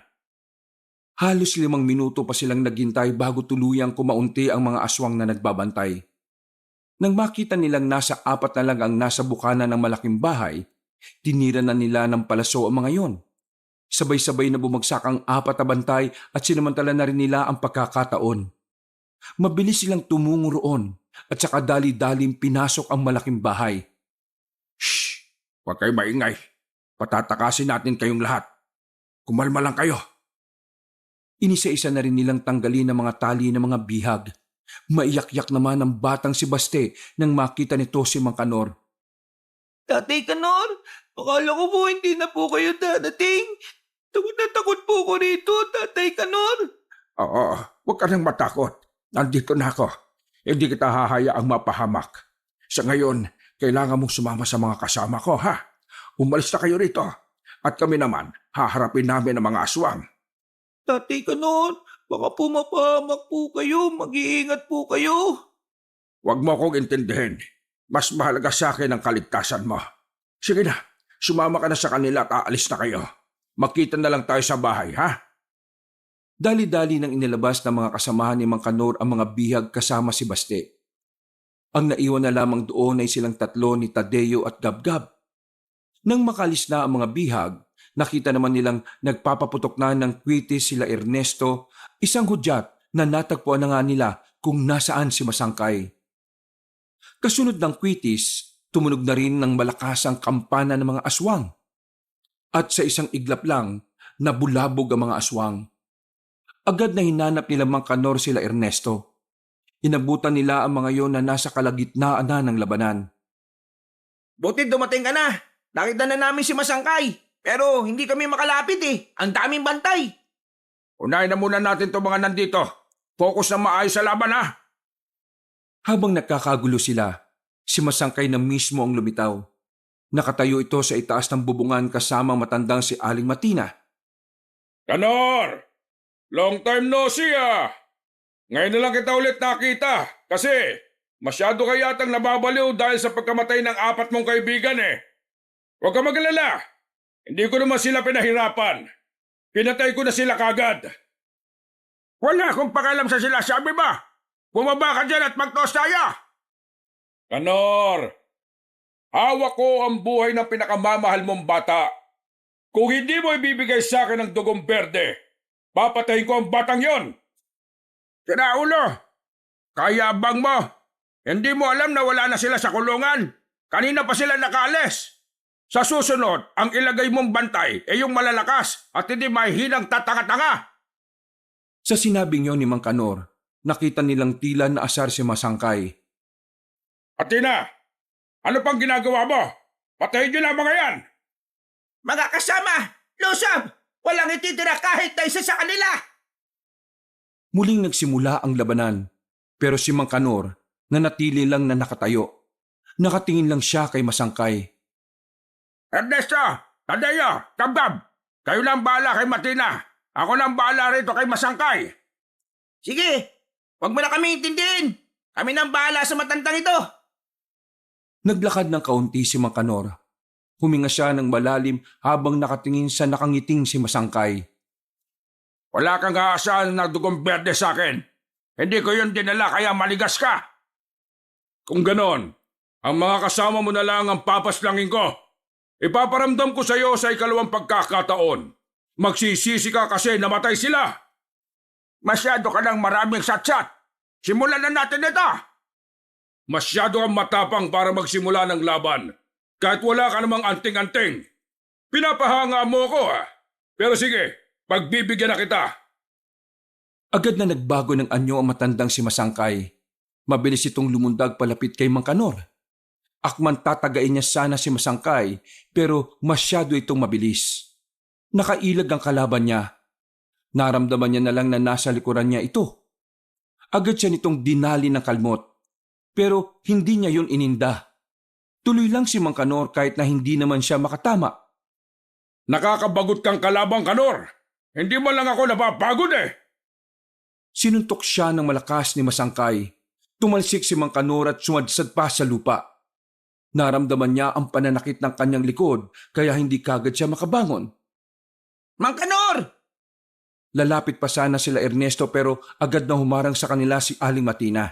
Halos 5 minuto pa silang naghintay bago tuluyang kumaunti ang mga aswang na nagbabantay. Nang makita nilang nasa 4 na lang ang nasa bukana ng malaking bahay, tinira na nila ng palaso ang mga yon. Sabay-sabay na bumagsak ang 4 na bantay at sinamantala na rin nila ang pagkakataon. Mabilis silang tumungo roon at saka dali-daling pinasok ang malaking bahay. Shh! Huwag kayo maingay. Patatakasin natin kayong lahat. Kumalma lang kayo. Inisa-isa na rin nilang tanggalin ang mga tali ng mga bihag. Maiyak-yak naman ang batang si Baste nang makita nito si Mang Kanor. Tatay Kanor, akala ko po hindi na po kayo dadating. Takot na takot po ko rito, Tatay Kanor. Oo, huwag ka nang matakot. Nandito na ako. Hindi kita hahayaang mapahamak. Sa ngayon, kailangan mong sumama sa mga kasama ko, ha? Umalis na kayo rito. At kami naman, haharapin namin ang mga aswang. Tatay Kanor, baka po mapahamak po kayo, mag-iingat po kayo. Huwag mo akong intindihin. Mas mahalaga sa akin ang kaligtasan mo. Sige na, sumama ka na sa kanila at aalis na kayo. Magkita na lang tayo sa bahay, ha? Dali-dali nang inilabas ng mga kasamahan ni Mang Kanor ang mga bihag kasama si Baste. Ang naiwan na lamang doon ay silang tatlo ni Tadeo at Gabgab. Nang makalis na ang mga bihag, nakita naman nilang nagpapaputok na ng kwitis sila Ernesto, isang hudyat na natagpuan na nga nila kung nasaan si Masangkay. Kasunod ng kwitis, tumunog na rin ng malakas ang kampana ng mga aswang. At sa isang iglap lang, nabulabog ang mga aswang. Agad na hinanap nila Mang Kanor sila Ernesto. Inabutan nila ang mga yon na nasa kalagitnaan na ng labanan. Buti dumating ka na. Nakita na namin si Masangkay. Pero hindi kami makalapit eh. Ang daming bantay. Unahin na muna natin itong mga nandito. Focus na maayos sa laban, ha? Habang nagkakagulo sila, si Masangkay na mismo ang lumitaw. Nakatayo ito sa itaas ng bubungan kasama matandang si Aling Matina. Kanor! Long time no see, ah! Ngayon na lang kita ulit nakita kasi masyado ka yatang nababaliw dahil sa pagkamatay ng 4 mong kaibigan eh. Huwag ka magalala. Hindi ko naman sila pinahirapan. Pinatay ko na sila kagad. Wala akong pakialam sa sila, sabi ba? Bumaba ka dyan at magtos tayo! Kanor! Hawak ko ang buhay ng pinakamamahal mong bata. Kung hindi mo ibibigay sa akin ng dugong berde, papatayin ko ang batang yon. Ulo, kayabang mo. Hindi mo alam na wala na sila sa kulungan. Kanina pa sila nakaalis. Sa susunod, ang ilagay mong bantay ay yung malalakas at hindi mahihinang tatanga-tanga. Sa sinabing yon ni Mang Kanor, nakita nilang tila na asar si Masangkay. Atina, ano pang ginagawa mo? Patayin niyo na mga yan! Mga kasama, Lusab, walang ititira kahit na isa sa kanila. Muling nagsimula ang labanan, pero si Mang Kanor nanatili lang na nakatayo. Nakatingin lang siya kay Masangkay. Ernesto, Tadeo, Gabgab, kayo lang bahala kay Matina. Ako lang bahala rito kay Masangkay. Sige, wag mo na kami intindihin. Kami nang bahala sa matandang ito. Naglakad ng kaunti si Mang Kanor. Huminga siya ng malalim habang nakatingin sa nakangiting si Masangkay. Wala kang aasahan na dugong berde sa akin. Hindi ko yun dinala kaya maligas ka. Kung ganon, ang mga kasama mo na lang ang papaslangin ko. Ipaparamdam ko sa iyo sa ikalawang pagkakataon. Magsisisi ka kasi namatay sila. Masyado ka ng maraming satsat. Simulan na natin ito. Masyado kang matapang para magsimula ng laban. Kahit wala ka namang anting-anting. Pinapahanga mo ko, ha? Pero sige, pagbibigyan na kita. Agad na nagbago ng anyo ang matandang si Masangkay. Mabilis itong lumundag palapit kay Mang Kanor. Akman tatagain niya sana si Masangkay pero masyado itong mabilis. Nakailag ang kalaban niya. Naramdaman niya na lang na nasa likuran niya ito. Agad siya nitong dinali ng kalmot. Pero hindi niya yun ininda. Tuloy lang si Mang Kanor kahit na hindi naman siya makatama. Nakakabagot kang kalabang, Kanor. Hindi mo lang ako napapagod eh. Sinuntok siya ng malakas ni Masangkay. Tumalsik si Mang Kanor at sumadsad pa sa lupa. Naramdaman niya ang pananakit ng kanyang likod kaya hindi kagad siya makabangon. Mang Kanor! Lalapit pa sana sila Ernesto pero agad na humarang sa kanila si Aling Matina.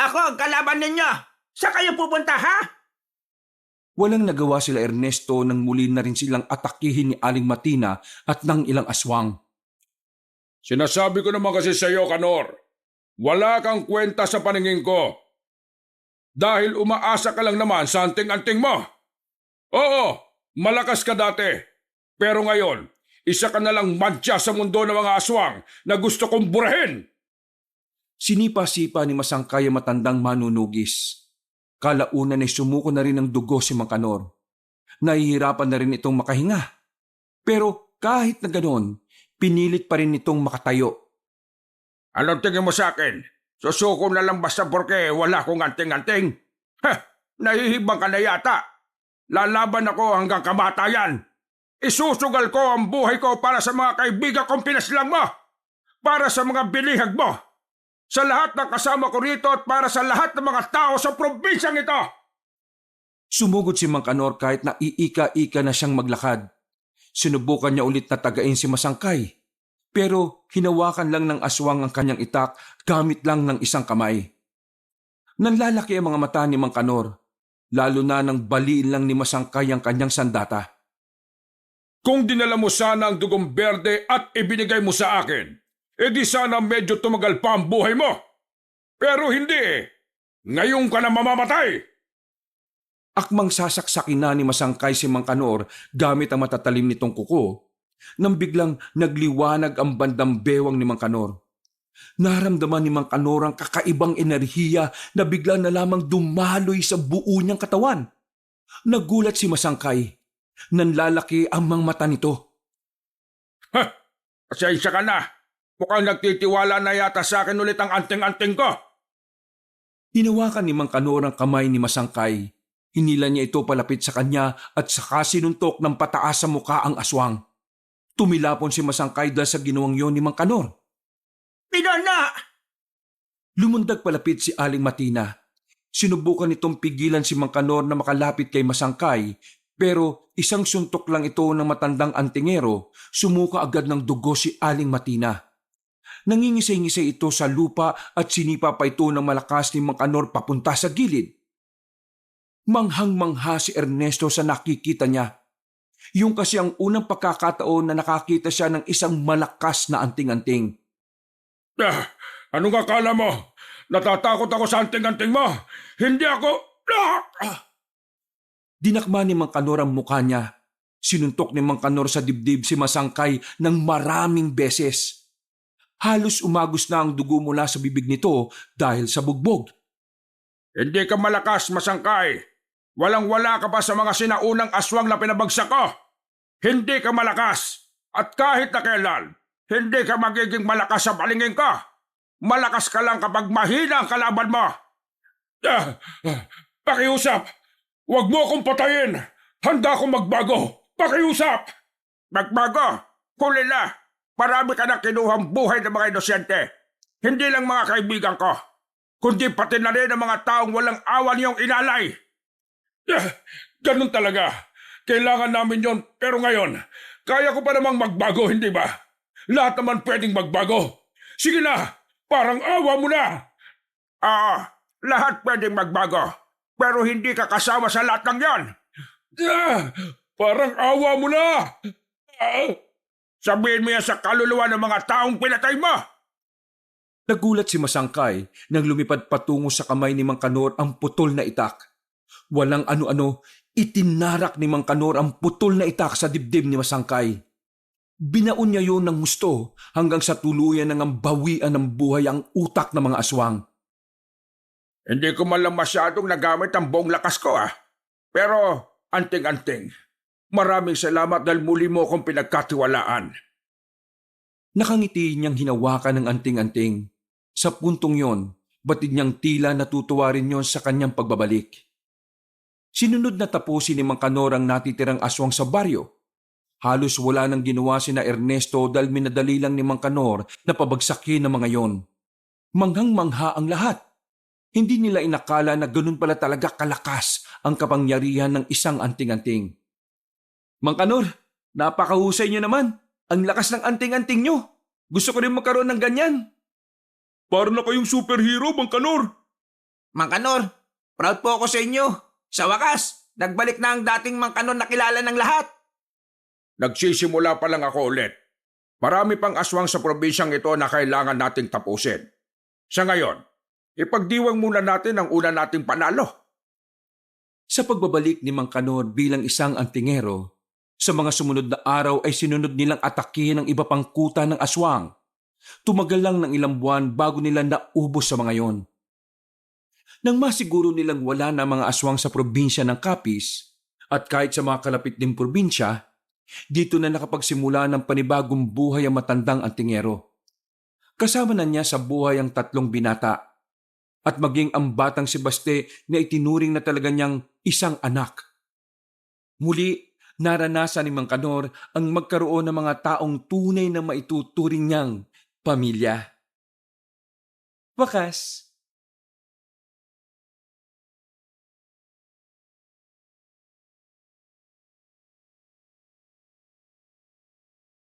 Ako ang kalaban ninyo! Saan kayo pupunta, ha? Walang nagawa sila Ernesto nang muli na rin silang atakihin ni Aling Matina at ng ilang aswang. Sinasabi ko naman kasi sa iyo, Kanor, wala kang kwenta sa paningin ko. Dahil umaasa ka lang naman sa anting-anting mo. Oo, malakas ka dati. Pero ngayon, isa ka na lang mantya sa mundo ng mga aswang na gusto kong burahin. Sinipa-sipa ni Masangkay ang matandang manunugis. Kalaunan ay sumuko na rin ng dugo si Mang Kanor. Nahihirapan na rin itong makahinga. Pero kahit na ganon, pinilit pa rin itong makatayo. Anong tingin mo sa akin? Susuko na lang basta porque wala akong anting-anting? Heh, nahihibang ka na yata. Lalaban ako hanggang kamatayan. Isusugal ko ang buhay ko para sa mga kaibigan kong pinaslang mo. Para sa mga bilihag mo. Sa lahat ng kasama ko rito at para sa lahat ng mga tao sa probinsyang ito. Sumugod si Mang Kanor kahit na iika-ika na siyang maglakad. Sinubukan niya ulit na tagain si Masangkay. Pero hinawakan lang ng aswang ang kanyang itak gamit lang ng isang kamay. Nanlalaki ang mga mata ni Mang Kanor, lalo na nang baliin lang ni Masangkay ang kanyang sandata. Kung dinala mo sana ang dugong berde at ibinigay mo sa akin, edi sana medyo tumagal pa ang buhay mo. Pero hindi eh. Ngayon ka na mamamatay. Akmang sasaksakin na ni Masangkay si Mang Kanor gamit ang matatalim nitong kuko, nang biglang nagliwanag ang bandang bewang ni Mang Kanor. Naramdaman ni Mang Kanor ang kakaibang enerhiya na bigla na lamang dumaloy sa buo niyang katawan. Nagulat si Masangkay. Nanlalaki ang mga mata nito. Ha! Pasensya ka na. Mukhang nagtitiwala na yata sa akin ulit ang anting-anting ko. Hinawakan ni Mang Kanor ang kamay ni Masangkay. Hinila niya ito palapit sa kanya at saka sinuntok ng pataas sa muka ang aswang. Tumilapon si Masangkay dahil sa ginawang yon ni Mang Kanor. Pinana! Lumundag palapit si Aling Matina. Sinubukan nitong pigilan si Mang Kanor na makalapit kay Masangkay, pero isang suntok lang ito ng matandang antingero, sumuka agad ng dugo si Aling Matina. Nangingisay-ngisay ito sa lupa at sinipa pa ito ng malakas ni Mang Kanor papunta sa gilid. Manghang-mangha si Ernesto sa nakikita niya. Yung kasi ang unang pagkakataon na nakakita siya ng isang malakas na anting-anting. Anong akala mo? Natatakot ako sa anting-anting mo? Hindi ako... Dinakma ni Mang Kanor ang mukha niya. Sinuntok ni Mang Kanor sa dibdib si Masangkay ng maraming beses. Halos umagos na ang dugo mula sa bibig nito dahil sa bugbog. Hindi ka malakas, Masangkay. Walang-wala ka pa sa mga sinaunang aswang na pinabagsak ko. Hindi ka malakas. At kahit na kailan, hindi ka magiging malakas sa palingin ko. Malakas ka lang kapag mahina ang kalaban mo. Pakiusap! Huwag mo akong patayin! Handa akong magbago! Pakiusap! Magbago? Huli na! Marami ka na kinuhang buhay ng mga inosyente. Hindi lang mga kaibigan ko, kundi pati na rin ang mga taong walang awa niyong inalay. Ganun talaga. Kailangan namin yon, pero ngayon, kaya ko pa namang magbago, hindi ba? Lahat naman pwedeng magbago. Sige na, parang awa mo na. Lahat pwedeng magbago, pero hindi ka kasama sa lahat ng yon. Parang awa mo na. Sabihin mo yan sa kaluluwa ng mga taong pinatay mo. Nagulat si Masangkay nang lumipad patungo sa kamay ni Mang Kanor ang putol na itak. Walang ano-ano, itinarak ni Mang Kanor ang putol na itak sa dibdib ni Masangkay. Binaon niya yon ng gusto hanggang sa tuluyan ng bawian ng buhay ang utak ng mga aswang. Hindi ko man lang masyadong nagamit ang buong lakas ko Pero anting-anting, maraming salamat dahil muli mo akong pinagkatiwalaan. Nakangiti niyang hinawakan ng anting-anting. Sa puntong yon, batid niyang tila natutuwa rin yon sa kanyang pagbabalik. Sinunod na tapusin ni Mang Kanor ang natitirang aswang sa baryo. Halos wala nang ginawa sina Ernesto dahil minadali lang ni Mang Kanor na pabagsakin ng mga yon. Manghang-mangha ang lahat. Hindi nila inakala na ganun pala talaga kalakas ang kapangyarihan ng isang anting-anting. Mang Kanor, napakahusay niyo naman. Ang lakas ng anting-anting niyo. Gusto ko rin magkaroon ng ganyan. Para na kayong superhero, Mang Kanor. Mang Kanor, proud po ako sa inyo. Sa wakas, nagbalik na ang dating Mang Kanor na kilala ng lahat. Nagsisimula pa lang ako ulit. Marami pang aswang sa probinsyang ito na kailangan nating tapusin. Sa ngayon, ipagdiwang muna natin ang una nating panalo. Sa pagbabalik ni Mang Kanor bilang isang antingero, sa mga sumunod na araw ay sinunod nilang atakihin ang iba pang kuta ng aswang. Tumagal lang ng ilang buwan bago nila naubos sa mga yon. Nang masiguro nilang wala na mga aswang sa probinsya ng Capiz, at kahit sa mga kalapit din probinsya, dito na nakapagsimula ng panibagong buhay ang matandang antingero. Kasama na niya sa buhay ang 3 binata, at maging ang batang si Baste na itinuring na talaga niyang isang anak. Muli, naranasan ni Mang Kanor ang magkaroon ng mga taong tunay na maituturing niyang pamilya. Wakas,